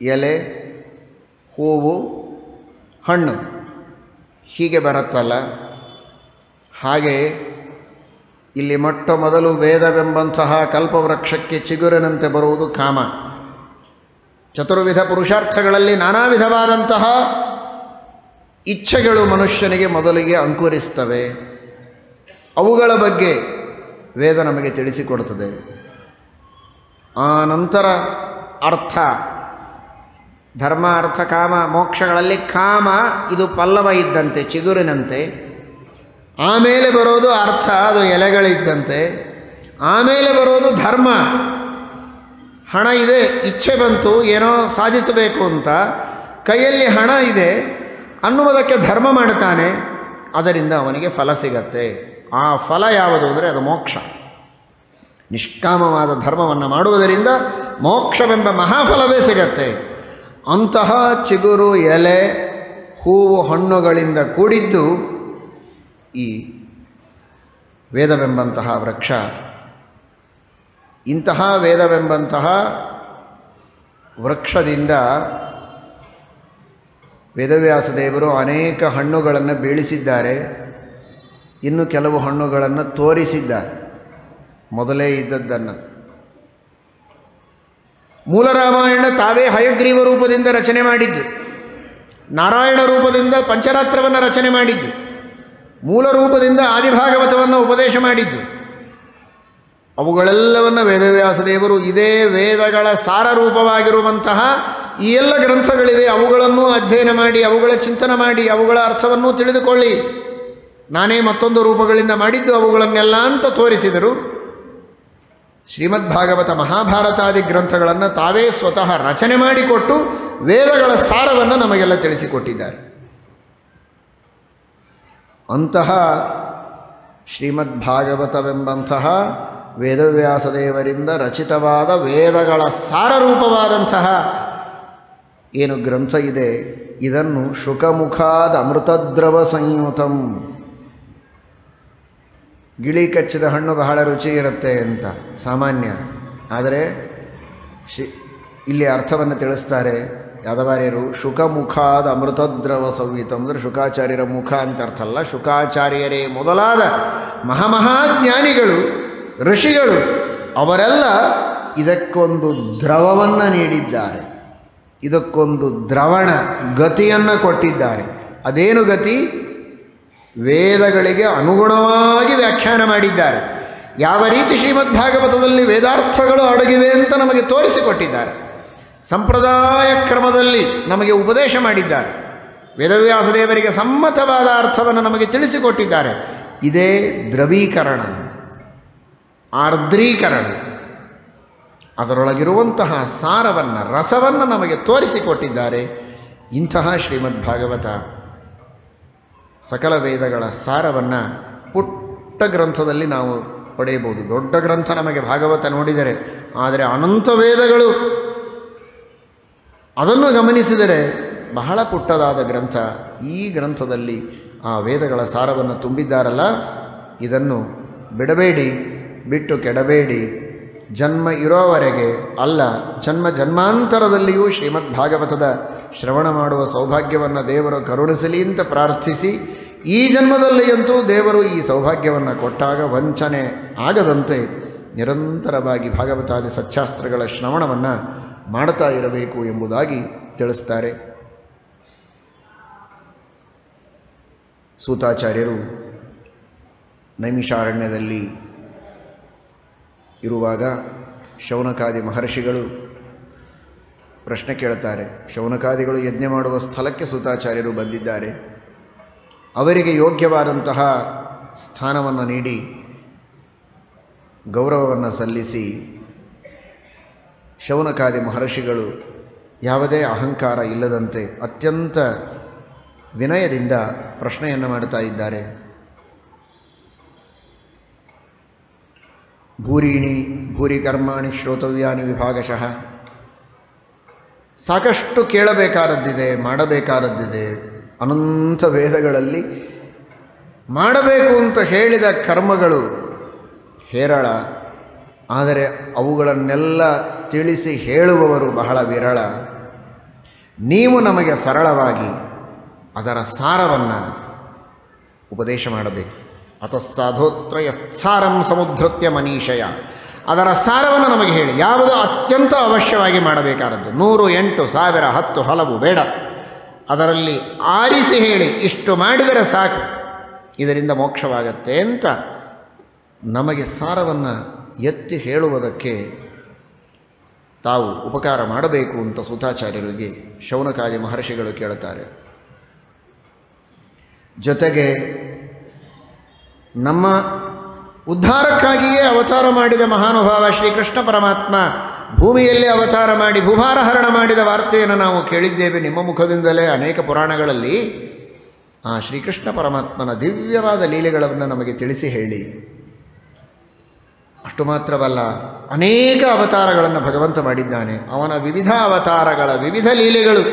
ಎಲೆ, ಹೂವು, ಹಣ್ಣು ಹೀಗೆ ಬರುತ್ತಲ್ಲ, ಹಾಗೆ ಇಲ್ಲಿ ಮೊಟ್ಟ ಮೊದಲು ವೇದವೆಂಬಂತಹ ಕಲ್ಪವೃಕ್ಷಕ್ಕೆ ಚಿಗುರಿನಂತೆ ಬರುವುದು ಕಾಮ. ಚತುರ್ವಿಧ ಪುರುಷಾರ್ಥಗಳಲ್ಲಿ ನಾನಾ ವಿಧವಾದಂತಹ ಇಚ್ಛೆಗಳು ಮನುಷ್ಯನಿಗೆ ಮೊದಲಿಗೆ ಅಂಕುರಿಸ್ತವೆ. ಅವುಗಳ ಬಗ್ಗೆ ವೇದ ನಮಗೆ ತಿಳಿಸಿಕೊಡುತ್ತದೆ. ಆ ನಂತರ ಅರ್ಥ, ಧರ್ಮ ಅರ್ಥ ಕಾಮ ಮೋಕ್ಷಗಳಲ್ಲಿ ಕಾಮ ಇದು ಪಲ್ಲವ ಇದ್ದಂತೆ, ಚಿಗುರಿನಂತೆ. ಆಮೇಲೆ ಬರೋದು ಅರ್ಥ, ಅದು ಎಲೆಗಳಿದ್ದಂತೆ. ಆಮೇಲೆ ಬರೋದು ಧರ್ಮ, ಹಣ ಇದೆ, ಇಚ್ಛೆ ಬಂತು, ಏನೋ ಸಾಧಿಸಬೇಕು ಅಂತ, ಕೈಯಲ್ಲಿ ಹಣ ಇದೆ ಅನ್ನುವುದಕ್ಕೆ ಧರ್ಮ ಮಾಡ್ತಾನೆ, ಅದರಿಂದ ಅವನಿಗೆ ಫಲ ಸಿಗತ್ತೆ. ಆ ಫಲ ಯಾವುದು ಅಂದರೆ ಅದು ಮೋಕ್ಷ. ನಿಷ್ಕಾಮವಾದ ಧರ್ಮವನ್ನು ಮಾಡುವುದರಿಂದ ಮೋಕ್ಷವೆಂಬ ಮಹಾಫಲವೇ ಸಿಗತ್ತೆ. ಅಂತಹ ಚಿಗುರು, ಎಲೆ, ಹೂವು, ಹಣ್ಣುಗಳಿಂದ ಕೂಡಿದ್ದು ಈ ವೇದವೆಂಬಂತಹ ವೃಕ್ಷ. ಇಂತಹ ವೇದವೆಂಬಂತಹ ವೃಕ್ಷದಿಂದ ವೇದವ್ಯಾಸ ದೇವರು ಅನೇಕ ಹಣ್ಣುಗಳನ್ನು ಬೀಳಿಸಿದ್ದಾರೆ. ಇನ್ನು ಕೆಲವು ಹಣ್ಣುಗಳನ್ನು ತೋರಿಸಿದ್ದಾರೆ, ಮೊದಲೇ ಇದ್ದದ್ದನ್ನು. ಮೂಲ ರಾಮಾಯಣ ತಾವೇ ಹಯಗ್ರೀವ ರೂಪದಿಂದ ರಚನೆ ಮಾಡಿದ್ದು, ನಾರಾಯಣ ರೂಪದಿಂದ ಪಂಚರಾತ್ರವನ್ನು ರಚನೆ ಮಾಡಿದ್ದು, ಮೂಲ ರೂಪದಿಂದ ಆದಿಭಾಗವತವನ್ನು ಉಪದೇಶ ಮಾಡಿದ್ದು. ಅವುಗಳೆಲ್ಲವನ್ನು ವೇದವ್ಯಾಸ ದೇವರು ಇದೇ ವೇದಗಳ ಸಾರ ರೂಪವಾಗಿರುವಂತಹ ಈ ಎಲ್ಲ ಗ್ರಂಥಗಳಿವೆ, ಅವುಗಳನ್ನು ಅಧ್ಯಯನ ಮಾಡಿ, ಅವುಗಳ ಚಿಂತನೆ ಮಾಡಿ, ಅವುಗಳ ಅರ್ಥವನ್ನು ತಿಳಿದುಕೊಳ್ಳಿ, ನಾನೇ ಮತ್ತೊಂದು ರೂಪಗಳಿಂದ ಮಾಡಿದ್ದು ಅವುಗಳನ್ನೆಲ್ಲ ಅಂತ ತೋರಿಸಿದರು. ಶ್ರೀಮದ್ಭಾಗವತ ಮಹಾಭಾರತಾದಿ ಗ್ರಂಥಗಳನ್ನು ತಾವೇ ಸ್ವತಃ ರಚನೆ ಮಾಡಿಕೊಟ್ಟು ವೇದಗಳ ಸಾರವನ್ನು ನಮಗೆಲ್ಲ ತಿಳಿಸಿಕೊಟ್ಟಿದ್ದಾರೆ. ಅಂತಹ ಶ್ರೀಮದ್ಭಾಗವತವೆಂಬಂತಹ ವೇದವ್ಯಾಸದೇವರಿಂದ ರಚಿತವಾದ ವೇದಗಳ ಸಾರರೂಪವಾದಂತಹ ಏನು ಗ್ರಂಥ ಇದೆ, ಇದನ್ನು ಶುಕಮುಖಾದ ಅಮೃತದ್ರವ ಸಂಯುತಂ. ಗಿಳಿ ಕಚ್ಚಿದ ಹಣ್ಣು ಬಹಳ ರುಚಿ ಇರುತ್ತೆ ಅಂತ ಸಾಮಾನ್ಯ, ಆದರೆ ಇಲ್ಲಿ ಅರ್ಥವನ್ನು ತಿಳಿಸ್ತಾರೆ ಯಾದವಾರ್ಯರು. ಶುಕಮುಖಾದ ಅಮೃತದ್ರವ ಸಂಯುತಂ ಅಂದರೆ ಶುಕಾಚಾರ್ಯರ ಮುಖ ಅಂತ ಅರ್ಥ ಅಲ್ಲ, ಶುಕಾಚಾರ್ಯರೇ ಮೊದಲಾದ ಮಹಾಮಹಾಜ್ಞಾನಿಗಳು, ಋಷಿಗಳು ಅವರೆಲ್ಲ ಇದಕ್ಕೊಂದು ದ್ರವವನ್ನು ನೀಡಿದ್ದಾರೆ, ಇದಕ್ಕೊಂದು ದ್ರವಣ ಗತಿಯನ್ನು ಕೊಟ್ಟಿದ್ದಾರೆ. ಅದೇನು ಗತಿ? ವೇದಗಳಿಗೆ ಅನುಗುಣವಾಗಿ ವ್ಯಾಖ್ಯಾನ ಮಾಡಿದ್ದಾರೆ. ಯಾವ ರೀತಿ ಶ್ರೀಮದ್ಭಾಗವತದಲ್ಲಿ ವೇದಾರ್ಥಗಳು ಅಡಗಿವೆ ಅಂತ ನಮಗೆ ತೋರಿಸಿಕೊಟ್ಟಿದ್ದಾರೆ. ಸಂಪ್ರದಾಯ ಕ್ರಮದಲ್ಲಿ ನಮಗೆ ಉಪದೇಶ ಮಾಡಿದ್ದಾರೆ. ವೇದವ್ಯಾಸದೇವರಿಗೆ ಸಮ್ಮತವಾದ ಅರ್ಥವನ್ನು ನಮಗೆ ತಿಳಿಸಿಕೊಟ್ಟಿದ್ದಾರೆ. ಇದೇ ದ್ರವೀಕರಣ, ಆರ್ದ್ರೀಕರಣ. ಅದರೊಳಗಿರುವಂತಹ ಸಾರವನ್ನು, ರಸವನ್ನು ನಮಗೆ ತೋರಿಸಿಕೊಟ್ಟಿದ್ದಾರೆ. ಇಂತಹ ಶ್ರೀಮದ್ಭಾಗವತ ಸಕಲ ವೇದಗಳ ಸಾರವನ್ನು ಪುಟ್ಟ ಗ್ರಂಥದಲ್ಲಿ ನಾವು ಪಡೆಯಬಹುದು. ದೊಡ್ಡ ಗ್ರಂಥ ನಮಗೆ ಭಾಗವತ ನೋಡಿದರೆ, ಆದರೆ ಅನಂತ ವೇದಗಳು ಅದನ್ನು ಗಮನಿಸಿದರೆ ಬಹಳ ಪುಟ್ಟದಾದ ಗ್ರಂಥ. ಈ ಗ್ರಂಥದಲ್ಲಿ ಆ ವೇದಗಳ ಸಾರವನ್ನು ತುಂಬಿದ್ದಾರಲ್ಲ, ಇದನ್ನು ಬಿಡಬೇಡಿ, ಬಿಟ್ಟು ಕೆಡಬೇಡಿ. ಜನ್ಮ ಇರೋವರೆಗೆ ಅಲ್ಲ, ಜನ್ಮ ಜನ್ಮಾಂತರದಲ್ಲಿಯೂ ಶ್ರೀಮದ್ಭಾಗವತದ ಶ್ರವಣ ಮಾಡುವ ಸೌಭಾಗ್ಯವನ್ನು ದೇವರು ಕರುಣಿಸಲಿ ಅಂತ ಪ್ರಾರ್ಥಿಸಿ, ಈ ಜನ್ಮದಲ್ಲಿಯಂತೂ ದೇವರು ಈ ಸೌಭಾಗ್ಯವನ್ನು ಕೊಟ್ಟಾಗ ವಂಚನೆ ಆಗದಂತೆ ನಿರಂತರವಾಗಿ ಭಾಗವತಾದಿ ಸಚ್ಚಾಸ್ತ್ರಗಳ ಶ್ರವಣವನ್ನು ಮಾಡ್ತಾ ಇರಬೇಕು ಎಂಬುದಾಗಿ ತಿಳಿಸ್ತಾರೆ. ಸೂತಾಚಾರ್ಯರು ನೈಮಿಷಾರಣ್ಯದಲ್ಲಿ ಇರುವಾಗ ಶೌನಕಾದಿ ಮಹರ್ಷಿಗಳು ಪ್ರಶ್ನೆ ಕೇಳುತ್ತಾರೆ. ಶೌನಕಾದಿಗಳು ಯಜ್ಞ ಮಾಡುವ ಸ್ಥಳಕ್ಕೆ ಸೂತಾಚಾರ್ಯರು ಬಂದಿದ್ದಾರೆ. ಅವರಿಗೆ ಯೋಗ್ಯವಾದಂತಹ ಸ್ಥಾನವನ್ನು ನೀಡಿ ಗೌರವವನ್ನು ಸಲ್ಲಿಸಿ ಶೌನಕಾದಿ ಮಹರ್ಷಿಗಳು ಯಾವುದೇ ಅಹಂಕಾರ ಇಲ್ಲದಂತೆ ಅತ್ಯಂತ ವಿನಯದಿಂದ ಪ್ರಶ್ನೆಯನ್ನು ಮಾಡುತ್ತಾ ಇದ್ದಾರೆ. ಭೂರೀಣಿ ಭೂರಿ ಕರ್ಮಾಣಿ ಶ್ರೋತವ್ಯಾನಿ ವಿಭಾಗಶಃ. ಸಾಕಷ್ಟು ಕೇಳಬೇಕಾದದ್ದಿದೆ, ಮಾಡಬೇಕಾದದ್ದಿದೆ. ಅನಂತ ವೇದಗಳಲ್ಲಿ ಮಾಡಬೇಕು ಅಂತ ಹೇಳಿದ ಕರ್ಮಗಳು ಹೇರಳ. ಆದರೆ ಅವುಗಳನ್ನೆಲ್ಲ ತಿಳಿಸಿ ಹೇಳುವವರು ಬಹಳ ವಿರಳ. ನೀವು ನಮಗೆ ಸರಳವಾಗಿ ಅದರ ಸಾರವನ್ನು ಉಪದೇಶ ಮಾಡಬೇಕು. ಅತಃಸಾಧೋತ್ರ ಯತ್ಸಾರಂ ಸಮುದ್ರತ್ಯ ಮನೀಷಯ. ಅದರ ಸಾರವನ್ನು ನಮಗೆ ಹೇಳಿ. ಯಾವುದು ಅತ್ಯಂತ ಅವಶ್ಯವಾಗಿ ಮಾಡಬೇಕಾದದ್ದು, 100, 8, 1000, 10 ಹಲವು ಬೇಡ. ಅದರಲ್ಲಿ ಆರಿಸಿ ಹೇಳಿ, ಇಷ್ಟು ಮಾಡಿದರೆ ಸಾಕು, ಇದರಿಂದ ಮೋಕ್ಷವಾಗತ್ತೆ ಅಂತ ನಮಗೆ ಸಾರವನ್ನು ಎತ್ತಿ ಹೇಳುವುದಕ್ಕೆ ತಾವು ಉಪಕಾರ ಮಾಡಬೇಕು ಅಂತ ಸೂತಾಚಾರ್ಯರಿಗೆ ಶೌನಕಾದಿ ಮಹರ್ಷಿಗಳು ಕೇಳುತ್ತಾರೆ. ಜೊತೆಗೆ ನಮ್ಮ ಉದ್ಧಾರಕ್ಕಾಗಿಯೇ ಅವತಾರ ಮಾಡಿದ ಮಹಾನುಭಾವ ಶ್ರೀಕೃಷ್ಣ ಪರಮಾತ್ಮ ಭೂಮಿಯಲ್ಲೇ ಅವತಾರ ಮಾಡಿ ಭೂಭಾರ ಹರಣ ಮಾಡಿದ ವಾರ್ತೆಯನ್ನು ನಾವು ಕೇಳಿದ್ದೇವೆ ನಿಮ್ಮ ಮುಖದಿಂದಲೇ ಅನೇಕ ಪುರಾಣಗಳಲ್ಲಿ. ಆ ಶ್ರೀಕೃಷ್ಣ ಪರಮಾತ್ಮನ ದಿವ್ಯವಾದ ಲೀಲೆಗಳನ್ನು ನಮಗೆ ತಿಳಿಸಿ ಹೇಳಿ. ಅಷ್ಟು ಮಾತ್ರವಲ್ಲ, ಅನೇಕ ಅವತಾರಗಳನ್ನು ಭಗವಂತ ಮಾಡಿದ್ದಾನೆ. ಅವನ ವಿವಿಧ ಅವತಾರಗಳ ವಿವಿಧ ಲೀಲೆಗಳು,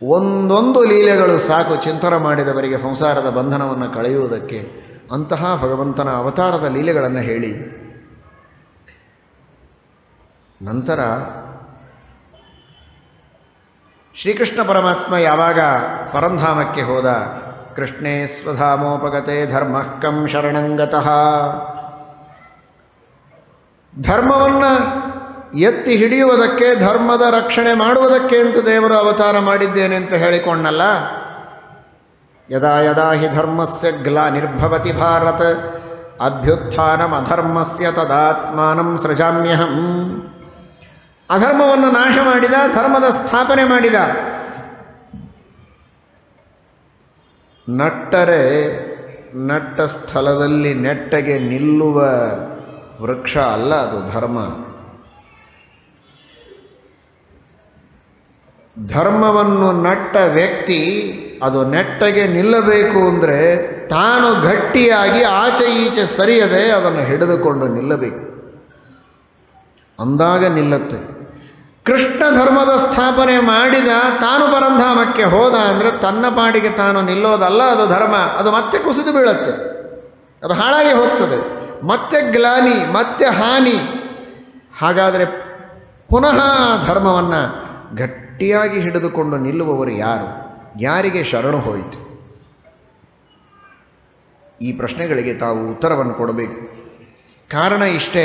ಒಂದೊಂದು ಲೀಲೆಗಳು ಸಾಕು ಚಿಂತನೆ ಮಾಡಿದವರಿಗೆ ಸಂಸಾರದ ಬಂಧನವನ್ನು ಕಳೆಯುವುದಕ್ಕೆ. ಅಂತಹ ಭಗವಂತನ ಅವತಾರದ ಲೀಲೆಗಳನ್ನು ಹೇಳಿ. ನಂತರ ಶ್ರೀಕೃಷ್ಣ ಪರಮಾತ್ಮ ಯಾವಾಗ ಪರಂಧಾಮಕ್ಕೆ ಹೋದ, ಕೃಷ್ಣೇ ಸ್ವಧಾಮೋಪಗತೆ ಧರ್ಮಃ ಕಂ ಶರಣಂಗತಃ. ಧರ್ಮವನ್ನು ಎತ್ತಿ ಹಿಡಿಯುವುದಕ್ಕೆ, ಧರ್ಮದ ರಕ್ಷಣೆ ಮಾಡುವುದಕ್ಕೆ ಅಂತ ದೇವರು ಅವತಾರ ಮಾಡಿದ್ದೇನೆ ಅಂತ ಹೇಳಿಕೊಂಡಲ್ಲ. ಯದಾ ಯದಾ ಹಿ ಧರ್ಮಸ್ಯ ಗ್ಲಾನಿರ್ಭವತಿ ಭಾರತ ಅಭ್ಯುತ್ಥಾನಮಧರ್ಮಸ್ಯ ತದಾತ್ಮಾನಂ ಸೃಜಾಮ್ಯಹಂ. ಅಧರ್ಮವನ್ನು ನಾಶ ಮಾಡಿದ, ಧರ್ಮದ ಸ್ಥಾಪನೆ ಮಾಡಿದ. ನಟ್ಟರೆ ನಟ್ಟ ಸ್ಥಳದಲ್ಲಿ ನೆಟ್ಟಗೆ ನಿಲ್ಲುವ ವೃಕ್ಷ ಅಲ್ಲ ಅದು ಧರ್ಮ. ಧರ್ಮವನ್ನು ನಟ್ಟ ವ್ಯಕ್ತಿ ಅದು ನೆಟ್ಟಗೆ ನಿಲ್ಲಬೇಕು ಅಂದರೆ ತಾನು ಗಟ್ಟಿಯಾಗಿ ಆಚೆ ಈಚೆ ಸರಿಯದೆ ಅದನ್ನು ಹಿಡಿದುಕೊಂಡು ನಿಲ್ಲಬೇಕು, ಅಂದಾಗ ನಿಲ್ಲುತ್ತೆ. ಕೃಷ್ಣ ಧರ್ಮದ ಸ್ಥಾಪನೆ ಮಾಡಿದ, ತಾನು ಪರಂಧಾಮಕ್ಕೆ ಹೋದ ಅಂದರೆ ತನ್ನ ಪಾಡಿಗೆ ತಾನು ನಿಲ್ಲೋದಲ್ಲ ಅದು ಧರ್ಮ. ಅದು ಮತ್ತೆ ಕುಸಿದು ಬೀಳುತ್ತೆ, ಅದು ಹಾಳಾಗಿ ಹೋಗ್ತದೆ, ಮತ್ತೆ ಗ್ಲಾನಿ, ಮತ್ತೆ ಹಾನಿ. ಹಾಗಾದರೆ ಪುನಃ ಧರ್ಮವನ್ನು ಗಟ್ಟಿಯಾಗಿ ಹಿಡಿದುಕೊಂಡು ನಿಲ್ಲುವವರು ಯಾರು? ಯಾರಿಗೆ ಶರಣು ಹೋಯಿತು? ಈ ಪ್ರಶ್ನೆಗಳಿಗೆ ತಾವು ಉತ್ತರವನ್ನು ಕೊಡಬೇಕು. ಕಾರಣ ಇಷ್ಟೇ,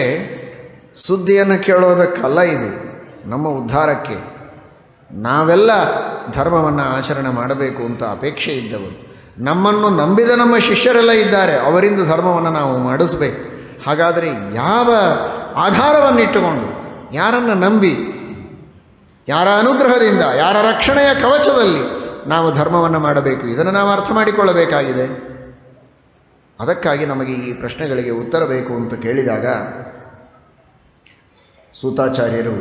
ಸುದ್ದಿಯನ್ನು ಕೇಳೋದಕ್ಕಲ್ಲ, ಇದು ನಮ್ಮ ಉದ್ಧಾರಕ್ಕೆ. ನಾವೆಲ್ಲ ಧರ್ಮವನ್ನು ಆಚರಣೆ ಮಾಡಬೇಕು ಅಂತ ಅಪೇಕ್ಷೆ ಇದ್ದವರು, ನಮ್ಮನ್ನು ನಂಬಿದ ನಮ್ಮ ಶಿಷ್ಯರೆಲ್ಲ ಇದ್ದಾರೆ, ಅವರಿಂದ ಧರ್ಮವನ್ನು ನಾವು ಮಾಡಿಸ್ಬೇಕು. ಹಾಗಾದರೆ ಯಾವ ಆಧಾರವನ್ನಿಟ್ಟುಕೊಂಡು, ಯಾರನ್ನು ನಂಬಿ, ಯಾರ ಅನುಗ್ರಹದಿಂದ, ಯಾರ ರಕ್ಷಣೆಯ ಕವಚದಲ್ಲಿ ನಾವು ಧರ್ಮವನ್ನು ಮಾಡಬೇಕು? ಇದನ್ನು ನಾವು ಅರ್ಥ ಮಾಡಿಕೊಳ್ಳಬೇಕಾಗಿದೆ. ಅದಕ್ಕಾಗಿ ನಮಗೆ ಈ ಪ್ರಶ್ನೆಗಳಿಗೆ ಉತ್ತರ ಬೇಕು ಅಂತ ಕೇಳಿದಾಗ ಸೂತಾಚಾರ್ಯರು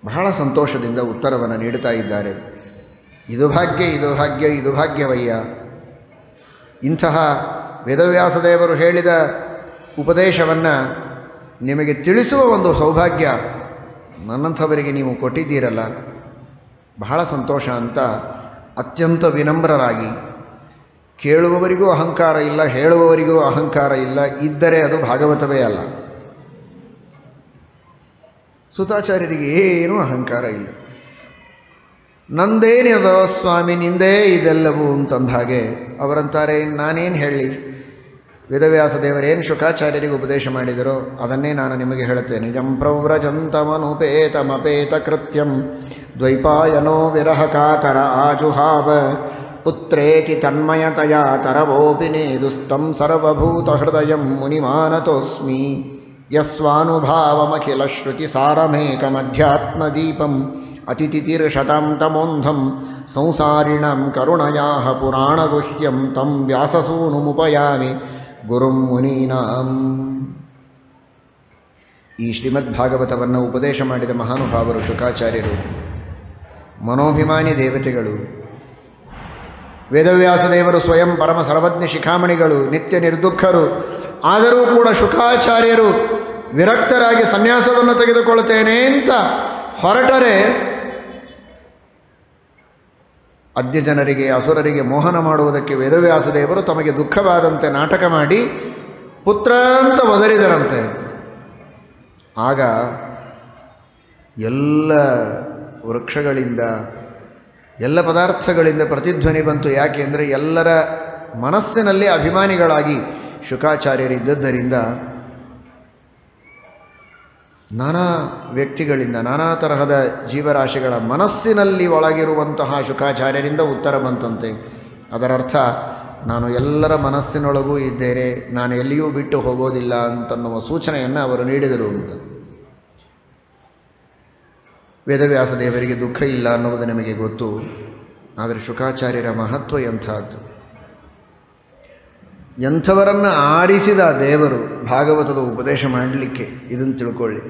ಬಹಳ ಸಂತೋಷದಿಂದ ಉತ್ತರವನ್ನು ನೀಡುತ್ತಾ ಇದ್ದಾರೆ. ಇದು ಭಾಗ್ಯ, ಇದು ಭಾಗ್ಯ, ಇದು ಭಾಗ್ಯವಯ್ಯ. ಇಂತಹ ವೇದವ್ಯಾಸದೇವರು ಹೇಳಿದ ಉಪದೇಶವನ್ನು ನಿಮಗೆ ತಿಳಿಸುವ ಒಂದು ಸೌಭಾಗ್ಯ ನನ್ನಂಥವರಿಗೆ ನೀವು ಕೊಟ್ಟಿದ್ದೀರಲ್ಲ, ಬಹಳ ಸಂತೋಷ ಅಂತ ಅತ್ಯಂತ ವಿನಮ್ರರಾಗಿ, ಕೇಳುವವರಿಗೂ ಅಹಂಕಾರ ಇಲ್ಲ, ಹೇಳುವವರಿಗೂ ಅಹಂಕಾರ ಇಲ್ಲ, ಇದ್ದರೆ ಅದು ಭಾಗವತವೇ ಅಲ್ಲ. ಸೂತಾಚಾರ್ಯರಿಗೆ ಏನೂ ಅಹಂಕಾರ ಇಲ್ಲ. ನಂದೇನಿದೋ ಸ್ವಾಮಿ, ನಿಂದೇ ಇದೆಲ್ಲವೂ ಅಂತಂದ ಹಾಗೆ ಅವರಂತಾರೆ, ನಾನೇನು ಹೇಳಲಿ, ವೇದವ್ಯಾಸ ದೇವರೇನು ಶುಕಾಚಾರ್ಯರಿಗೆ ಉಪದೇಶ ಮಾಡಿದರೋ ಅದನ್ನೇ ನಾನು ನಿಮಗೆ ಹೇಳುತ್ತೇನೆ. ನಿಜಂ ಪ್ರವ್ರಜಂತಮನುಪೇತಮಪೇತ ಕೃತ್ಯಂ ದ್ವೈಪಾಯನೋ ವಿರಹ ಕಾತರ ಆಜುಹಾವ ಪುತ್ರೇತಿ ತನ್ಮಯತಯಾ ತರವೋಪಿ ನೇದುಸ್ತಂ ಸರ್ವಭೂತಹೃದಯಂ ಮುನಿಮಾನತೋಸ್ಮಿ ಯಸ್ವಾನುಭಾವಮಖಿಲಶ್ರುತಿಸಾರಮೇಕಮಧ್ಯಾತ್ಮದೀಪಂ ಅತಿಥಿತಿರ್ಷತಾಂ ತಮೋಂಧಂ ಸಂಸಾರಿಣಂ ಕರುಣಯಾ ಪುರಾಣಗುಹ್ಯಂ ತಂ ವ್ಯಾಸಸೂನುಮುಪಯಾಮಿ ಗುರುಂ ಮುನೀನಾಂ. ಈ ಶ್ರೀಮದ್ಭಾಗವತವನ್ನು ಉಪದೇಶ ಮಾಡಿದ ಮಹಾನುಭಾವರು ಶುಕಾಚಾರ್ಯರು, ಮನೋಭಿಮಾನಿ ದೇವತೆಗಳು, ವೇದವ್ಯಾಸದೇವರು ಸ್ವಯಂ ಪರಮ ಸರ್ವಜ್ಞ ಶಿಖಾಮಣಿಗಳು, ನಿತ್ಯ ನಿರ್ದುಃಖರು. ಆದರೂ ಕೂಡ ಶುಕಾಚಾರ್ಯರು ವಿರಕ್ತರಾಗಿ ಸನ್ಯಾಸವನ್ನು ತೆಗೆದುಕೊಳ್ಳುತ್ತೇನೆ ಅಂತ ಹೊರಟರೆ ಅದ್ಯ ಜನರಿಗೆ ಅಸುರರಿಗೆ ಮೋಹನ ಮಾಡುವುದಕ್ಕೆ ವೇದವ್ಯಾಸದೇವರು ತಮಗೆ ದುಃಖವಾದಂತೆ ನಾಟಕ ಮಾಡಿ ಪುತ್ರ ಅಂತ ಒದರಿದರಂತೆ. ಆಗ ಎಲ್ಲ ವೃಕ್ಷಗಳಿಂದ ಎಲ್ಲ ಪದಾರ್ಥಗಳಿಂದ ಪ್ರತಿಧ್ವನಿ ಬಂತು. ಯಾಕೆ ಅಂದರೆ ಎಲ್ಲರ ಮನಸ್ಸಿನಲ್ಲಿ ಅಭಿಮಾನಿಗಳಾಗಿ ಶುಕಾಚಾರ್ಯರಿದ್ದದ್ದರಿಂದ ನಾನಾ ವ್ಯಕ್ತಿಗಳಿಂದ ನಾನಾ ತರಹದ ಜೀವರಾಶಿಗಳ ಮನಸ್ಸಿನಲ್ಲಿ ಒಳಗಿರುವಂತಹ ಶುಕಾಚಾರ್ಯರಿಂದ ಉತ್ತರ ಬಂತಂತೆ. ಅದರರ್ಥ ನಾನು ಎಲ್ಲರ ಮನಸ್ಸಿನೊಳಗೂ ಇದ್ದೇನೆ, ನಾನು ಎಲ್ಲಿಯೂ ಬಿಟ್ಟು ಹೋಗೋದಿಲ್ಲ ಅಂತನ್ನುವ ಸೂಚನೆಯನ್ನು ಅವರು ನೀಡಿದರು ಅಂತ. ವೇದವ್ಯಾಸ ದೇವರಿಗೆ ದುಃಖ ಇಲ್ಲ ಅನ್ನುವುದು ನಮಗೆ ಗೊತ್ತು. ಆದರೆ ಶುಕಾಚಾರ್ಯರ ಮಹತ್ವ ಎಂಥದ್ದು. ಎಂಥವರನ್ನು ಆರಿಸಿದ ದೇವರು ಭಾಗವತದ ಉಪದೇಶ ಮಾಡಲಿಕ್ಕೆ, ಇದನ್ನು ತಿಳ್ಕೊಳ್ಳಿ.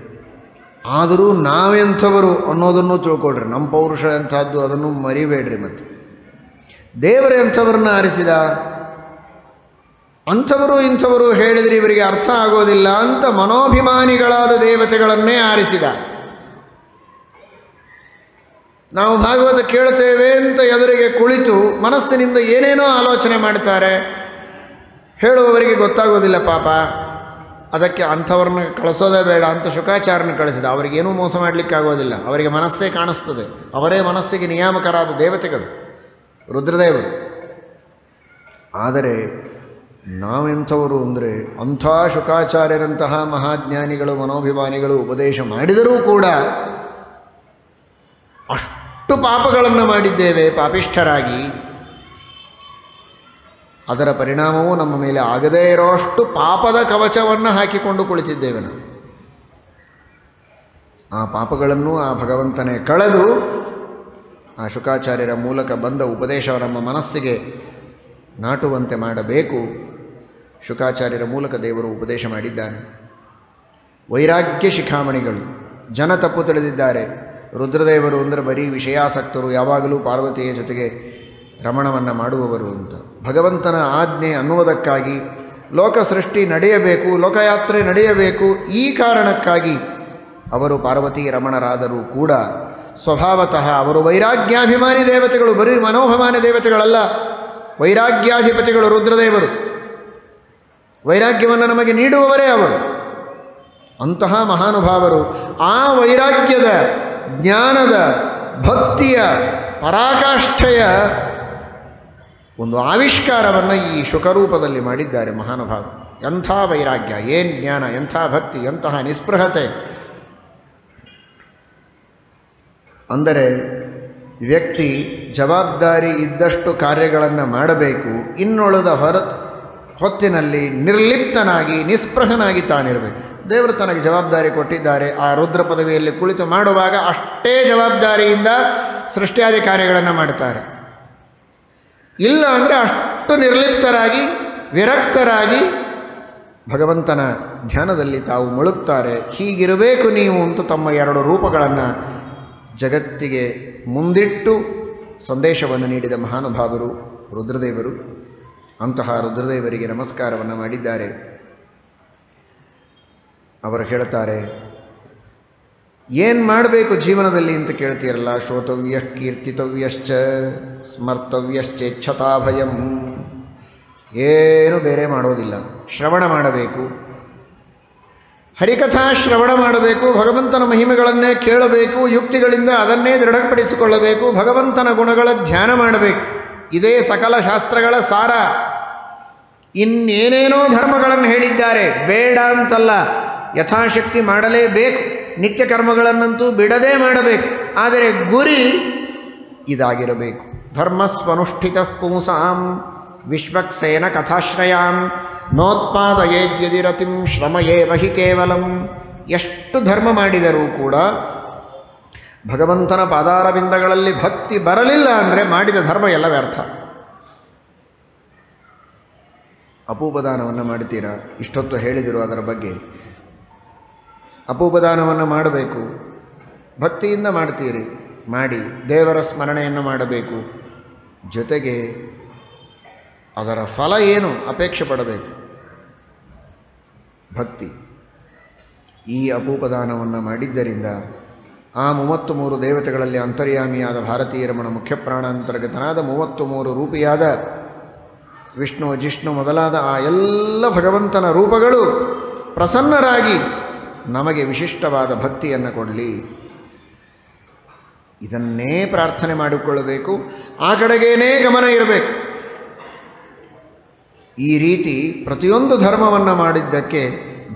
ಆದರೂ ನಾವೆಂಥವರು ಅನ್ನೋದನ್ನು ತಿಳ್ಕೊಳ್ರಿ. ನಮ್ಮ ಪೌರುಷ ಎಂಥದ್ದು ಅದನ್ನು ಮರಿಬೇಡ್ರಿ. ಮತ್ತು ದೇವರು ಎಂಥವರನ್ನು ಆರಿಸಿದ, ಅಂಥವರು ಇಂಥವರು ಹೇಳಿದರೆ ಇವರಿಗೆ ಅರ್ಥ ಆಗೋದಿಲ್ಲ ಅಂತ ಮನೋಭಿಮಾನಿಗಳಾದ ದೇವತೆಗಳನ್ನೇ ಆರಿಸಿದ. ನಾವು ಭಾಗವತ ಕೇಳ್ತೇವೆ ಅಂತ ಎದುರಿಗೆ ಕುಳಿತು ಮನಸ್ಸಿನಿಂದ ಏನೇನೋ ಆಲೋಚನೆ ಮಾಡ್ತಾರೆ, ಹೇಳುವವರಿಗೆ ಗೊತ್ತಾಗೋದಿಲ್ಲ ಪಾಪ. ಅದಕ್ಕೆ ಅಂಥವ್ರನ್ನ ಕಳಿಸೋದೇ ಬೇಡ ಅಂತ ಶುಕಾಚಾರ್ಯನ ಕಳಿಸಿದ. ಅವರಿಗೇನೂ ಮೋಸ ಮಾಡಲಿಕ್ಕಾಗೋದಿಲ್ಲ, ಅವರಿಗೆ ಮನಸ್ಸೇ ಕಾಣಿಸ್ತದೆ. ಅವರೇ ಮನಸ್ಸಿಗೆ ನಿಯಾಮಕರಾದ ದೇವತೆಗಳು ರುದ್ರದೇವರು. ಆದರೆ ನಾವೆಂಥವರು ಅಂದರೆ ಅಂಥ ಶುಕಾಚಾರ್ಯರಂತಹ ಮಹಾಜ್ಞಾನಿಗಳು ಮನೋಭಿಮಾನಿಗಳು ಉಪದೇಶ ಮಾಡಿದರೂ ಕೂಡ ಅಷ್ಟು ಪಾಪಗಳನ್ನು ಮಾಡಿದ್ದೇವೆ ಪಾಪಿಷ್ಠರಾಗಿ. ಅದರ ಪರಿಣಾಮವೂ ನಮ್ಮ ಮೇಲೆ ಆಗದೇ ಇರೋಷ್ಟು ಪಾಪದ ಕವಚವನ್ನು ಹಾಕಿಕೊಂಡು ಕುಳಿತಿದ್ದೇವೆ ನಾವು. ಆ ಪಾಪಗಳನ್ನು ಆ ಭಗವಂತನೇ ಕಳೆದು ಆ ಶುಕಾಚಾರ್ಯರ ಮೂಲಕ ಬಂದ ಉಪದೇಶ ನಮ್ಮ ಮನಸ್ಸಿಗೆ ನಾಟುವಂತೆ ಮಾಡಬೇಕು. ಶುಕಾಚಾರ್ಯರ ಮೂಲಕ ದೇವರು ಉಪದೇಶ ಮಾಡಿದ್ದಾನೆ. ವೈರಾಗ್ಯ ಶಿಖಾಮಣಿಗಳು ಜನ ತಪ್ಪು ತಿಳಿದಿದ್ದಾರೆ. ರುದ್ರದೇವರು ಅಂದರೆ ಬರೀ ವಿಷಯಾಸಕ್ತರು, ಯಾವಾಗಲೂ ಪಾರ್ವತಿಯ ಜೊತೆಗೆ ರಮಣವನ್ನು ಮಾಡುವವರು ಅಂತ. ಭಗವಂತನ ಆಜ್ಞೆ ಅನ್ನುವುದಕ್ಕಾಗಿ ಲೋಕ ಸೃಷ್ಟಿ ನಡೆಯಬೇಕು, ಲೋಕಯಾತ್ರೆ ನಡೆಯಬೇಕು, ಈ ಕಾರಣಕ್ಕಾಗಿ ಅವರು ಪಾರ್ವತಿ ರಮಣರಾದರೂ ಕೂಡ ಸ್ವಭಾವತಃ ಅವರು ವೈರಾಗ್ಯಾಭಿಮಾನಿ ದೇವತೆಗಳು. ಬರೀ ಮನೋಭಿಮಾನಿ ದೇವತೆಗಳಲ್ಲ, ವೈರಾಗ್ಯಾಧಿಪತಿಗಳು ರುದ್ರದೇವರು. ವೈರಾಗ್ಯವನ್ನು ನಮಗೆ ನೀಡುವವರೇ ಅವರು. ಅಂತಹ ಮಹಾನುಭಾವರು ಆ ವೈರಾಗ್ಯದ, ಜ್ಞಾನದ, ಭಕ್ತಿಯ, ಪರಾಕಾಷ್ಠೆಯ ಒಂದು ಆವಿಷ್ಕಾರವನ್ನು ಈ ಶುಕರೂಪದಲ್ಲಿ ಮಾಡಿದ್ದಾರೆ ಮಹಾನುಭಾವ. ಎಂಥ ವೈರಾಗ್ಯ, ಏನು ಜ್ಞಾನ, ಎಂಥ ಭಕ್ತಿ, ಎಂತಹ ನಿಸ್ಪೃಹತೆ. ಅಂದರೆ ವ್ಯಕ್ತಿ ಜವಾಬ್ದಾರಿ ಇದ್ದಷ್ಟು ಕಾರ್ಯಗಳನ್ನು ಮಾಡಬೇಕು, ಇನ್ನುಳಿದ ಹೊತ್ತಿನಲ್ಲಿ ನಿರ್ಲಿಪ್ತನಾಗಿ ನಿಸ್ಪೃಹನಾಗಿ ತಾನಿರಬೇಕು. ದೇವರು ತನಗೆ ಜವಾಬ್ದಾರಿ ಕೊಟ್ಟಿದ್ದಾರೆ. ಆ ರುದ್ರ ಪದವಿಯಲ್ಲಿ ಕುಳಿತು ಮಾಡುವಾಗ ಅಷ್ಟೇ ಜವಾಬ್ದಾರಿಯಿಂದ ಸೃಷ್ಟಿಯಾದಿ ಕಾರ್ಯಗಳನ್ನು ಮಾಡ್ತಾರೆ. ಇಲ್ಲ ಅಂದರೆ ಅಷ್ಟು ನಿರ್ಲಿಪ್ತರಾಗಿ ವಿರಕ್ತರಾಗಿ ಭಗವಂತನ ಧ್ಯಾನದಲ್ಲಿ ತಾವು ಮುಳುಗ್ತಾರೆ. ಹೀಗಿರಬೇಕು ನೀವು ಅಂತ ತಮ್ಮ ಎರಡು ರೂಪಗಳನ್ನು ಜಗತ್ತಿಗೆ ಮುಂದಿಟ್ಟು ಸಂದೇಶವನ್ನು ನೀಡಿದ ಮಹಾನುಭಾವರು ರುದ್ರದೇವರು. ಅಂತಹ ರುದ್ರದೇವರಿಗೆ ನಮಸ್ಕಾರವನ್ನು ಮಾಡಿದ್ದಾರೆ. ಅವರು ಹೇಳ್ತಾರೆ, ಏನು ಮಾಡಬೇಕು ಜೀವನದಲ್ಲಿ ಅಂತ ಕೇಳ್ತೀರಲ್ಲ. ಶ್ರೋತವ್ಯ ಕೀರ್ತಿತವ್ಯಶ್ಚ ಸ್ಮರ್ತವ್ಯಶ್ಚೇಚ್ಛತಾಭಯಂ. ಏನು ಬೇರೆ ಮಾಡೋದಿಲ್ಲ, ಶ್ರವಣ ಮಾಡಬೇಕು, ಹರಿಕಥಾ ಶ್ರವಣ ಮಾಡಬೇಕು, ಭಗವಂತನ ಮಹಿಮೆಗಳನ್ನೇ ಕೇಳಬೇಕು, ಯುಕ್ತಿಗಳಿಂದ ಅದನ್ನೇ ದೃಢಪಡಿಸಿಕೊಳ್ಳಬೇಕು, ಭಗವಂತನ ಗುಣಗಳ ಧ್ಯಾನ ಮಾಡಬೇಕು. ಇದೇ ಸಕಲ ಶಾಸ್ತ್ರಗಳ ಸಾರ. ಇನ್ನೇನೇನೋ ಧರ್ಮಗಳನ್ನು ಹೇಳಿದ್ದಾರೆ, ಬೇಡ ಅಂತಲ್ಲ, ಯಥಾಶಕ್ತಿ ಮಾಡಲೇಬೇಕು. ನಿತ್ಯ ಕರ್ಮಗಳನ್ನಂತೂ ಬಿಡದೇ ಮಾಡಬೇಕು. ಆದರೆ ಗುರಿ ಇದಾಗಿರಬೇಕು. ಧರ್ಮಸ್ವನುಷ್ಠಿತಃ ಪುಂಸಾಂ ವಿಶ್ವಕ್ಸೇನ ಕಥಾಶ್ರಯಾಂ ನೋತ್ಪಾದಯೇದ್ಯದಿರತಿಂ ಶ್ರಮಯೇವ ಹಿ ಕೇವಲಂ. ಎಷ್ಟು ಧರ್ಮ ಮಾಡಿದರೂ ಕೂಡ ಭಗವಂತನ ಪಾದಾರವಿಂದಗಳಲ್ಲಿ ಭಕ್ತಿ ಬರಲಿಲ್ಲ ಅಂದರೆ ಮಾಡಿದ ಧರ್ಮ ಎಲ್ಲ ವ್ಯರ್ಥ. ಅಪೂಪದಾನವನ್ನು ಮಾಡ್ತೀರಾ, ಇಷ್ಟೊತ್ತು ಹೇಳಿದರು ಅದರ ಬಗ್ಗೆ. ಅಪೂಪದಾನವನ್ನು ಮಾಡಬೇಕು, ಭಕ್ತಿಯಿಂದ ಮಾಡ್ತೀರಿ, ಮಾಡಿ ದೇವರ ಸ್ಮರಣೆಯನ್ನು ಮಾಡಬೇಕು. ಜೊತೆಗೆ ಅದರ ಫಲ ಏನು ಅಪೇಕ್ಷೆ ಪಡಬೇಕು, ಭಕ್ತಿ. ಈ ಅಪೂಪದಾನವನ್ನು ಮಾಡಿದ್ದರಿಂದ ಆ 33 ದೇವತೆಗಳಲ್ಲಿ ಅಂತರ್ಯಾಮಿಯಾದ ಭಾರತೀಯ ರಮಣ ಮುಖ್ಯ ಪ್ರಾಣಾಂತರ್ಗತನಾದ 33 ರೂಪಿಯಾದ ವಿಷ್ಣು ಜಿಷ್ಣು ಮೊದಲಾದ ಆ ಎಲ್ಲ ಭಗವಂತನ ರೂಪಗಳು ಪ್ರಸನ್ನರಾಗಿ ನಮಗೆ ವಿಶಿಷ್ಟವಾದ ಭಕ್ತಿಯನ್ನು ಕೊಡಲಿ. ಇದನ್ನೇ ಪ್ರಾರ್ಥನೆ ಮಾಡಿಕೊಳ್ಳಬೇಕು, ಆ ಕಡೆಗೇನೇ ಗಮನ ಇರಬೇಕು. ಈ ರೀತಿ ಪ್ರತಿಯೊಂದು ಧರ್ಮವನ್ನು ಮಾಡಿದ್ದಕ್ಕೆ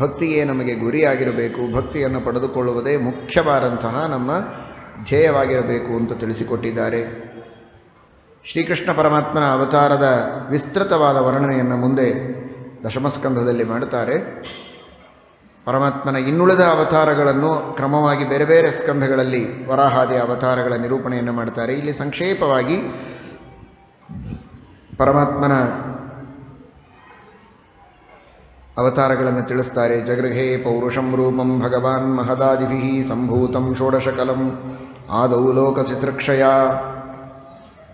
ಭಕ್ತಿಯೇ ನಮಗೆ ಗುರಿಯಾಗಿರಬೇಕು. ಭಕ್ತಿಯನ್ನು ಪಡೆದುಕೊಳ್ಳುವುದೇ ಮುಖ್ಯವಾದಂತಹ ನಮ್ಮ ಧ್ಯೇಯವಾಗಿರಬೇಕು ಅಂತ ತಿಳಿಸಿಕೊಟ್ಟಿದ್ದಾರೆ. ಶ್ರೀಕೃಷ್ಣ ಪರಮಾತ್ಮನ ಅವತಾರದ ವಿಸ್ತೃತವಾದ ವರ್ಣನೆಯನ್ನು ಮುಂದೆ ದಶಮಸ್ಕಂಧದಲ್ಲಿ ಮಾಡುತ್ತಾರೆ. ಪರಮಾತ್ಮನ ಇನ್ನುಳಿದ ಅವತಾರಗಳನ್ನು ಕ್ರಮವಾಗಿ ಬೇರೆ ಬೇರೆ ಸ್ಕಂಧಗಳಲ್ಲಿ ವರಾಹಾದಿ ಅವತಾರಗಳ ನಿರೂಪಣೆಯನ್ನು ಮಾಡ್ತಾರೆ. ಇಲ್ಲಿ ಸಂಕ್ಷೇಪವಾಗಿ ಪರಮಾತ್ಮನ ಅವತಾರಗಳನ್ನು ತಿಳಿಸ್ತಾರೆ. ಜಗೃಹೇ ಪೌರುಷಂ ರೂಪಂ ಭಗವಾನ್ ಮಹದಾದಿಭಿಃ ಸಂಭೂತಂ ಷೋಡಶಕಲಂ ಆದೌ ಲೋಕ ಸಿಸೃಕ್ಷಯ.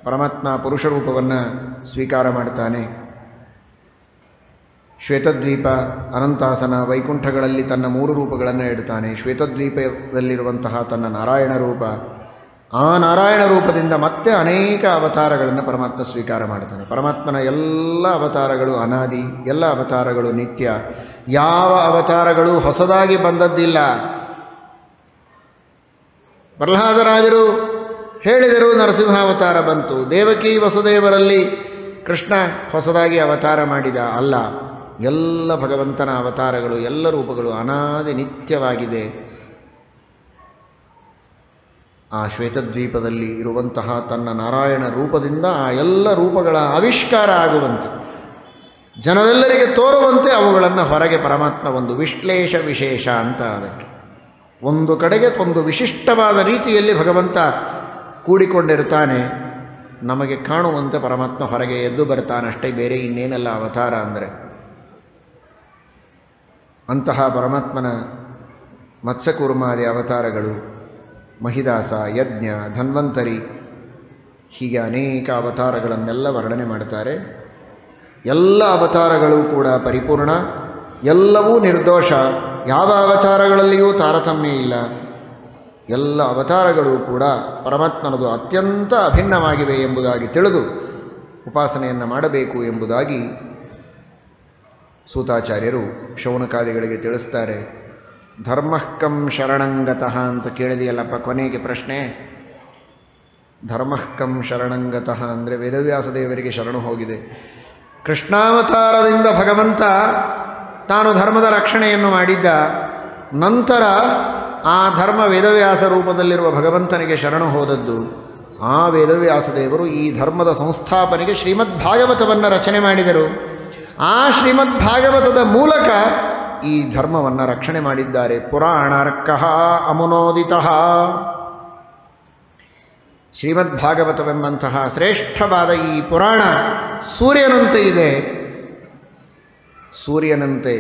ಪರಮಾತ್ಮ ಪುರುಷ ರೂಪವನ್ನು ಸ್ವೀಕಾರ ಮಾಡ್ತಾನೆ. ಶ್ವೇತದ್ವೀಪ, ಅನಂತಾಸನ, ವೈಕುಂಠಗಳಲ್ಲಿ ತನ್ನ 3 ರೂಪಗಳನ್ನು ಇಡ್ತಾನೆ. ಶ್ವೇತದ್ವೀಪದಲ್ಲಿರುವಂತಹ ತನ್ನ ನಾರಾಯಣ ರೂಪ, ಆ ನಾರಾಯಣ ರೂಪದಿಂದ ಮತ್ತೆ ಅನೇಕ ಅವತಾರಗಳನ್ನು ಪರಮಾತ್ಮ ಸ್ವೀಕಾರ ಮಾಡ್ತಾನೆ. ಪರಮಾತ್ಮನ ಎಲ್ಲ ಅವತಾರಗಳು ಅನಾದಿ, ಎಲ್ಲ ಅವತಾರಗಳು ನಿತ್ಯ. ಯಾವ ಅವತಾರಗಳು ಹೊಸದಾಗಿ ಬಂದದ್ದಿಲ್ಲ. ಪ್ರಹ್ಲಾದರಾಜರು ಹೇಳಿದರು ನರಸಿಂಹಾವತಾರ ಬಂತು, ದೇವಕಿ ವಸುದೇವರಲ್ಲಿ ಕೃಷ್ಣ ಹೊಸದಾಗಿ ಅವತಾರ ಮಾಡಿದ ಅಲ್ಲ. ಎಲ್ಲ ಭಗವಂತನ ಅವತಾರಗಳು, ಎಲ್ಲ ರೂಪಗಳು ಅನಾದಿ ನಿತ್ಯವಾಗಿದೆ. ಆ ಶ್ವೇತದ್ವೀಪದಲ್ಲಿ ಇರುವಂತಹ ತನ್ನ ನಾರಾಯಣ ರೂಪದಿಂದ ಆ ಎಲ್ಲ ರೂಪಗಳ ಆವಿಷ್ಕಾರ ಆಗುವಂತೆ, ಜನರೆಲ್ಲರಿಗೆ ತೋರುವಂತೆ ಅವುಗಳನ್ನು ಹೊರಗೆ ಪರಮಾತ್ಮ ಒಂದು ವಿಶ್ಲೇಷ ವಿಶೇಷ ಅಂತ ಅದಕ್ಕೆ ಒಂದು ಕಡೆಗೆ ಒಂದು ವಿಶಿಷ್ಟವಾದ ರೀತಿಯಲ್ಲಿ ಭಗವಂತ ಕೂಡಿಕೊಂಡಿರ್ತಾನೆ. ನಮಗೆ ಕಾಣುವಂತೆ ಪರಮಾತ್ಮ ಹೊರಗೆ ಎದ್ದು ಬರ್ತಾನಷ್ಟೇ, ಬೇರೆ ಇನ್ನೇನಲ್ಲ ಅವತಾರ ಅಂದರೆ. ಅಂತಹ ಪರಮಾತ್ಮನ ಮತ್ಸ್ಯಕೂರ್ಮಾದಿ ಅವತಾರಗಳು, ಮಹಿದಾಸ, ಯಜ್ಞ, ಧನ್ವಂತರಿ, ಹೀಗೆ ಅನೇಕ ಅವತಾರಗಳನ್ನೆಲ್ಲ ವರ್ಣನೆ ಮಾಡ್ತಾರೆ. ಎಲ್ಲ ಅವತಾರಗಳು ಕೂಡ ಪರಿಪೂರ್ಣ, ಎಲ್ಲವೂ ನಿರ್ದೋಷ, ಯಾವ ಅವತಾರಗಳಲ್ಲಿಯೂ ತಾರತಮ್ಯ ಇಲ್ಲ. ಎಲ್ಲ ಅವತಾರಗಳು ಕೂಡ ಪರಮಾತ್ಮನದು ಅತ್ಯಂತ ಅಭಿನ್ನವಾಗಿವೆ ಎಂಬುದಾಗಿ ತಿಳಿದು ಉಪಾಸನೆಯನ್ನು ಮಾಡಬೇಕು ಎಂಬುದಾಗಿ ಸೂತಾಚಾರ್ಯರು ಶೌನಕಾದಿಗಳಿಗೆ ತಿಳಿಸ್ತಾರೆ. ಧರ್ಮಃಕಂ ಶರಣಂಗತಃ ಅಂತ ಕೇಳಿದೆಯಲ್ಲಪ್ಪ ಕೊನೆಗೆ ಪ್ರಶ್ನೆ. ಧರ್ಮಃಕಂ ಶರಣಂಗತಃ ಅಂದರೆ ವೇದವ್ಯಾಸ ದೇವರಿಗೆ ಶರಣು ಹೋಗಿದೆ. ಕೃಷ್ಣಾವತಾರದಿಂದ ಭಗವಂತ ತಾನು ಧರ್ಮದ ರಕ್ಷಣೆಯನ್ನು ಮಾಡಿದ್ದ ನಂತರ ಆ ಧರ್ಮ ವೇದವ್ಯಾಸ ರೂಪದಲ್ಲಿರುವ ಭಗವಂತನಿಗೆ ಶರಣು ಹೋದದ್ದು. ಆ ವೇದವ್ಯಾಸ ದೇವರು ಈ ಧರ್ಮದ ಸಂಸ್ಥಾಪನೆಗೆ ಶ್ರೀಮದ್ ಭಾಗವತವನ್ನು ರಚನೆ ಮಾಡಿದರು. ಆ ಶ್ರೀಮದ್ ಭಾಗವತದ ಮೂಲಕ ಈ ಧರ್ಮವನ್ನು ರಕ್ಷಣೆ ಮಾಡಿದ್ದಾರೆ. ಪುರಾಣಾರ್ಕಃ ಅಮುನೋದಿತಃ. ಶ್ರೀಮದ್ ಭಾಗವತವೆಂಬಂತಹ ಶ್ರೇಷ್ಠವಾದ ಈ ಪುರಾಣ ಸೂರ್ಯನಂತೆ ಇದೆ. ಸೂರ್ಯನಂತೆ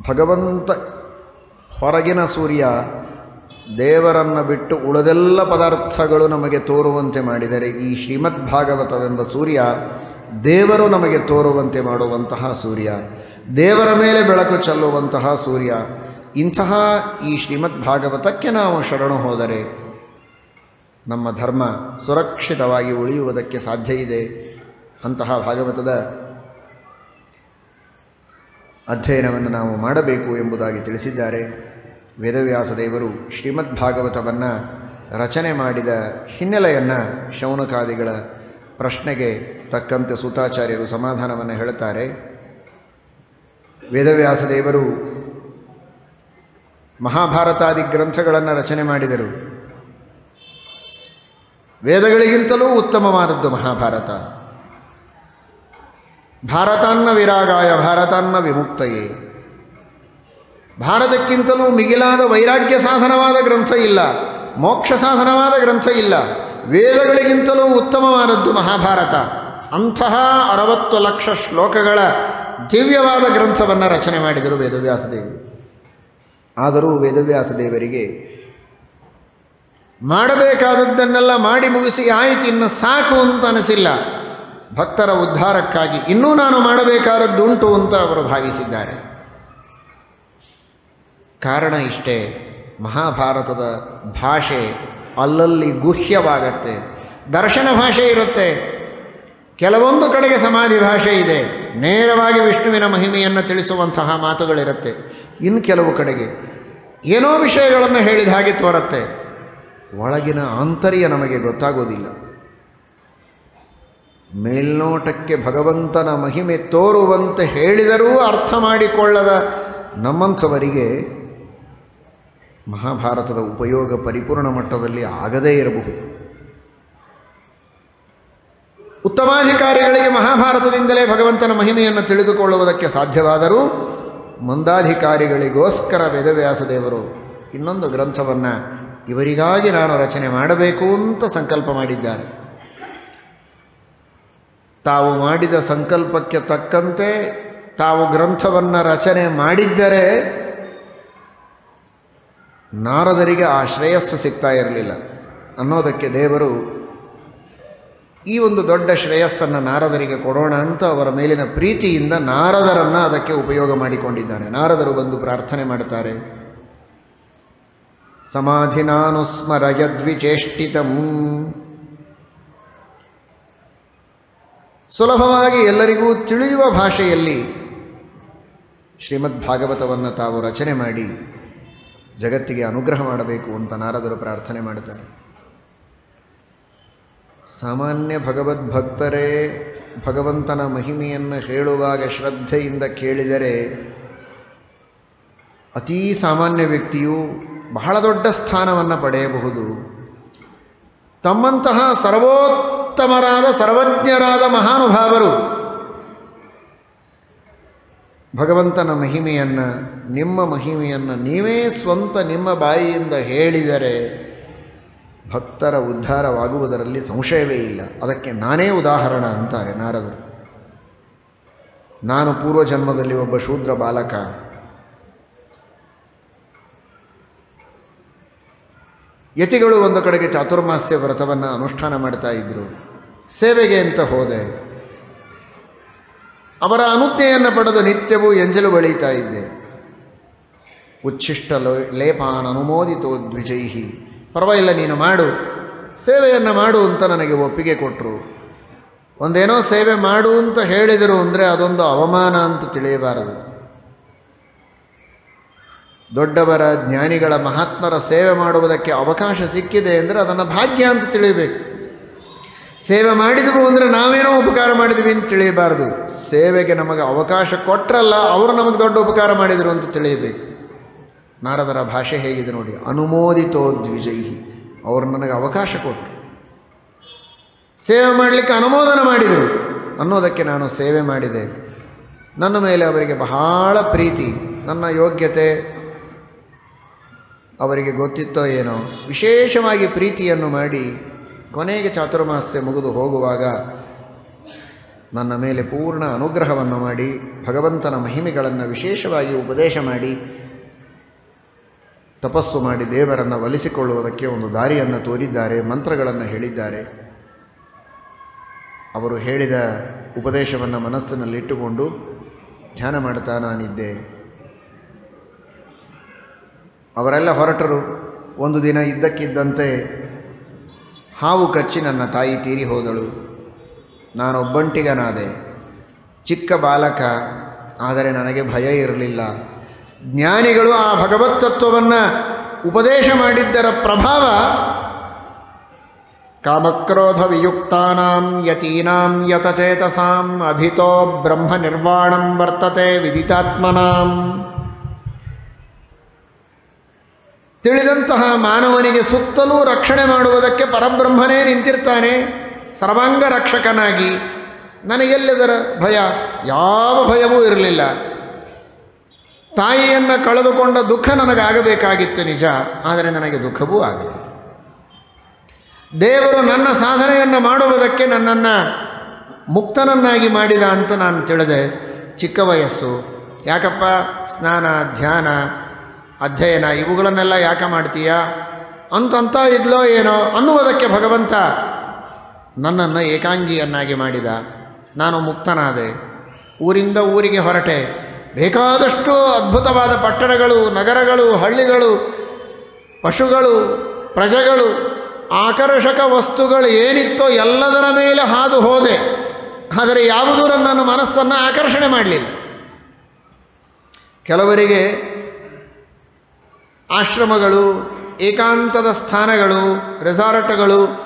ಭಗವಂತ ಹೊರಗಿನ ಸೂರ್ಯ ದೇವರನ್ನು ಬಿಟ್ಟು ಉಳಿದೆಲ್ಲ ಪದಾರ್ಥಗಳು ನಮಗೆ ತೋರುವಂತೆ ಮಾಡಿದರೆ, ಈ ಶ್ರೀಮದ್ ಭಾಗವತವೆಂಬ ಸೂರ್ಯ ದೇವರು ನಮಗೆ ತೋರುವಂತೆ ಮಾಡುವಂತಹ ಸೂರ್ಯ, ದೇವರ ಮೇಲೆ ಬೆಳಕು ಚೆಲ್ಲುವಂತಹ ಸೂರ್ಯ. ಇಂತಹ ಈ ಶ್ರೀಮದ್ ಭಾಗವತಕ್ಕೆ ನಾವು ಶರಣು ಹೋದರೆ ನಮ್ಮ ಧರ್ಮ ಸುರಕ್ಷಿತವಾಗಿ ಉಳಿಯುವುದಕ್ಕೆ ಸಾಧ್ಯ ಇದೆ. ಅಂತಹ ಭಾಗವತದ ಅಧ್ಯಯನವನ್ನು ನಾವು ಮಾಡಬೇಕು ಎಂಬುದಾಗಿ ತಿಳಿಸಿದ್ದಾರೆ. ವೇದವ್ಯಾಸ ದೇವರು ಶ್ರೀಮದ್ ಭಾಗವತವನ್ನು ರಚನೆ ಮಾಡಿದ ಹಿನ್ನೆಲೆಯನ್ನು ಶೌನಕಾದಿಗಳ ಪ್ರಶ್ನೆಗೆ ತಕ್ಕಂತೆ ಸೂತಾಚಾರ್ಯರು ಸಮಾಧಾನವನ್ನು ಹೇಳುತ್ತಾರೆ. ವೇದವ್ಯಾಸ ದೇವರು ಮಹಾಭಾರತಾದಿ ಗ್ರಂಥಗಳನ್ನು ರಚನೆ ಮಾಡಿದರು. ವೇದಗಳಿಗಿಂತಲೂ ಉತ್ತಮವಾದದ್ದು ಮಹಾಭಾರತ. ಭಾರತಾನ್ನ ವಿರಾಗಾಯ ಭಾರತಾನ್ನ ವಿಮುಕ್ತಯೇ. ಭಾರತಕ್ಕಿಂತಲೂ ಮಿಗಿಲಾದ ವೈರಾಗ್ಯ ಸಾಧನವಾದ ಗ್ರಂಥ ಇಲ್ಲ, ಮೋಕ್ಷ ಸಾಧನವಾದ ಗ್ರಂಥ ಇಲ್ಲ. ವೇದಗಳಿಗಿಂತಲೂ ಉತ್ತಮವಾದದ್ದು ಮಹಾಭಾರತ. ಅಂತಹ 60 ಲಕ್ಷ ಶ್ಲೋಕಗಳ ದಿವ್ಯವಾದ ಗ್ರಂಥವನ್ನು ರಚನೆ ಮಾಡಿದರು ವೇದವ್ಯಾಸದೇವರು. ಆದರೂ ವೇದವ್ಯಾಸದೇವರಿಗೆ ಮಾಡಬೇಕಾದದ್ದನ್ನೆಲ್ಲ ಮಾಡಿ ಮುಗಿಸಿ ಆಯಿತು, ಇನ್ನು ಸಾಕು ಅಂತ ಅನಿಸಿಲ್ಲ. ಭಕ್ತರ ಉದ್ಧಾರಕ್ಕಾಗಿ ಇನ್ನೂ ನಾನು ಮಾಡಬೇಕಾದದ್ದುಂಟು ಅಂತ ಅವರು ಭಾವಿಸಿದ್ದಾರೆ. ಕಾರಣ ಇಷ್ಟೇ, ಮಹಾಭಾರತದ ಭಾಷೆ ಅಲ್ಲಲ್ಲಿ ಗುಹ್ಯವಾಗತ್ತೆ. ದರ್ಶನ ಭಾಷೆ ಇರುತ್ತೆ, ಕೆಲವೊಂದು ಕಡೆಗೆ ಸಮಾಧಿ ಭಾಷೆ ಇದೆ, ನೇರವಾಗಿ ವಿಷ್ಣುವಿನ ಮಹಿಮೆಯನ್ನು ತಿಳಿಸುವಂತಹ ಮಾತುಗಳಿರುತ್ತೆ. ಇನ್ನು ಕೆಲವು ಕಡೆಗೆ ಏನೋ ವಿಷಯಗಳನ್ನು ಹೇಳಿದ ಹಾಗೆ ತೋರುತ್ತೆ, ಒಳಗಿನ ಆಂತರ್ಯ ನಮಗೆ ಗೊತ್ತಾಗೋದಿಲ್ಲ. ಮೇಲ್ನೋಟಕ್ಕೆ ಭಗವಂತನ ಮಹಿಮೆ ತೋರುವಂತೆ ಹೇಳಿದರೂ ಅರ್ಥ ಮಾಡಿಕೊಳ್ಳದ ನಮ್ಮಂಥವರಿಗೆ ಮಹಾಭಾರತದ ಉಪಯೋಗ ಪರಿಪೂರ್ಣ ಮಟ್ಟದಲ್ಲಿ ಆಗದೇ ಇರಬಹುದು. ಉತ್ತಮಾಧಿಕಾರಿಗಳಿಗೆ ಮಹಾಭಾರತದಿಂದಲೇ ಭಗವಂತನ ಮಹಿಮೆಯನ್ನು ತಿಳಿದುಕೊಳ್ಳುವುದಕ್ಕೆ ಸಾಧ್ಯವಾದರೂ ಮಂದಾಧಿಕಾರಿಗಳಿಗೋಸ್ಕರ ವೇದವ್ಯಾಸದೇವರು ಇನ್ನೊಂದು ಗ್ರಂಥವನ್ನು ಇವರಿಗಾಗಿ ನಾನು ರಚನೆ ಮಾಡಬೇಕು ಅಂತ ಸಂಕಲ್ಪ ಮಾಡಿದ್ದಾರೆ. ತಾವು ಮಾಡಿದ ಸಂಕಲ್ಪಕ್ಕೆ ತಕ್ಕಂತೆ ತಾವು ಗ್ರಂಥವನ್ನು ರಚನೆ ಮಾಡಿದ್ದರೆ ನಾರದರಿಗೆ ಆ ಶ್ರೇಯಸ್ಸು ಸಿಗ್ತಾ ಇರಲಿಲ್ಲ ಅನ್ನೋದಕ್ಕೆ ದೇವರು ಈ ಒಂದು ದೊಡ್ಡ ಶ್ರೇಯಸ್ಸನ್ನು ನಾರದರಿಗೆ ಕೊಡೋಣ ಅಂತ ಅವರ ಮೇಲಿನ ಪ್ರೀತಿಯಿಂದ ನಾರದರನ್ನು ಅದಕ್ಕೆ ಉಪಯೋಗ ಮಾಡಿಕೊಂಡಿದ್ದಾನೆ. ನಾರದರು ಬಂದು ಪ್ರಾರ್ಥನೆ ಮಾಡ್ತಾರೆ, ಸಮಾಧಿನಾನುಸ್ಮರ ಯದ್ವಿಚೇಷ್ಟಿತಂ. ಸುಲಭವಾಗಿ ಎಲ್ಲರಿಗೂ ತಿಳಿಯುವ ಭಾಷೆಯಲ್ಲಿ ಶ್ರೀಮದ್ ಭಾಗವತವನ್ನು ತಾವು ರಚನೆ ಮಾಡಿ ಜಗತ್ತಿಗೆ ಅನುಗ್ರಹ ಮಾಡಬೇಕು ಅಂತ ನಾರದರು ಪ್ರಾರ್ಥನೆ ಮಾಡುತ್ತಾರೆ. ಸಾಮಾನ್ಯ ಭಗವದ್ಭಕ್ತರೇ ಭಗವಂತನ ಮಹಿಮೆಯನ್ನು ಹೇಳುವಾಗ ಶ್ರದ್ಧೆಯಿಂದ ಕೇಳಿದರೆ ಅತೀ ಸಾಮಾನ್ಯ ವ್ಯಕ್ತಿಯು ಬಹಳ ದೊಡ್ಡ ಸ್ಥಾನವನ್ನು ಪಡೆಯಬಹುದು. ತಮ್ಮಂತಹ ಸರ್ವೋತ್ತಮರಾದ ಸರ್ವಜ್ಞರಾದ ಮಹಾನುಭಾವರು ಭಗವಂತನ ಮಹಿಮೆಯನ್ನು, ನಿಮ್ಮ ಮಹಿಮೆಯನ್ನು ನೀವೇ ಸ್ವಂತ ನಿಮ್ಮ ಬಾಯಿಯಿಂದ ಹೇಳಿದರೆ ಭಕ್ತರ ಉದ್ಧಾರವಾಗುವುದರಲ್ಲಿ ಸಂಶಯವೇ ಇಲ್ಲ. ಅದಕ್ಕೆ ನಾನೇ ಉದಾಹರಣ ಅಂತಾರೆ ನಾರದರು. ನಾನು ಪೂರ್ವಜನ್ಮದಲ್ಲಿ ಒಬ್ಬ ಶೂದ್ರ ಬಾಲಕ. ಯತಿಗಳು ಒಂದು ಕಡೆಗೆ ಚಾತುರ್ಮಾಸ್ಯ ವ್ರತವನ್ನು ಅನುಷ್ಠಾನ ಮಾಡ್ತಾ ಇದ್ದರು. ಸೇವೆಗೆ ಅಂತ ಹೋದೆ. ಅವರ ಅನುಜ್ಞೆಯನ್ನು ಪಡೆದು ನಿತ್ಯವೂ ಎಂಜಲು ಬಳಿತಾ ಇದ್ದೆ. ಉಚ್ಛಿಷ್ಟ ಲೇಪಾನ್ ಅನುಮೋದಿತೋ ದ್ವಿಜೈಹಿ. ಪರವಾಗಿಲ್ಲ, ನೀನು ಮಾಡು, ಸೇವೆಯನ್ನು ಮಾಡು ಅಂತ ನನಗೆ ಒಪ್ಪಿಗೆ ಕೊಟ್ಟರು. ಒಂದೇನೋ ಸೇವೆ ಮಾಡು ಅಂತ ಹೇಳಿದರು ಅಂದರೆ ಅದೊಂದು ಅವಮಾನ ಅಂತ ತಿಳಿಯಬಾರದು. ದೊಡ್ಡವರ ಜ್ಞಾನಿಗಳ ಮಹಾತ್ಮರ ಸೇವೆ ಮಾಡುವುದಕ್ಕೆ ಅವಕಾಶ ಸಿಕ್ಕಿದೆ ಅಂದರೆ ಅದನ್ನು ಭಾಗ್ಯ ಅಂತ ತಿಳಿಯಬೇಕು. ಸೇವೆ ಮಾಡಿದವು ಅಂದರೆ ನಾವೇನೋ ಉಪಕಾರ ಮಾಡಿದ್ವಿ ಅಂತ ತಿಳಿಯಬಾರ್ದು. ಸೇವೆಗೆ ನಮಗೆ ಅವಕಾಶ ಕೊಟ್ಟರಲ್ಲ, ಅವರು ನಮಗೆ ದೊಡ್ಡ ಉಪಕಾರ ಮಾಡಿದರು ಅಂತ ತಿಳಿಯಬೇಕು. ನಾರದರ ಭಾಷೆ ಹೇಗಿದೆ ನೋಡಿ, ಅನುಮೋದಿತೋ ದ್ವಿಜೈಹಿ. ಅವರು ನನಗೆ ಅವಕಾಶ ಕೊಟ್ಟರು, ಸೇವೆ ಮಾಡಲಿಕ್ಕೆ ಅನುಮೋದನ ಮಾಡಿದರು ಅನ್ನೋದಕ್ಕೆ ನಾನು ಸೇವೆ ಮಾಡಿದೆ. ನನ್ನ ಮೇಲೆ ಅವರಿಗೆ ಬಹಳ ಪ್ರೀತಿ, ನನ್ನ ಯೋಗ್ಯತೆ ಅವರಿಗೆ ಗೊತ್ತಿತ್ತೋ ಏನೋ, ವಿಶೇಷವಾಗಿ ಪ್ರೀತಿಯನ್ನು ಮಾಡಿ ಕೊನೆಗೆ ಚಾತುರ್ಮಾಸ್ಯ ಮುಗಿದು ಹೋಗುವಾಗ ನನ್ನ ಮೇಲೆ ಪೂರ್ಣ ಅನುಗ್ರಹವನ್ನು ಮಾಡಿ ಭಗವಂತನ ಮಹಿಮೆಗಳನ್ನು ವಿಶೇಷವಾಗಿ ಉಪದೇಶ ಮಾಡಿ ತಪಸ್ಸು ಮಾಡಿ ದೇವರನ್ನು ಒಲಿಸಿಕೊಳ್ಳುವುದಕ್ಕೆ ಒಂದು ದಾರಿಯನ್ನು ತೋರಿದ್ದಾರೆ, ಮಂತ್ರಗಳನ್ನು ಹೇಳಿದ್ದಾರೆ. ಅವರು ಹೇಳಿದ ಉಪದೇಶವನ್ನು ಮನಸ್ಸಿನಲ್ಲಿಟ್ಟುಕೊಂಡು ಧ್ಯಾನ ಮಾಡ್ತಾ ನಾನಿದ್ದೆ. ಅವರೆಲ್ಲ ಹೊರಟರು. ಒಂದು ದಿನ ಇದ್ದಕ್ಕಿದ್ದಂತೆ ಹಾವು ಕಚ್ಚಿ ನನ್ನ ತಾಯಿ ತೀರಿ ಹೋದಳು. ನಾನೊಬ್ಬಂಟಿಗನಾದೆ, ಚಿಕ್ಕ ಬಾಲಕ. ಆದರೆ ನನಗೆ ಭಯ ಇರಲಿಲ್ಲ. ಜ್ಞಾನಿಗಳು ಆ ಭಗವತ್ತತ್ವವನ್ನು ಉಪದೇಶ ಮಾಡಿದ್ದರ ಪ್ರಭಾವ ಕಾಮಕ್ರೋಧ ವಿಯುಕ್ತಾನಾಂ ಯತೀನಾಂ ಯತಚೇತಸಾಂ ಅಭಿತೋ ಬ್ರಹ್ಮ ನಿರ್ವಾಣಂ ವರ್ತತೆ ವಿದಿತಾತ್ಮನಾಂ. ತಿಳಿದಂತಹ ಮಾನವನಿಗೆ ಸುತ್ತಲೂ ರಕ್ಷಣೆ ಮಾಡುವುದಕ್ಕೆ ಪರಬ್ರಹ್ಮನೇ ನಿಂತಿರ್ತಾನೆ ಸರ್ವಾಂಗ ರಕ್ಷಕನಾಗಿ. ನನಗೆಲ್ಲದರ ಭಯ? ಯಾವ ಭಯವೂ ಇರಲಿಲ್ಲ. ತಾಯಿಯನ್ನು ಕಳೆದುಕೊಂಡ ದುಃಖ ನನಗಾಗಬೇಕಾಗಿತ್ತು ನಿಜ, ಆದರೆ ನನಗೆ ದುಃಖವೂ ಆಗಲಿಲ್ಲ. ದೇವರು ನನ್ನ ಸಾಧನೆಯನ್ನು ಮಾಡುವುದಕ್ಕೆ ನನ್ನನ್ನು ಮುಕ್ತನನ್ನಾಗಿ ಮಾಡಿದ ಅಂತ ನಾನು ತಿಳಿದೆ. ಚಿಕ್ಕ ವಯಸ್ಸು, ಯಾಕಪ್ಪ ಸ್ನಾನ, ಧ್ಯಾನ, ಅಧ್ಯಯನ ಇವುಗಳನ್ನೆಲ್ಲ ಯಾಕೆ ಮಾಡ್ತೀಯಾ ಅಂತಂತ ಇದ್ಲೋ ಏನೋ ಅನ್ನುವುದಕ್ಕೆ ಭಗವಂತ ನನ್ನನ್ನು ಏಕಾಂಗಿಯನ್ನಾಗಿ ಮಾಡಿದ. ನಾನು ಮುಕ್ತನಾದೆ. ಊರಿಂದ ಊರಿಗೆ ಹೊರಟೆ. ಬೇಕಾದಷ್ಟು ಅದ್ಭುತವಾದ ಪಟ್ಟಣಗಳು, ನಗರಗಳು, ಹಳ್ಳಿಗಳು, ಪಶುಗಳು, ಪ್ರಜೆಗಳು, ಆಕರ್ಷಕ ವಸ್ತುಗಳು ಏನಿತ್ತೋ ಎಲ್ಲದರ ಮೇಲೆ ಹಾದು ಹೋದೆ. ಆದರೆ ಯಾವುದೂ ನನ್ನ ಮನಸ್ಸನ್ನು ಆಕರ್ಷಣೆ ಮಾಡಲಿಲ್ಲ. ಕೆಲವರಿಗೆ ಆಶ್ರಮಗಳು, ಏಕಾಂತದ ಸ್ಥಾನಗಳು, ರೆಸಾರ್ಟ್ಗಳು,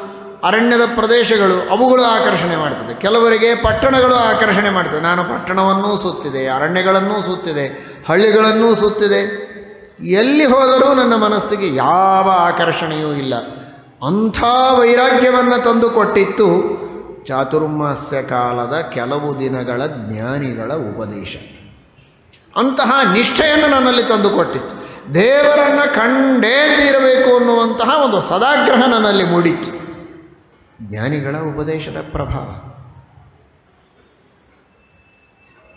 ಅರಣ್ಯದ ಪ್ರದೇಶಗಳು ಅವುಗಳು ಆಕರ್ಷಣೆ ಮಾಡ್ತದೆ. ಕೆಲವರಿಗೆ ಪಟ್ಟಣಗಳು ಆಕರ್ಷಣೆ ಮಾಡ್ತದೆ. ನಾನು ಪಟ್ಟಣವನ್ನೂ ಸುತ್ತಿದೆ, ಅರಣ್ಯಗಳನ್ನೂ ಸುತ್ತಿದೆ, ಹಳ್ಳಿಗಳನ್ನೂ ಸುತ್ತಿದೆ. ಎಲ್ಲಿ ಹೋದರೂ ನನ್ನ ಮನಸ್ಸಿಗೆ ಯಾವ ಆಕರ್ಷಣೆಯೂ ಇಲ್ಲ. ಅಂಥ ವೈರಾಗ್ಯವನ್ನು ತಂದು ಕೊಟ್ಟಿತ್ತು ಚಾತುರ್ಮಾಸ್ಯ ಕಾಲದ ಕೆಲವು ದಿನಗಳ ಜ್ಞಾನಿಗಳ ಉಪದೇಶ. ಅಂತಹ ನಿಷ್ಠೆಯನ್ನು ನನ್ನಲ್ಲಿ ತಂದುಕೊಟ್ಟಿತ್ತು. ದೇವರನ್ನು ಕಂಡೇ ತೀರಬೇಕು ಅನ್ನುವಂತಹ ಒಂದು ಸದಾಗ್ರಹ ನನ್ನಲ್ಲಿ ಮೂಡಿತ್ತು. ಜ್ಞಾನಿಗಳ ಉಪದೇಶದ ಪ್ರಭಾವ.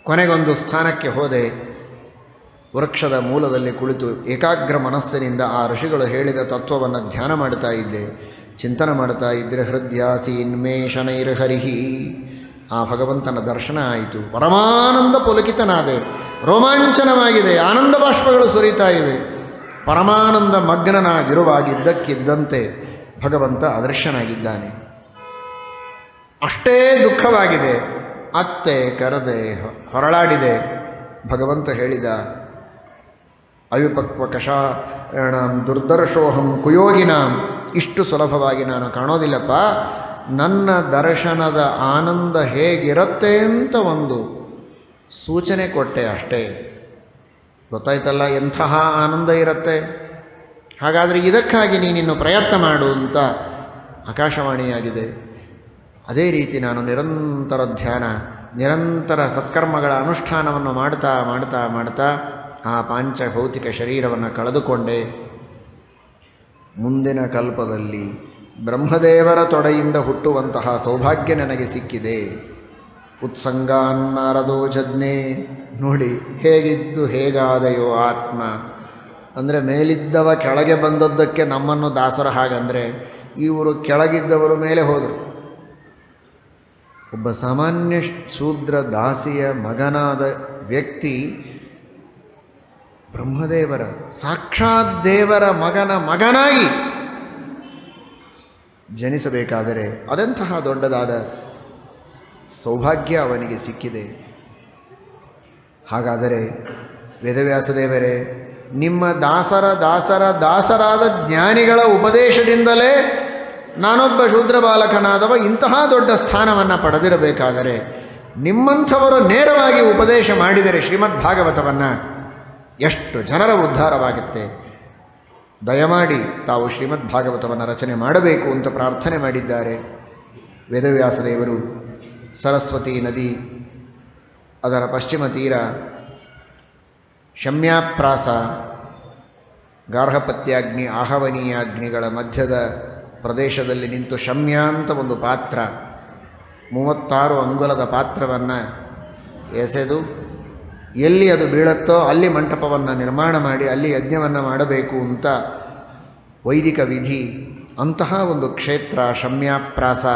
ಕೊನೆಗೊಂದು ಸ್ಥಾನಕ್ಕೆ ಹೋದೆ. ವೃಕ್ಷದ ಮೂಲದಲ್ಲಿ ಕುಳಿತು ಏಕಾಗ್ರ ಮನಸ್ಸಿನಿಂದ ಆ ಋಷಿಗಳು ಹೇಳಿದ ತತ್ವವನ್ನು ಧ್ಯಾನ ಮಾಡ್ತಾ ಇದ್ದೆ, ಚಿಂತನೆ ಮಾಡ್ತಾ ಇದ್ದರೆ ಹೃದಯಾಸೀನ್ಮೇಷಣೈರ್ಹರಿಹಿ ಆ ಭಗವಂತನ ದರ್ಶನ ಆಯಿತು. ಪರಮಾನಂದ ಪುಲಕಿತನಾದೆ. ರೋಮಾಂಚನವಾಗಿದೆ. ಆನಂದ ಬಾಷ್ಪಗಳು ಸುರಿತಾ ಇವೆ. ಪರಮಾನಂದ ಮಗ್ನನಾಗಿರುವಾಗಿದ್ದಕ್ಕಿದ್ದಂತೆ ಭಗವಂತ ಅದೃಶ್ಯನಾಗಿದ್ದಾನೆ. ಅಷ್ಟೇ ದುಃಖವಾಗಿದೆ. ಅತ್ತೆ ಕರೆದೆ, ಹೊರಳಾಡಿದೆ. ಭಗವಂತ ಹೇಳಿದ, ಅವಿಪಕ್ವ ಕಷಾಯಣಾಂ ದುರ್ದರ್ಶೋಹಂ ಕುಯೋಗಿನಾಂ. ಇಷ್ಟು ಸುಲಭವಾಗಿ ನಾನು ಕಾಣೋದಿಲ್ಲಪ್ಪ. ನನ್ನ ದರ್ಶನದ ಆನಂದ ಹೇಗಿರುತ್ತೆ ಅಂತ ಒಂದು ಸೂಚನೆ ಕೊಟ್ಟೆ ಅಷ್ಟೇ. ಗೊತ್ತಾಯ್ತಲ್ಲ ಎಂತಹ ಆನಂದ ಇರುತ್ತೆ. ಹಾಗಾದರೆ ಇದಕ್ಕಾಗಿ ನೀನಿನ್ನು ಪ್ರಯತ್ನ ಮಾಡು ಅಂತ ಆಕಾಶವಾಣಿಯಾಗಿದೆ. ಅದೇ ರೀತಿ ನಾನು ನಿರಂತರ ಧ್ಯಾನ, ನಿರಂತರ ಸತ್ಕರ್ಮಗಳ ಅನುಷ್ಠಾನವನ್ನು ಮಾಡ್ತಾ ಮಾಡ್ತಾ ಮಾಡ್ತಾ ಆ ಪಾಂಚಭೌತಿಕ ಶರೀರವನ್ನು ಕಳೆದುಕೊಂಡೆ. ಮುಂದಿನ ಕಲ್ಪದಲ್ಲಿ ಬ್ರಹ್ಮದೇವರ ತೊಡೆಯಿಂದ ಹುಟ್ಟುವಂತಹ ಸೌಭಾಗ್ಯ ನನಗೆ ಸಿಕ್ಕಿದೆ. ಉತ್ಸಂಗಾನ್ನಾರದೋ ಜಜ್ಞೆ. ನೋಡಿ ಹೇಗಿದ್ದು ಹೇಗಾದೆಯೋ ಆತ್ಮ. ಅಂದರೆ ಮೇಲಿದ್ದವ ಕೆಳಗೆ ಬಂದದ್ದಕ್ಕೆ ನಮ್ಮನ್ನು ದಾಸರ ಹಾಗಂದರೆ ಇವರು ಕೆಳಗಿದ್ದವರು ಮೇಲೆ ಹೋದರು. ಒಬ್ಬ ಸಾಮಾನ್ಯ ಶೂದ್ರ ದಾಸಿಯ ಮಗನಾದ ವ್ಯಕ್ತಿ ಬ್ರಹ್ಮದೇವರ ಸಾಕ್ಷಾತ್ ದೇವರ ಮಗನಾಗಿ ಜನಿಸಬೇಕಾದರೆ ಅದೆಂತಹ ದೊಡ್ಡದಾದ ಸೌಭಾಗ್ಯ ಅವನಿಗೆ ಸಿಕ್ಕಿದೆ. ಹಾಗಾದರೆ ವೇದವ್ಯಾಸದೇವರೇ, ನಿಮ್ಮ ದಾಸರಾದ ಜ್ಞಾನಿಗಳ ಉಪದೇಶದಿಂದಲೇ ನಾನೊಬ್ಬ ಶೂದ್ರ ಬಾಲಕನಾದವ ಇಂತಹ ದೊಡ್ಡ ಸ್ಥಾನವನ್ನು ಪಡೆದಿರಬೇಕಾದರೆ ನಿಮ್ಮಂಥವರು ನೇರವಾಗಿ ಉಪದೇಶ ಮಾಡಿದರೆ ಶ್ರೀಮದ್ ಭಾಗವತವನ್ನು ಎಷ್ಟು ಜನರ ಉದ್ಧಾರವಾಗುತ್ತೆ. ದಯಮಾಡಿ ತಾವು ಶ್ರೀಮದ್ ಭಾಗವತವನ್ನು ರಚನೆ ಮಾಡಬೇಕು ಅಂತ ಪ್ರಾರ್ಥನೆ ಮಾಡಿದ್ದಾರೆ ವೇದವ್ಯಾಸದೇವರು. ಸರಸ್ವತಿ ನದಿ, ಅದರ ಪಶ್ಚಿಮ ತೀರ, ಶಮ್ಯಾಪ್ರಾಸ, ಗಾರ್ಹಪತ್ಯಾಗ್ನಿ, ಆಹವನೀಯಾಗ್ನಿಗಳ ಮಧ್ಯದ ಪ್ರದೇಶದಲ್ಲಿ ನಿಂತು ಶಮ್ಯ ಅಂತ ಒಂದು ಪಾತ್ರ, 36 ಅಂಗುಲದ ಪಾತ್ರವನ್ನು ಎಸೆದು ಎಲ್ಲಿ ಅದು ಬೀಳುತ್ತೋ ಅಲ್ಲಿ ಮಂಟಪವನ್ನು ನಿರ್ಮಾಣ ಮಾಡಿ ಅಲ್ಲಿ ಯಜ್ಞವನ್ನು ಮಾಡಬೇಕು ಅಂತ ವೈದಿಕ ವಿಧಿ. ಅಂತಹ ಒಂದು ಕ್ಷೇತ್ರ ಶಮ್ಯಾಪ್ರಾಸ.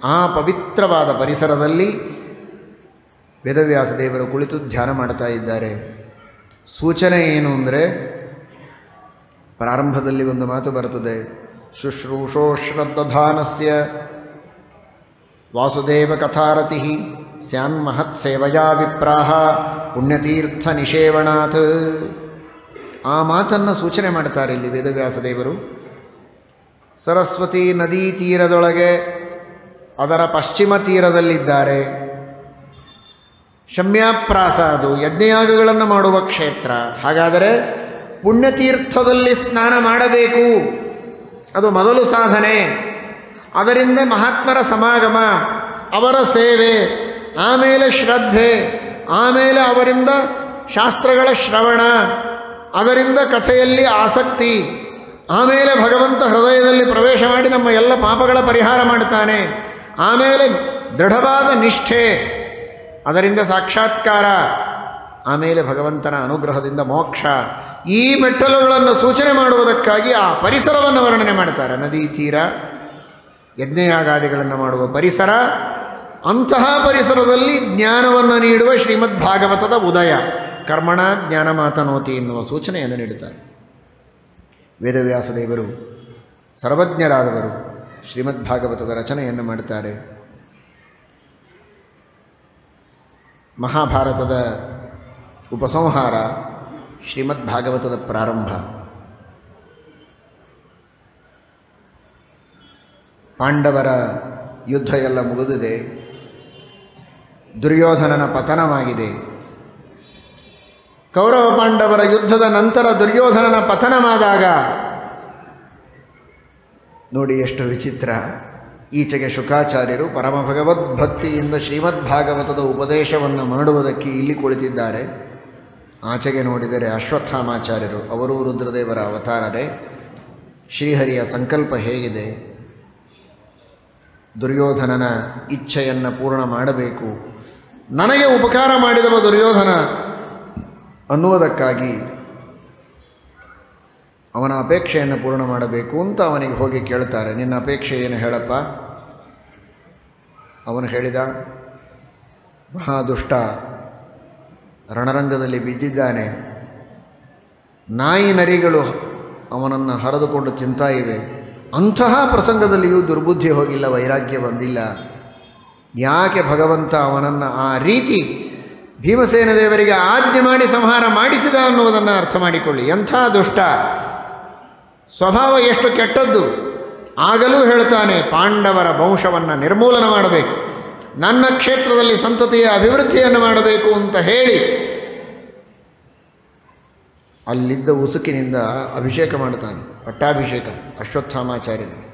ಆ ಪವಿತ್ರವಾದ ಪರಿಸರದಲ್ಲಿ ವೇದವ್ಯಾಸದೇವರು ಕುಳಿತು ಧ್ಯಾನ ಮಾಡ್ತಾ ಇದ್ದಾರೆ. ಸೂಚನೆ ಏನು ಅಂದರೆ, ಪ್ರಾರಂಭದಲ್ಲಿ ಒಂದು ಮಾತು ಬರ್ತದೆ, ಶುಶ್ರೂಷೋ ಶ್ರದ್ಧಾನಸ್ಯ ವಾಸುದೇವ ಕಥಾರತಿ ಸ್ಯಾನ್ಮಹತ್ ಸೇವಯಾ ವಿಪ್ರಾಹ ಪುಣ್ಯತೀರ್ಥ ನಿಷೇವಣಾತ್. ಆ ಮಾತನ್ನು ಸೂಚನೆ ಮಾಡ್ತಾರೆ ಇಲ್ಲಿ ವೇದವ್ಯಾಸದೇವರು. ಸರಸ್ವತಿ ನದೀ ತೀರದೊಳಗೆ ಅದರ ಪಶ್ಚಿಮ ತೀರದಲ್ಲಿದ್ದಾರೆ. ಶಮ್ಯಾಪ್ರಾಸ ಅದು ಯಜ್ಞಯಾಗಗಳನ್ನು ಮಾಡುವ ಕ್ಷೇತ್ರ. ಹಾಗಾದರೆ ಪುಣ್ಯತೀರ್ಥದಲ್ಲಿ ಸ್ನಾನ ಮಾಡಬೇಕು, ಅದು ಮೊದಲು ಸಾಧನೆ. ಅದರಿಂದ ಮಹಾತ್ಮರ ಸಮಾಗಮ, ಅವರ ಸೇವೆ, ಆಮೇಲೆ ಶ್ರದ್ಧೆ, ಆಮೇಲೆ ಅವರಿಂದ ಶಾಸ್ತ್ರಗಳ ಶ್ರವಣ, ಅದರಿಂದ ಕಥೆಯಲ್ಲಿ ಆಸಕ್ತಿ, ಆಮೇಲೆ ಭಗವಂತ ಹೃದಯದಲ್ಲಿ ಪ್ರವೇಶ ಮಾಡಿ ನಮ್ಮ ಎಲ್ಲ ಪಾಪಗಳ ಪರಿಹಾರ ಮಾಡ್ತಾನೆ, ಆಮೇಲೆ ದೃಢವಾದ ನಿಷ್ಠೆ, ಅದರಿಂದ ಸಾಕ್ಷಾತ್ಕಾರ, ಆಮೇಲೆ ಭಗವಂತನ ಅನುಗ್ರಹದಿಂದ ಮೋಕ್ಷ. ಈ ಮೆಟ್ಟಲುಗಳನ್ನು ಸೂಚನೆ ಮಾಡುವುದಕ್ಕಾಗಿ ಆ ಪರಿಸರವನ್ನು ವರ್ಣನೆ ಮಾಡ್ತಾರೆ. ನದಿ ತೀರ, ಯಜ್ಞಯಾಗಾದಿಗಳನ್ನು ಮಾಡುವ ಪರಿಸರ, ಅಂತಹ ಪರಿಸರದಲ್ಲಿ ಜ್ಞಾನವನ್ನು ನೀಡುವ ಶ್ರೀಮದ್ ಭಾಗವತದ ಉದಯ. ಕರ್ಮಣ ಜ್ಞಾನ ಮಾತನೋತಿ ಎನ್ನುವ ಸೂಚನೆಯನ್ನು ನೀಡುತ್ತಾರೆ. ವೇದವ್ಯಾಸ ದೇವರು ಸರ್ವಜ್ಞರಾದವರು ಶ್ರೀಮದ್ ಭಾಗವತದ ರಚನೆಯನ್ನು ಮಾಡುತ್ತಾರೆ. ಮಹಾಭಾರತದ ಉಪಸಂಹಾರ, ಶ್ರೀಮದ್ ಭಾಗವತದ ಪ್ರಾರಂಭ. ಪಾಂಡವರ ಯುದ್ಧ ಎಲ್ಲ ಮುಗಿದಿದೆ, ದುರ್ಯೋಧನನ ಪತನವಾಗಿದೆ. ಕೌರವ ಪಾಂಡವರ ಯುದ್ಧದ ನಂತರ ದುರ್ಯೋಧನನ ಪತನವಾದಾಗ ನೋಡಿ ಎಷ್ಟು ವಿಚಿತ್ರ. ಈಚೆಗೆ ಶುಕಾಚಾರ್ಯರು ಪರಮ ಭಗವದ್ಭಕ್ತಿಯಿಂದ ಶ್ರೀಮದ್ ಭಾಗವತದ ಉಪದೇಶವನ್ನು ಮಾಡುವುದಕ್ಕೆ ಇಲ್ಲಿ ಕುಳಿತಿದ್ದಾರೆ. ಆಚೆಗೆ ನೋಡಿದರೆ ಅಶ್ವತ್ಥಾಮಾಚಾರ್ಯರು, ಅವರೂ ರುದ್ರದೇವರ ಅವತಾರರೇ. ಶ್ರೀಹರಿಯ ಸಂಕಲ್ಪ ಹೇಗಿದೆ, ದುರ್ಯೋಧನನ ಇಚ್ಛೆಯನ್ನು ಪೂರ್ಣ ಮಾಡಬೇಕು, ನನಗೆ ಉಪಕಾರ ಮಾಡಿದವ ದುರ್ಯೋಧನ ಅನ್ನುವುದಕ್ಕಾಗಿ ಅವನ ಅಪೇಕ್ಷೆಯನ್ನು ಪೂರ್ಣ ಮಾಡಬೇಕು ಅಂತ ಅವನಿಗೆ ಹೋಗಿ ಕೇಳ್ತಾರೆ. ನಿನ್ನ ಅಪೇಕ್ಷೆ ಏನು ಹೇಳಪ್ಪ? ಅವನು ಹೇಳಿದ, ಮಹಾದುಷ್ಟ ರಣರಂಗದಲ್ಲಿ ಬಿದ್ದಿದ್ದಾನೆ, ನಾಯಿ ನರಿಗಳು ಅವನನ್ನು ಹರಿದುಕೊಂಡು ತಿಂತಾ ಇವೆ. ಅಂತಹ ಪ್ರಸಂಗದಲ್ಲಿಯೂ ದುರ್ಬುದ್ಧಿ ಹೋಗಿಲ್ಲ, ವೈರಾಗ್ಯ ಬಂದಿಲ್ಲ. ಯಾಕೆ ಭಗವಂತ ಅವನನ್ನು ಆ ರೀತಿ ಭೀಮಸೇನ ದೇವರಿಗೆ ಆಜ್ಞೆ ಮಾಡಿ ಸಂಹಾರ ಮಾಡಿಸಿದ ಅನ್ನುವುದನ್ನು ಅರ್ಥ ಮಾಡಿಕೊಳ್ಳಿ. ಎಂಥ ದುಷ್ಟ, ಸ್ವಭಾವ ಎಷ್ಟು ಕೆಟ್ಟದ್ದು. ಆಗಲೂ ಹೇಳ್ತಾನೆ, ಪಾಂಡವರ ವಂಶವನ್ನು ನಿರ್ಮೂಲನ ಮಾಡಬೇಕು, ನನ್ನ ಕ್ಷೇತ್ರದಲ್ಲಿ ಸಂತತಿಯ ಅಭಿವೃದ್ಧಿಯನ್ನು ಮಾಡಬೇಕು ಅಂತ ಹೇಳಿ ಅಲ್ಲಿದ್ದ ಉಸುಕಿನಿಂದ ಅಭಿಷೇಕ ಮಾಡುತ್ತಾನೆ, ಪಟ್ಟಾಭಿಷೇಕ ಅಶ್ವತ್ಥಾಮಾಚಾರ್ಯನಿಗೆ.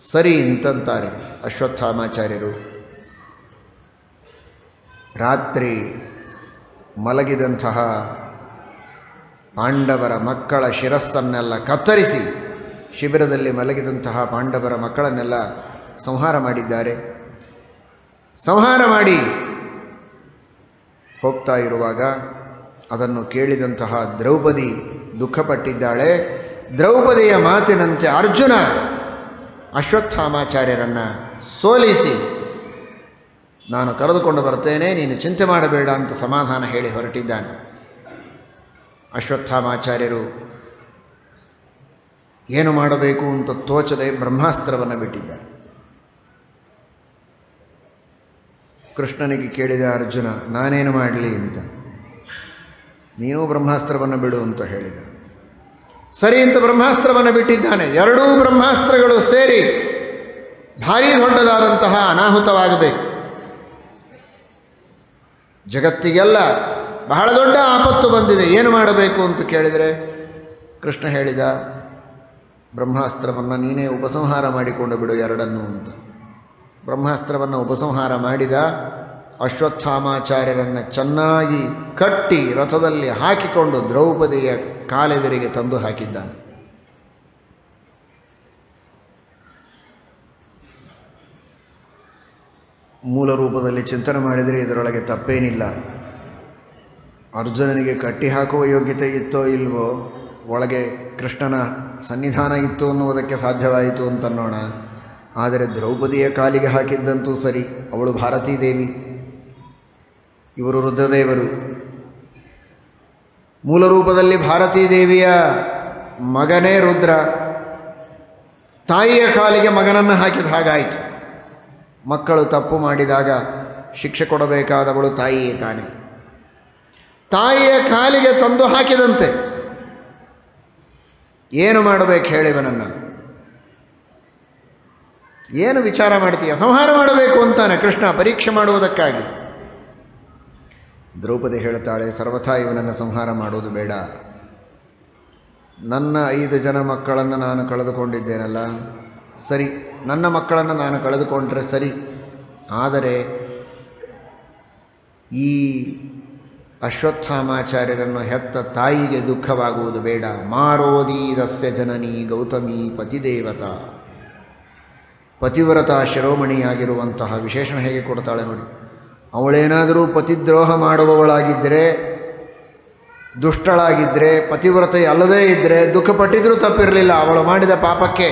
ಸರಿ ಅಂತಂತಾರೆ ಅಶ್ವತ್ಥಾಮಾಚಾರ್ಯರು. ರಾತ್ರಿ ಮಲಗಿದಂತಹ ಪಾಂಡವರ ಮಕ್ಕಳ ಶಿರಸ್ಸನ್ನೆಲ್ಲ ಕತ್ತರಿಸಿ ಶಿಬಿರದಲ್ಲಿ ಮಲಗಿದಂತಹ ಪಾಂಡವರ ಮಕ್ಕಳನ್ನೆಲ್ಲ ಸಂಹಾರ ಮಾಡಿದ್ದಾರೆ. ಸಂಹಾರ ಮಾಡಿ ಹೋಗ್ತಾ ಇರುವಾಗ ಅದನ್ನು ಕೇಳಿದಂತಹ ದ್ರೌಪದಿ ದುಃಖಪಟ್ಟಿದ್ದಾಳೆ. ದ್ರೌಪದಿಯ ಮಾತಿನಂತೆ ಅರ್ಜುನ ಅಶ್ವತ್ಥಾಮಾಚಾರ್ಯರನ್ನು ಸೋಲಿಸಿ ನಾನು ಕರೆದುಕೊಂಡು ಬರ್ತೇನೆ, ನೀನು ಚಿಂತೆ ಮಾಡಬೇಡ ಅಂತ ಸಮಾಧಾನ ಹೇಳಿ ಹೊರಟಿದ್ದಾನೆ. ಅಶ್ವತ್ಥಾಮಾಚಾರ್ಯರು ಏನು ಮಾಡಬೇಕು ಅಂತ ತೋಚದೆ ಬ್ರಹ್ಮಾಸ್ತ್ರವನ್ನು ಬಿಟ್ಟಿದ್ದಾರೆ. ಕೃಷ್ಣನಿಗೆ ಕೇಳಿದ ಅರ್ಜುನ, ನಾನೇನು ಮಾಡಲಿ ಅಂತ. ನೀನೂ ಬ್ರಹ್ಮಾಸ್ತ್ರವನ್ನು ಬಿಡು ಅಂತ ಹೇಳಿದ. ಸರಿ ಅಂತ ಬ್ರಹ್ಮಾಸ್ತ್ರವನ್ನು ಬಿಟ್ಟಿದ್ದಾನೆ. ಎರಡೂ ಬ್ರಹ್ಮಾಸ್ತ್ರಗಳು ಸೇರಿ ಭಾರೀ ದೊಡ್ಡದಾದಂತಹ ಅನಾಹುತವಾಗಬೇಕು. ಜಗತ್ತಿಗೆಲ್ಲ ಬಹಳ ದೊಡ್ಡ ಆಪತ್ತು ಬಂದಿದೆ, ಏನು ಮಾಡಬೇಕು ಅಂತ ಕೇಳಿದರೆ ಕೃಷ್ಣ ಹೇಳಿದ, ಬ್ರಹ್ಮಾಸ್ತ್ರವನ್ನು ನೀನೇ ಉಪಸಂಹಾರ ಮಾಡಿಕೊಂಡು ಬಿಡು ಎರಡನ್ನೂ ಅಂತ. ಬ್ರಹ್ಮಾಸ್ತ್ರವನ್ನು ಉಪಸಂಹಾರ ಮಾಡಿದ. ಅಶ್ವತ್ಥಾಮಾಚಾರ್ಯರನ್ನು ಚೆನ್ನಾಗಿ ಕಟ್ಟಿ ರಥದಲ್ಲಿ ಹಾಕಿಕೊಂಡು ದ್ರೌಪದಿಯ ಕಾಲೆದುರಿಗೆ ತಂದು ಹಾಕಿದ್ದಾನೆ. ಮೂಲ ರೂಪದಲ್ಲಿ ಚಿಂತನೆ ಮಾಡಿದರೆ ಇದರೊಳಗೆ ತಪ್ಪೇನಿಲ್ಲ. ಅರ್ಜುನನಿಗೆ ಕಟ್ಟಿ ಹಾಕುವ ಯೋಗ್ಯತೆ ಇತ್ತೋ ಇಲ್ವೋ, ಒಳಗೆ ಕೃಷ್ಣನ ಸನ್ನಿಧಾನ ಇತ್ತು ಅನ್ನುವುದಕ್ಕೆ ಸಾಧ್ಯವಾಯಿತು ಅಂತನ್ನೋಣ. ಆದರೆ ದ್ರೌಪದಿಯ ಕಾಲಿಗೆ ಹಾಕಿದ್ದಂತೂ ಸರಿ, ಅವಳು ಭಾರತೀ ದೇವಿ, ಇವರು ರುದ್ರದೇವರು. ಮೂಲ ರೂಪದಲ್ಲಿ ಭಾರತೀ ದೇವಿಯ ಮಗನೇ ರುದ್ರ, ತಾಯಿಯ ಕಾಲಿಗೆ ಮಗನನ್ನು ಹಾಕಿದ ಹಾಗಾಯಿತು. ಮಕ್ಕಳು ತಪ್ಪು ಮಾಡಿದಾಗ ಶಿಕ್ಷೆ ಕೊಡಬೇಕಾದವಳು ತಾಯಿಯೇ ತಾನೆ. ತಾಯಿಯ ಕಾಲಿಗೆ ತಂದು ಹಾಕಿದಂತೆ. ಏನು ಮಾಡಬೇಕು ಹೇಳಿವನನ್ನು? ಏನು ವಿಚಾರ ಮಾಡ್ತೀಯ? ಸಂಹಾರ ಮಾಡಬೇಕು ಅಂತಾನೆ ಕೃಷ್ಣ, ಪರೀಕ್ಷೆ ಮಾಡುವುದಕ್ಕಾಗಿ. ದ್ರೌಪದಿ ಹೇಳ್ತಾಳೆ, ಸರ್ವಥಾ ಇವನನ್ನು ಸಂಹಾರ ಮಾಡೋದು ಬೇಡ. ನನ್ನ 5 ಜನ ಮಕ್ಕಳನ್ನು ನಾನು ಕಳೆದುಕೊಂಡಿದ್ದೇನಲ್ಲ, ಸರಿ, ನನ್ನ ಮಕ್ಕಳನ್ನು ನಾನು ಕಳೆದುಕೊಂಡ್ರೆ ಸರಿ, ಆದರೆ ಈ ಅಶ್ವತ್ಥಾಮಾಚಾರ್ಯರನ್ನು ಹೆತ್ತ ತಾಯಿಗೆ ದುಃಖವಾಗುವುದು ಬೇಡ. ಮಾರೋದೀದಸ್ಯ ಜನನಿ ಗೌತಮಿ ಪತಿದೇವತಾ, ಪತಿವ್ರತ ಶಿರೋಮಣಿಯಾಗಿರುವಂತಹ ವಿಶೇಷಣ ಹೇಗೆ ಕೊಡ್ತಾಳೆ ನೋಡಿ. ಅವಳೇನಾದರೂ ಪತಿದ್ರೋಹ ಮಾಡುವವಳಾಗಿದ್ದರೆ, ದುಷ್ಟಳಾಗಿದ್ದರೆ, ಪತಿವ್ರತೆ ಅಲ್ಲದೇ ಇದ್ದರೆ ದುಃಖಪಟ್ಟಿದ್ರೂ ತಪ್ಪಿರಲಿಲ್ಲ ಅವಳು ಮಾಡಿದ ಪಾಪಕ್ಕೆ.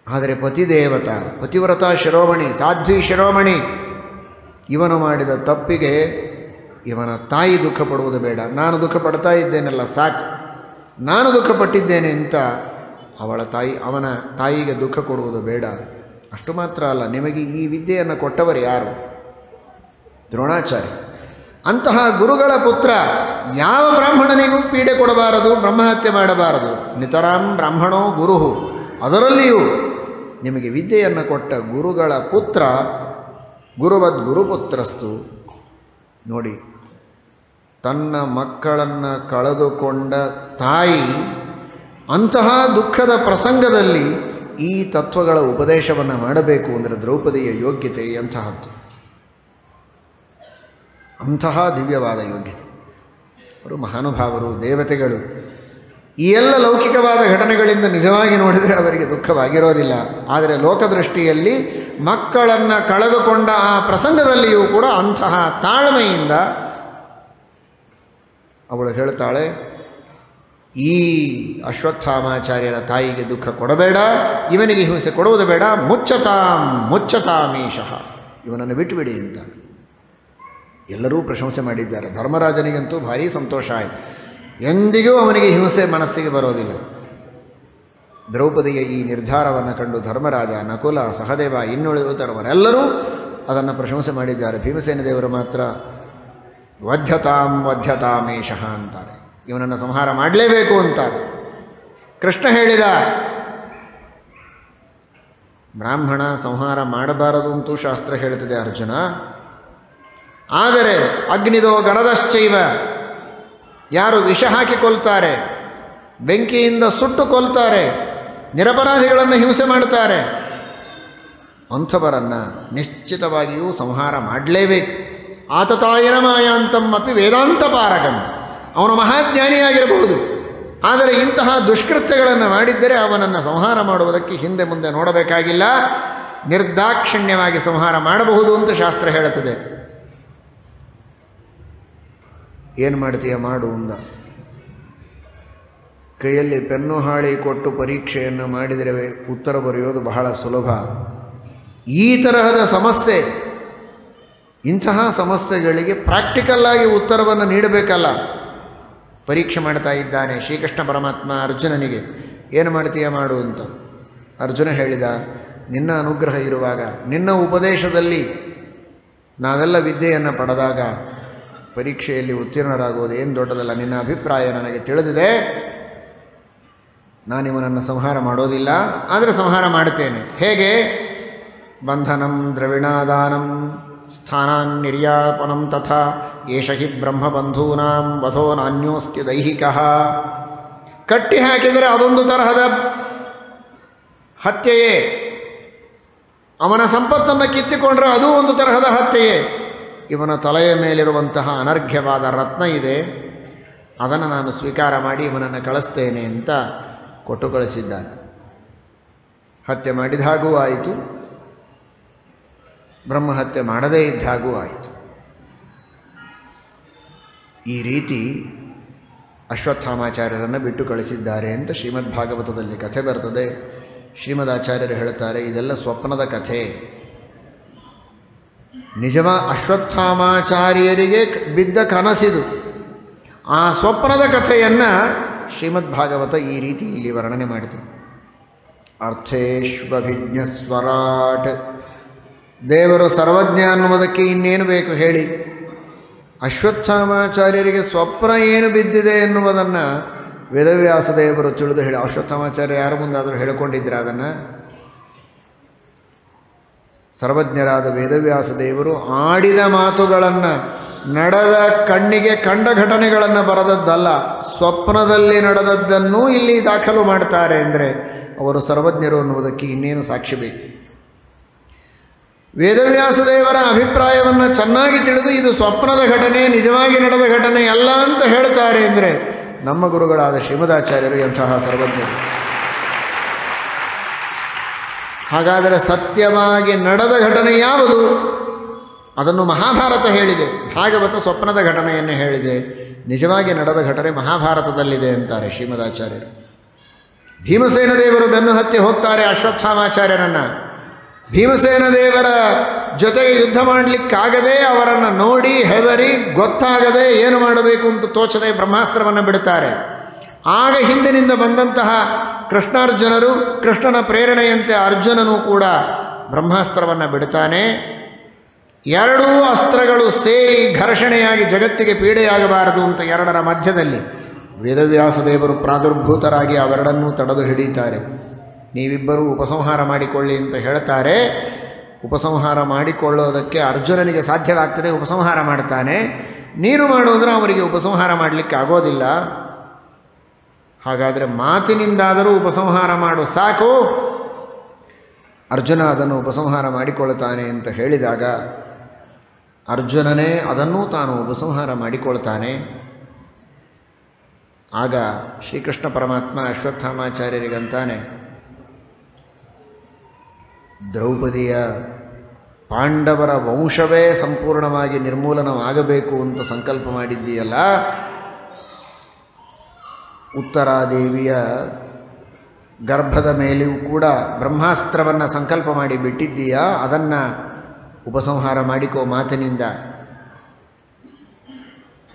ಆದರೆ ಪತಿದೇವತ, ಪತಿವ್ರತ ಶಿರೋಮಣಿ, ಸಾಧ್ವಿ ಶಿರೋಮಣಿ, ಇವನು ಮಾಡಿದ ತಪ್ಪಿಗೆ ಇವನ ತಾಯಿ ದುಃಖ ಪಡುವುದು ಬೇಡ. ನಾನು ದುಃಖ ಪಡ್ತಾ ಇದ್ದೇನಲ್ಲ ಸಾಕು, ನಾನು ದುಃಖಪಟ್ಟಿದ್ದೇನೆ ಅಂತ ಅವನ ತಾಯಿಗೆ ದುಃಖ ಕೊಡುವುದು ಬೇಡ. ಅಷ್ಟು ಮಾತ್ರ ಅಲ್ಲ, ನಿಮಗೆ ಈ ವಿದ್ಯೆಯನ್ನು ಕೊಟ್ಟವರು ಯಾರು? ದ್ರೋಣಾಚಾರ್ಯ. ಅಂತಹ ಗುರುಗಳ ಪುತ್ರ ಯಾವ ಬ್ರಾಹ್ಮಣನಿಗೂ ಪೀಡೆ ಕೊಡಬಾರದು, ಬ್ರಹ್ಮಹತ್ಯೆ ಮಾಡಬಾರದು. ನಿತರಾಂ ಬ್ರಾಹ್ಮಣೋ ಗುರುಹು, ಅದರಲ್ಲಿಯೂ ನಿಮಗೆ ವಿದ್ಯೆಯನ್ನು ಕೊಟ್ಟ ಗುರುಗಳ ಪುತ್ರ ಗುರುವದ್ ಗುರುಪುತ್ರಸ್ತು. ನೋಡಿ, ತನ್ನ ಮಕ್ಕಳನ್ನು ಕಳೆದುಕೊಂಡ ತಾಯಿ ಅಂತಹ ದುಃಖದ ಪ್ರಸಂಗದಲ್ಲಿ ಈ ತತ್ವಗಳ ಉಪದೇಶವನ್ನು ಮಾಡಬೇಕು ಅಂದರೆ ದ್ರೌಪದಿಯ ಯೋಗ್ಯತೆ ಎಂತಹದ್ದು, ಅಂತಹ ದಿವ್ಯವಾದ ಯೋಗ್ಯತೆ. ಅವರು ಮಹಾನುಭಾವರು, ದೇವತೆಗಳು. ಈ ಎಲ್ಲ ಲೌಕಿಕವಾದ ಘಟನೆಗಳಿಂದ ನಿಜವಾಗಿ ನೋಡಿದರೆ ಅವರಿಗೆ ದುಃಖವಾಗಿರೋದಿಲ್ಲ. ಆದರೆ ಲೋಕದೃಷ್ಟಿಯಲ್ಲಿ ಮಕ್ಕಳನ್ನು ಕಳೆದುಕೊಂಡ ಆ ಪ್ರಸಂಗದಲ್ಲಿಯೂ ಕೂಡ ಅಂತಹ ತಾಳ್ಮೆಯಿಂದ ಅವಳು ಹೇಳ್ತಾಳೆ, ಈ ಅಶ್ವತ್ಥಾಮಾಚಾರ್ಯರ ತಾಯಿಗೆ ದುಃಖ ಕೊಡಬೇಡ, ಇವನಿಗೆ ಹಿಂಸೆ ಕೊಡುವುದು ಬೇಡ. ಮುಚ್ಚತಾಮೀಶಃ, ಇವನನ್ನು ಬಿಟ್ಟುಬಿಡಿ ಅಂತ ಎಲ್ಲರೂ ಪ್ರಶಂಸೆ ಮಾಡಿದ್ದಾರೆ. ಧರ್ಮರಾಜನಿಗಂತೂ ಭಾರೀ ಸಂತೋಷ ಆಯಿತು. ಎಂದಿಗೂ ಅವನಿಗೆ ಹಿಂಸೆ ಮನಸ್ಸಿಗೆ ಬರೋದಿಲ್ಲ. ದ್ರೌಪದಿಯ ಈ ನಿರ್ಧಾರವನ್ನು ಕಂಡು ಧರ್ಮರಾಜ, ನಕುಲ, ಸಹದೇವ, ಇನ್ನುಳಿದವರೆಲ್ಲರೂ ಅದನ್ನು ಪ್ರಶಂಸೆ ಮಾಡಿದ್ದಾರೆ. ಭೀಮಸೇನ ದೇವರು ಮಾತ್ರ ವಧ್ಯತಾಮೇಷಃ ಅಂತಾರೆ, ಇವನನ್ನು ಸಂಹಾರ ಮಾಡಲೇಬೇಕು ಅಂತಾರೆ. ಕೃಷ್ಣ ಹೇಳಿದ, ಬ್ರಾಹ್ಮಣ ಸಂಹಾರ ಮಾಡಬಾರದು ಅಂತೂ ಶಾಸ್ತ್ರ ಹೇಳ್ತದೆ ಅರ್ಜುನ. ಆದರೆ ಅಗ್ನಿದೋ ಗರದಶ್ಚೈವ, ಯಾರು ವಿಷ ಹಾಕಿ ಕೊಲ್ತಾರೆ, ಬೆಂಕಿಯಿಂದ ಸುಟ್ಟು ಕೊಲ್ತಾರೆ, ನಿರಪರಾಧಿಗಳನ್ನು ಹಿಂಸೆ ಮಾಡ್ತಾರೆ, ಅಂಥವರನ್ನು ನಿಶ್ಚಿತವಾಗಿಯೂ ಸಂಹಾರ ಮಾಡಲೇಬೇಕು. ಆತತಾಯನ ಮಾಯಾಂತಂ ಅಪಿ ವೇದಾಂತ ಪಾರಗಂ, ಅವನು ಮಹಾಜ್ಞಾನಿಯಾಗಿರಬಹುದು, ಆದರೆ ಇಂತಹ ದುಷ್ಕೃತ್ಯಗಳನ್ನು ಮಾಡಿದ್ದರೆ ಅವನನ್ನು ಸಂಹಾರ ಮಾಡುವುದಕ್ಕೆ ಹಿಂದೆ ಮುಂದೆ ನೋಡಬೇಕಾಗಿಲ್ಲ, ನಿರ್ದಾಕ್ಷಿಣ್ಯವಾಗಿ ಸಂಹಾರ ಮಾಡಬಹುದು ಅಂತ ಶಾಸ್ತ್ರ ಹೇಳುತ್ತದೆ. ಏನು ಮಾಡ್ತೀಯ ಮಾಡು ಅಂದ. ಕೈಯಲ್ಲಿ ಪೆನ್ನು ಹಾಳಿ ಕೊಟ್ಟು ಪರೀಕ್ಷೆಯನ್ನು ಮಾಡಿದರೆ ಉತ್ತರ ಬರೆಯೋದು ಬಹಳ ಸುಲಭ. ಈ ತರಹದ ಸಮಸ್ಯೆ, ಇಂತಹ ಸಮಸ್ಯೆಗಳಿಗೆ ಪ್ರಾಕ್ಟಿಕಲ್ಲಾಗಿ ಉತ್ತರವನ್ನು ನೀಡಬೇಕಲ್ಲ. ಪರೀಕ್ಷೆ ಮಾಡ್ತಾ ಇದ್ದಾನೆ ಶ್ರೀಕೃಷ್ಣ ಪರಮಾತ್ಮ ಅರ್ಜುನನಿಗೆ, ಏನು ಮಾಡ್ತೀಯ ಮಾಡು ಅಂತ. ಅರ್ಜುನ ಹೇಳಿದ, ನಿನ್ನ ಅನುಗ್ರಹ ಇರುವಾಗ, ನಿನ್ನ ಉಪದೇಶದಲ್ಲಿ ನಾವೆಲ್ಲ ವಿದ್ಯೆಯನ್ನು ಪಡೆದಾಗ ಪರೀಕ್ಷೆಯಲ್ಲಿ ಉತ್ತೀರ್ಣರಾಗುವುದು ಏನು ದೊಡ್ಡದಲ್ಲ. ನಿನ್ನ ಅಭಿಪ್ರಾಯ ನನಗೆ ತಿಳಿದಿದೆ, ನಾನಿವನನ್ನು ಸಂಹಾರ ಮಾಡೋದಿಲ್ಲ, ಆದರೆ ಸಂಹಾರ ಮಾಡುತ್ತೇನೆ. ಹೇಗೆ? ಬಂಧನಂ ದ್ರವಿಣಾದಾನಂ ಸ್ಥಾನಾನ್ ನಿರ್ಯಾಪನಂ ತಥಾ ಏಷ ಹಿ ಬ್ರಹ್ಮಬಂಧೂನಾಂ ವಧೋ ನಾನ್ಯೋಸ್ತಿ ದೈಹಿಕಃ. ಕಟ್ಟಿ ಹಾಕಿದರೆ ಅದೊಂದು ತರಹದ ಹತ್ಯೆಯೇ, ಅವನ ಸಂಪತ್ತನ್ನು ಕಿತ್ತಿಕೊಂಡ್ರೆ ಅದೂ ಒಂದು ತರಹದ ಹತ್ಯೆಯೇ. ಇವನ ತಲೆಯ ಮೇಲಿರುವಂತಹ ಅನರ್ಘ್ಯವಾದ ರತ್ನ ಇದೆ, ಅದನ್ನು ನಾನು ಸ್ವೀಕಾರ ಮಾಡಿ ಇವನನ್ನು ಕಳಿಸ್ತೇನೆ ಅಂತ ಕೊಟ್ಟು ಕಳಿಸಿದ್ದಾನೆ. ಹತ್ಯೆ ಮಾಡಿದ ಹಾಗೂ ಆಯಿತು, ಬ್ರಹ್ಮಹತ್ಯೆ ಮಾಡದೇ ಇದ್ದ ಹಾಗೂ ಆಯಿತು. ಈ ರೀತಿ ಅಶ್ವತ್ಥಾಮಾಚಾರ್ಯರನ್ನು ಬಿಟ್ಟು ಕಳಿಸಿದ್ದಾರೆ ಅಂತ ಶ್ರೀಮದ್ ಭಾಗವತದಲ್ಲಿ ಕಥೆ ಬರ್ತದೆ. ಶ್ರೀಮದ್ ಆಚಾರ್ಯರು ಹೇಳ್ತಾರೆ, ಇದೆಲ್ಲ ಸ್ವಪ್ನದ ಕಥೆ. ಅಶ್ವತ್ಥಾಮಾಚಾರ್ಯರಿಗೆ ಬಿದ್ದ ಕನಸಿದು. ಆ ಸ್ವಪ್ನದ ಕಥೆಯನ್ನು ಶ್ರೀಮದ್ ಭಾಗವತ ಈ ರೀತಿ ಇಲ್ಲಿ ವರ್ಣನೆ ಮಾಡಿತು. ಅರ್ಥೇಶ್ವಭಿಜ್ಞ ಸ್ವರಾಟ್, ದೇವರು ಸರ್ವಜ್ಞ ಅನ್ನುವುದಕ್ಕೆ ಇನ್ನೇನು ಬೇಕು ಹೇಳಿ. ಅಶ್ವತ್ಥಾಮಾಚಾರ್ಯರಿಗೆ ಸ್ವಪ್ನ ಏನು ಬಿದ್ದಿದೆ ಎನ್ನುವುದನ್ನು ವೇದವ್ಯಾಸ ದೇವರು ತಿಳಿದು ಹೇಳಿ. ಅಶ್ವತ್ಥಾಮಾಚಾರ್ಯ ಯಾರ ಮುಂದಾದರೂ ಹೇಳಿಕೊಂಡಿದ್ರೆ ಅದನ್ನು ಸರ್ವಜ್ಞರಾದ ವೇದವ್ಯಾಸ ದೇವರು ಆಡಿದ ಮಾತುಗಳನ್ನು ನಡೆದ ಕಣ್ಣಿಗೆ ಕಂಡ ಘಟನೆಗಳನ್ನು ಬರೆದದ್ದಲ್ಲ, ಸ್ವಪ್ನದಲ್ಲಿ ನಡೆದದ್ದನ್ನು ಇಲ್ಲಿ ದಾಖಲು ಮಾಡ್ತಾರೆ ಅಂದರೆ ಅವರು ಸರ್ವಜ್ಞರು ಅನ್ನುವುದಕ್ಕೆ ಇನ್ನೇನು ಸಾಕ್ಷಿ ಬೇಕು? ವೇದವ್ಯಾಸದೇವರ ಅಭಿಪ್ರಾಯವನ್ನು ಚೆನ್ನಾಗಿ ತಿಳಿದು ಇದು ಸ್ವಪ್ನದ ಘಟನೆ, ನಿಜವಾಗಿ ನಡೆದ ಘಟನೆ ಅಲ್ಲ ಅಂತ ಹೇಳ್ತಾರೆ ಅಂದರೆ ನಮ್ಮ ಗುರುಗಳಾದ ಶ್ರೀಮದಾಚಾರ್ಯರು ಎಂತಹ ಸರ್ವಜ್ಞರು. ಹಾಗಾದರೆ ಸತ್ಯವಾಗಿ ನಡೆದ ಘಟನೆ ಯಾವುದು? ಅದನ್ನು ಮಹಾಭಾರತ ಹೇಳಿದೆ. ಭಾಗವತ ಸ್ವಪ್ನದ ಘಟನೆಯನ್ನು ಹೇಳಿದೆ. ನಿಜವಾಗಿ ನಡೆದ ಘಟನೆ ಮಹಾಭಾರತದಲ್ಲಿದೆ ಅಂತಾರೆ ಶ್ರೀಮದಾಚಾರ್ಯರು. ಭೀಮಸೇನ ದೇವರು ಬೆನ್ನು ಹತ್ತಿ ಹೋಗ್ತಾರೆ ಅಶ್ವತ್ಥಾಮಾಚಾರ್ಯರನ್ನು. ಭೀಮಸೇನ ದೇವರ ಜೊತೆಗೆ ಯುದ್ಧ ಮಾಡಲಿಕ್ಕಾಗದೆ ಅವರನ್ನು ನೋಡಿ ಹೆದರಿ ಗೊತ್ತಾಗದೆ ಏನು ಮಾಡಬೇಕು ಅಂತ ತೋಚದೆ ಬ್ರಹ್ಮಾಸ್ತ್ರವನ್ನು ಬಿಡುತ್ತಾರೆ. ಆಗ ಹಿಂದಿನಿಂದ ಬಂದಂತಹ ಕೃಷ್ಣಾರ್ಜುನರು, ಕೃಷ್ಣನ ಪ್ರೇರಣೆಯಂತೆ ಅರ್ಜುನನು ಕೂಡ ಬ್ರಹ್ಮಾಸ್ತ್ರವನ್ನು ಬಿಡುತ್ತಾನೆ. ಎರಡೂ ಅಸ್ತ್ರಗಳು ಸೇರಿ ಘರ್ಷಣೆಯಾಗಿ ಜಗತ್ತಿಗೆ ಪೀಡೆಯಾಗಬಾರದು ಅಂತ ಎರಡರ ಮಧ್ಯದಲ್ಲಿ ವೇದವ್ಯಾಸದೇವರು ಪ್ರಾದುರ್ಭೂತರಾಗಿ ಅವೆರಡನ್ನೂ ತಡೆದು ಹಿಡಿಯುತ್ತಾರೆ. ನೀವಿಬ್ಬರೂ ಉಪಸಂಹಾರ ಮಾಡಿಕೊಳ್ಳಿ ಅಂತ ಹೇಳ್ತಾರೆ. ಉಪಸಂಹಾರ ಮಾಡಿಕೊಳ್ಳೋದಕ್ಕೆ ಅರ್ಜುನನಿಗೆ ಸಾಧ್ಯವಾಗ್ತದೆ, ಉಪಸಂಹಾರ ಮಾಡ್ತಾನೆ. ನೀನು ಮಾಡೋದ್ರೆ ಅವರಿಗೆ ಉಪಸಂಹಾರ ಮಾಡಲಿಕ್ಕೆ ಆಗೋದಿಲ್ಲ. ಹಾಗಾದರೆ ಮಾತಿನಿಂದಾದರೂ ಉಪಸಂಹಾರ ಮಾಡು ಸಾಕು. ಅರ್ಜುನ ಅದನ್ನು ಉಪಸಂಹಾರ ಮಾಡಿಕೊಳ್ಳುತ್ತಾನೆ ಅಂತ ಹೇಳಿದಾಗ ಅರ್ಜುನನೇ ಅದನ್ನೂ ತಾನು ಉಪಸಂಹಾರ ಮಾಡಿಕೊಳ್ತಾನೆ. ಆಗ ಶ್ರೀಕೃಷ್ಣ ಪರಮಾತ್ಮ ಅಶ್ವತ್ಥಾಮಾಚಾರ್ಯರಿಗಂತಾನೆ, ದ್ರೌಪದಿಯ ಪಾಂಡವರ ವಂಶವೇ ಸಂಪೂರ್ಣವಾಗಿ ನಿರ್ಮೂಲನವಾಗಬೇಕು ಅಂತ ಸಂಕಲ್ಪ ಮಾಡಿದ್ದೀಯಲ್ಲ, ಉತ್ತರಾದೇವಿಯ ಗರ್ಭದ ಮೇಲೆಯೂ ಕೂಡ ಬ್ರಹ್ಮಾಸ್ತ್ರವನ್ನು ಸಂಕಲ್ಪ ಮಾಡಿ ಬಿಟ್ಟಿದ್ದೀಯಾ, ಅದನ್ನು ಉಪಸಂಹಾರ ಮಾಡಿಕೋ ಮಾತಿನಿಂದ.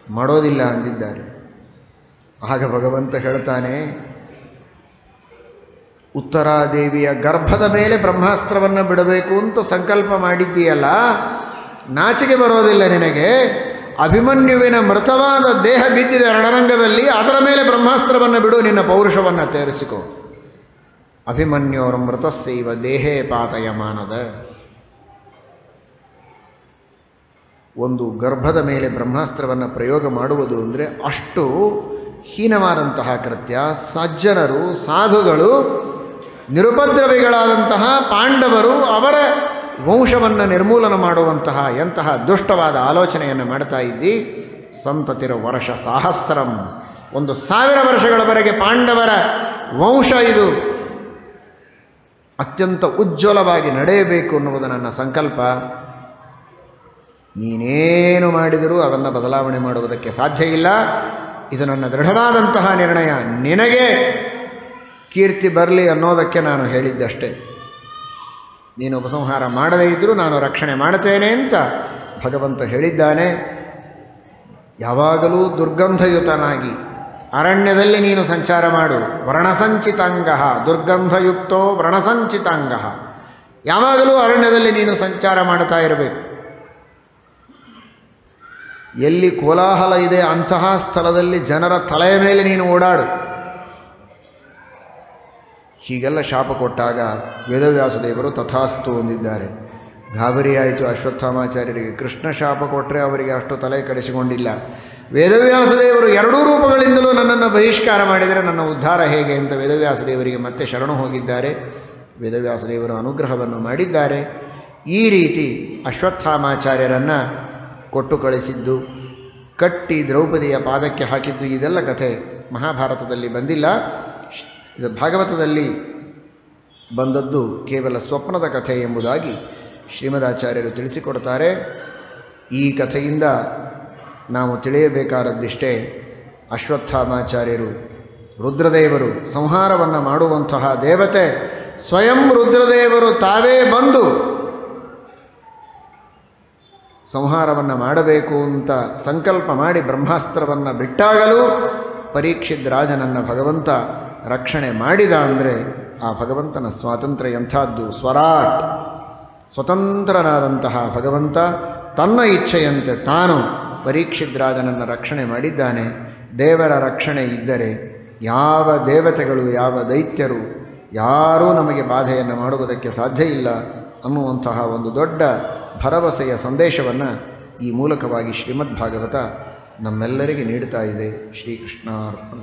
ಮಾಡೋದಿಲ್ಲ ಅಂದಿದ್ದಾರೆ. ಆಗ ಭಗವಂತ ಹೇಳ್ತಾನೆ, ಉತ್ತರಾದೇವಿಯ ಗರ್ಭದ ಮೇಲೆ ಬ್ರಹ್ಮಾಸ್ತ್ರವನ್ನು ಬಿಡಬೇಕು ಅಂತ ಸಂಕಲ್ಪ ಮಾಡಿದ್ದೀಯಲ್ಲ, ನಾಚಿಕೆ ಬರೋದಿಲ್ಲ ನಿನಗೆ? ಅಭಿಮನ್ಯುವಿನ ಮೃತವಾದ ದೇಹ ಬಿದ್ದಿದೆ ರಣರಂಗದಲ್ಲಿ, ಅದರ ಮೇಲೆ ಬ್ರಹ್ಮಾಸ್ತ್ರವನ್ನು ಬಿಡು, ನಿನ್ನ ಪೌರುಷವನ್ನು ತೇರಿಸಿಕೊ. ಅಭಿಮನ್ಯೋರ ಮೃತಸ್ಸೈವ ದೇಹೇ ಪಾತಯಮಾನದ. ಒಂದು ಗರ್ಭದ ಮೇಲೆ ಬ್ರಹ್ಮಾಸ್ತ್ರವನ್ನು ಪ್ರಯೋಗ ಮಾಡುವುದು ಅಂದರೆ ಅಷ್ಟು ಹೀನವಾದಂತಹ ಕೃತ್ಯ. ಸಜ್ಜನರು, ಸಾಧುಗಳು, ನಿರುಪದ್ರವಿಗಳಾದಂತಹ ಪಾಂಡವರು ಅವರ ವಂಶವನ್ನು ನಿರ್ಮೂಲನ ಮಾಡುವಂತಹ ಎಂತಹ ದುಷ್ಟವಾದ ಆಲೋಚನೆಯನ್ನು ಮಾಡ್ತಾ ಇದ್ದಿ. ಸಂತತಿರ ವರ್ಷ ಸಹಸ್ರಂ, 1000 ವರ್ಷಗಳವರೆಗೆ ಪಾಂಡವರ ವಂಶ ಇದು ಅತ್ಯಂತ ಉಜ್ವಲವಾಗಿ ನಡೆಯಬೇಕು ಅನ್ನುವುದು ನನ್ನ ಸಂಕಲ್ಪ. ನೀನೇನು ಮಾಡಿದರೂ ಅದನ್ನು ಬದಲಾವಣೆ ಮಾಡುವುದಕ್ಕೆ ಸಾಧ್ಯ ಇಲ್ಲ. ಇದು ನನ್ನ ದೃಢವಾದಂತಹ ನಿರ್ಣಯ. ನಿನಗೆ ಕೀರ್ತಿ ಬರಲಿ ಅನ್ನೋದಕ್ಕೆ ನಾನು ಹೇಳಿದ್ದಷ್ಟೇ. ನೀನು ಉಪಸಂಹಾರ ಮಾಡದೇ ಇದ್ದರೂ ನಾನು ರಕ್ಷಣೆ ಮಾಡ್ತೇನೆ ಅಂತ ಭಗವಂತ ಹೇಳಿದ್ದಾನೆ. ಯಾವಾಗಲೂ ದುರ್ಗಂಧಯುತನಾಗಿ ಅರಣ್ಯದಲ್ಲಿ ನೀನು ಸಂಚಾರ ಮಾಡು. ವ್ರಣಸಂಚಿತಾಂಗ, ದುರ್ಗಂಧಯುಕ್ತೋ ವ್ರಣಸಂಚಿತಾಂಗ. ಯಾವಾಗಲೂ ಅರಣ್ಯದಲ್ಲಿ ನೀನು ಸಂಚಾರ ಮಾಡ್ತಾ ಇರಬೇಕು. ಎಲ್ಲಿ ಕೋಲಾಹಲ ಇದೆ ಅಂತಹ ಸ್ಥಳದಲ್ಲಿ ಜನರ ತಲೆಯ ಮೇಲೆ ನೀನು ಓಡಾಡು. ಹೀಗೆಲ್ಲ ಶಾಪ ಕೊಟ್ಟಾಗ ವೇದವ್ಯಾಸದೇವರು ತಥಾಸ್ತು ಹೊಂದಿದ್ದಾರೆ. ಗಾಬರಿಯಾಯಿತು ಅಶ್ವತ್ಥಾಮಾಚಾರ್ಯರಿಗೆ. ಕೃಷ್ಣ ಶಾಪ ಕೊಟ್ಟರೆ ಅವರಿಗೆ ಅಷ್ಟು ತಲೆ ಕೆಡಿಸಿಕೊಂಡಿಲ್ಲ. ವೇದವ್ಯಾಸದೇವರು 2 ರೂಪಗಳಿಂದಲೂ ನನ್ನನ್ನು ಬಹಿಷ್ಕಾರ ಮಾಡಿದರೆ ನನ್ನ ಉದ್ಧಾರ ಹೇಗೆ ಅಂತ ವೇದವ್ಯಾಸದೇವರಿಗೆ ಮತ್ತೆ ಶರಣು ಹೋಗಿದ್ದಾರೆ. ವೇದವ್ಯಾಸದೇವರು ಅನುಗ್ರಹವನ್ನು ಮಾಡಿದ್ದಾರೆ. ಈ ರೀತಿ ಅಶ್ವತ್ಥಾಮಾಚಾರ್ಯರನ್ನು ಕೊಟ್ಟು ಕಳಿಸಿದ್ದು, ಕಟ್ಟಿ ದ್ರೌಪದಿಯ ಪಾದಕ್ಕೆ ಹಾಕಿದ್ದು, ಇದೆಲ್ಲ ಕಥೆ ಮಹಾಭಾರತದಲ್ಲಿ ಬಂದಿಲ್ಲ. ಇದು ಭಾಗವತದಲ್ಲಿ ಬಂದದ್ದು ಕೇವಲ ಸ್ವಪ್ನದ ಕಥೆ ಎಂಬುದಾಗಿ ಶ್ರೀಮದಾಚಾರ್ಯರು ತಿಳಿಸಿಕೊಡ್ತಾರೆ. ಈ ಕಥೆಯಿಂದ ನಾವು ತಿಳಿಯಬೇಕಾದದ್ದಿಷ್ಟೇ, ಅಶ್ವತ್ಥಾಮಾಚಾರ್ಯರು ರುದ್ರದೇವರು ಸಂಹಾರವನ್ನು ಮಾಡುವಂತಹ ದೇವತೆ. ಸ್ವಯಂ ರುದ್ರದೇವರು ತಾವೇ ಬಂದು ಸಂಹಾರವನ್ನು ಮಾಡಬೇಕು ಅಂತ ಸಂಕಲ್ಪ ಮಾಡಿ ಬ್ರಹ್ಮಾಸ್ತ್ರವನ್ನು ಬಿಟ್ಟಾಗಲೂ ಪರೀಕ್ಷಿತ್ ರಾಜನನ್ನು ಭಗವಂತ ರಕ್ಷಣೆ ಮಾಡಿದ ಅಂದರೆ ಆ ಭಗವಂತನ ಸ್ವಾತಂತ್ರ್ಯ ಎಂಥದ್ದು! ಸ್ವರಾಟ್, ಸ್ವತಂತ್ರನಾದಂತಹ ಭಗವಂತ ತನ್ನ ಇಚ್ಛೆಯಂತೆ ತಾನು ಪರೀಕ್ಷಿತ್ ರಾಜನನ್ನು ರಕ್ಷಣೆ ಮಾಡಿದ್ದಾನೆ. ದೇವರ ರಕ್ಷಣೆ ಇದ್ದರೆ ಯಾವ ದೇವತೆಗಳು, ಯಾವ ದೈತ್ಯರು, ಯಾರೂ ನಮಗೆ ಬಾಧೆಯನ್ನು ಮಾಡುವುದಕ್ಕೆ ಸಾಧ್ಯ ಇಲ್ಲ ಅನ್ನುವಂತಹ ಒಂದು ದೊಡ್ಡ ಭರವಸೆಯ ಸಂದೇಶವನ್ನು ಈ ಮೂಲಕವಾಗಿ ಶ್ರೀಮದ್ಭಾಗವತ ನಮ್ಮೆಲ್ಲರಿಗೆ ನೀಡುತ್ತಾ ಇದೆ. ಶ್ರೀಕೃಷ್ಣಾರ್ಪಣ.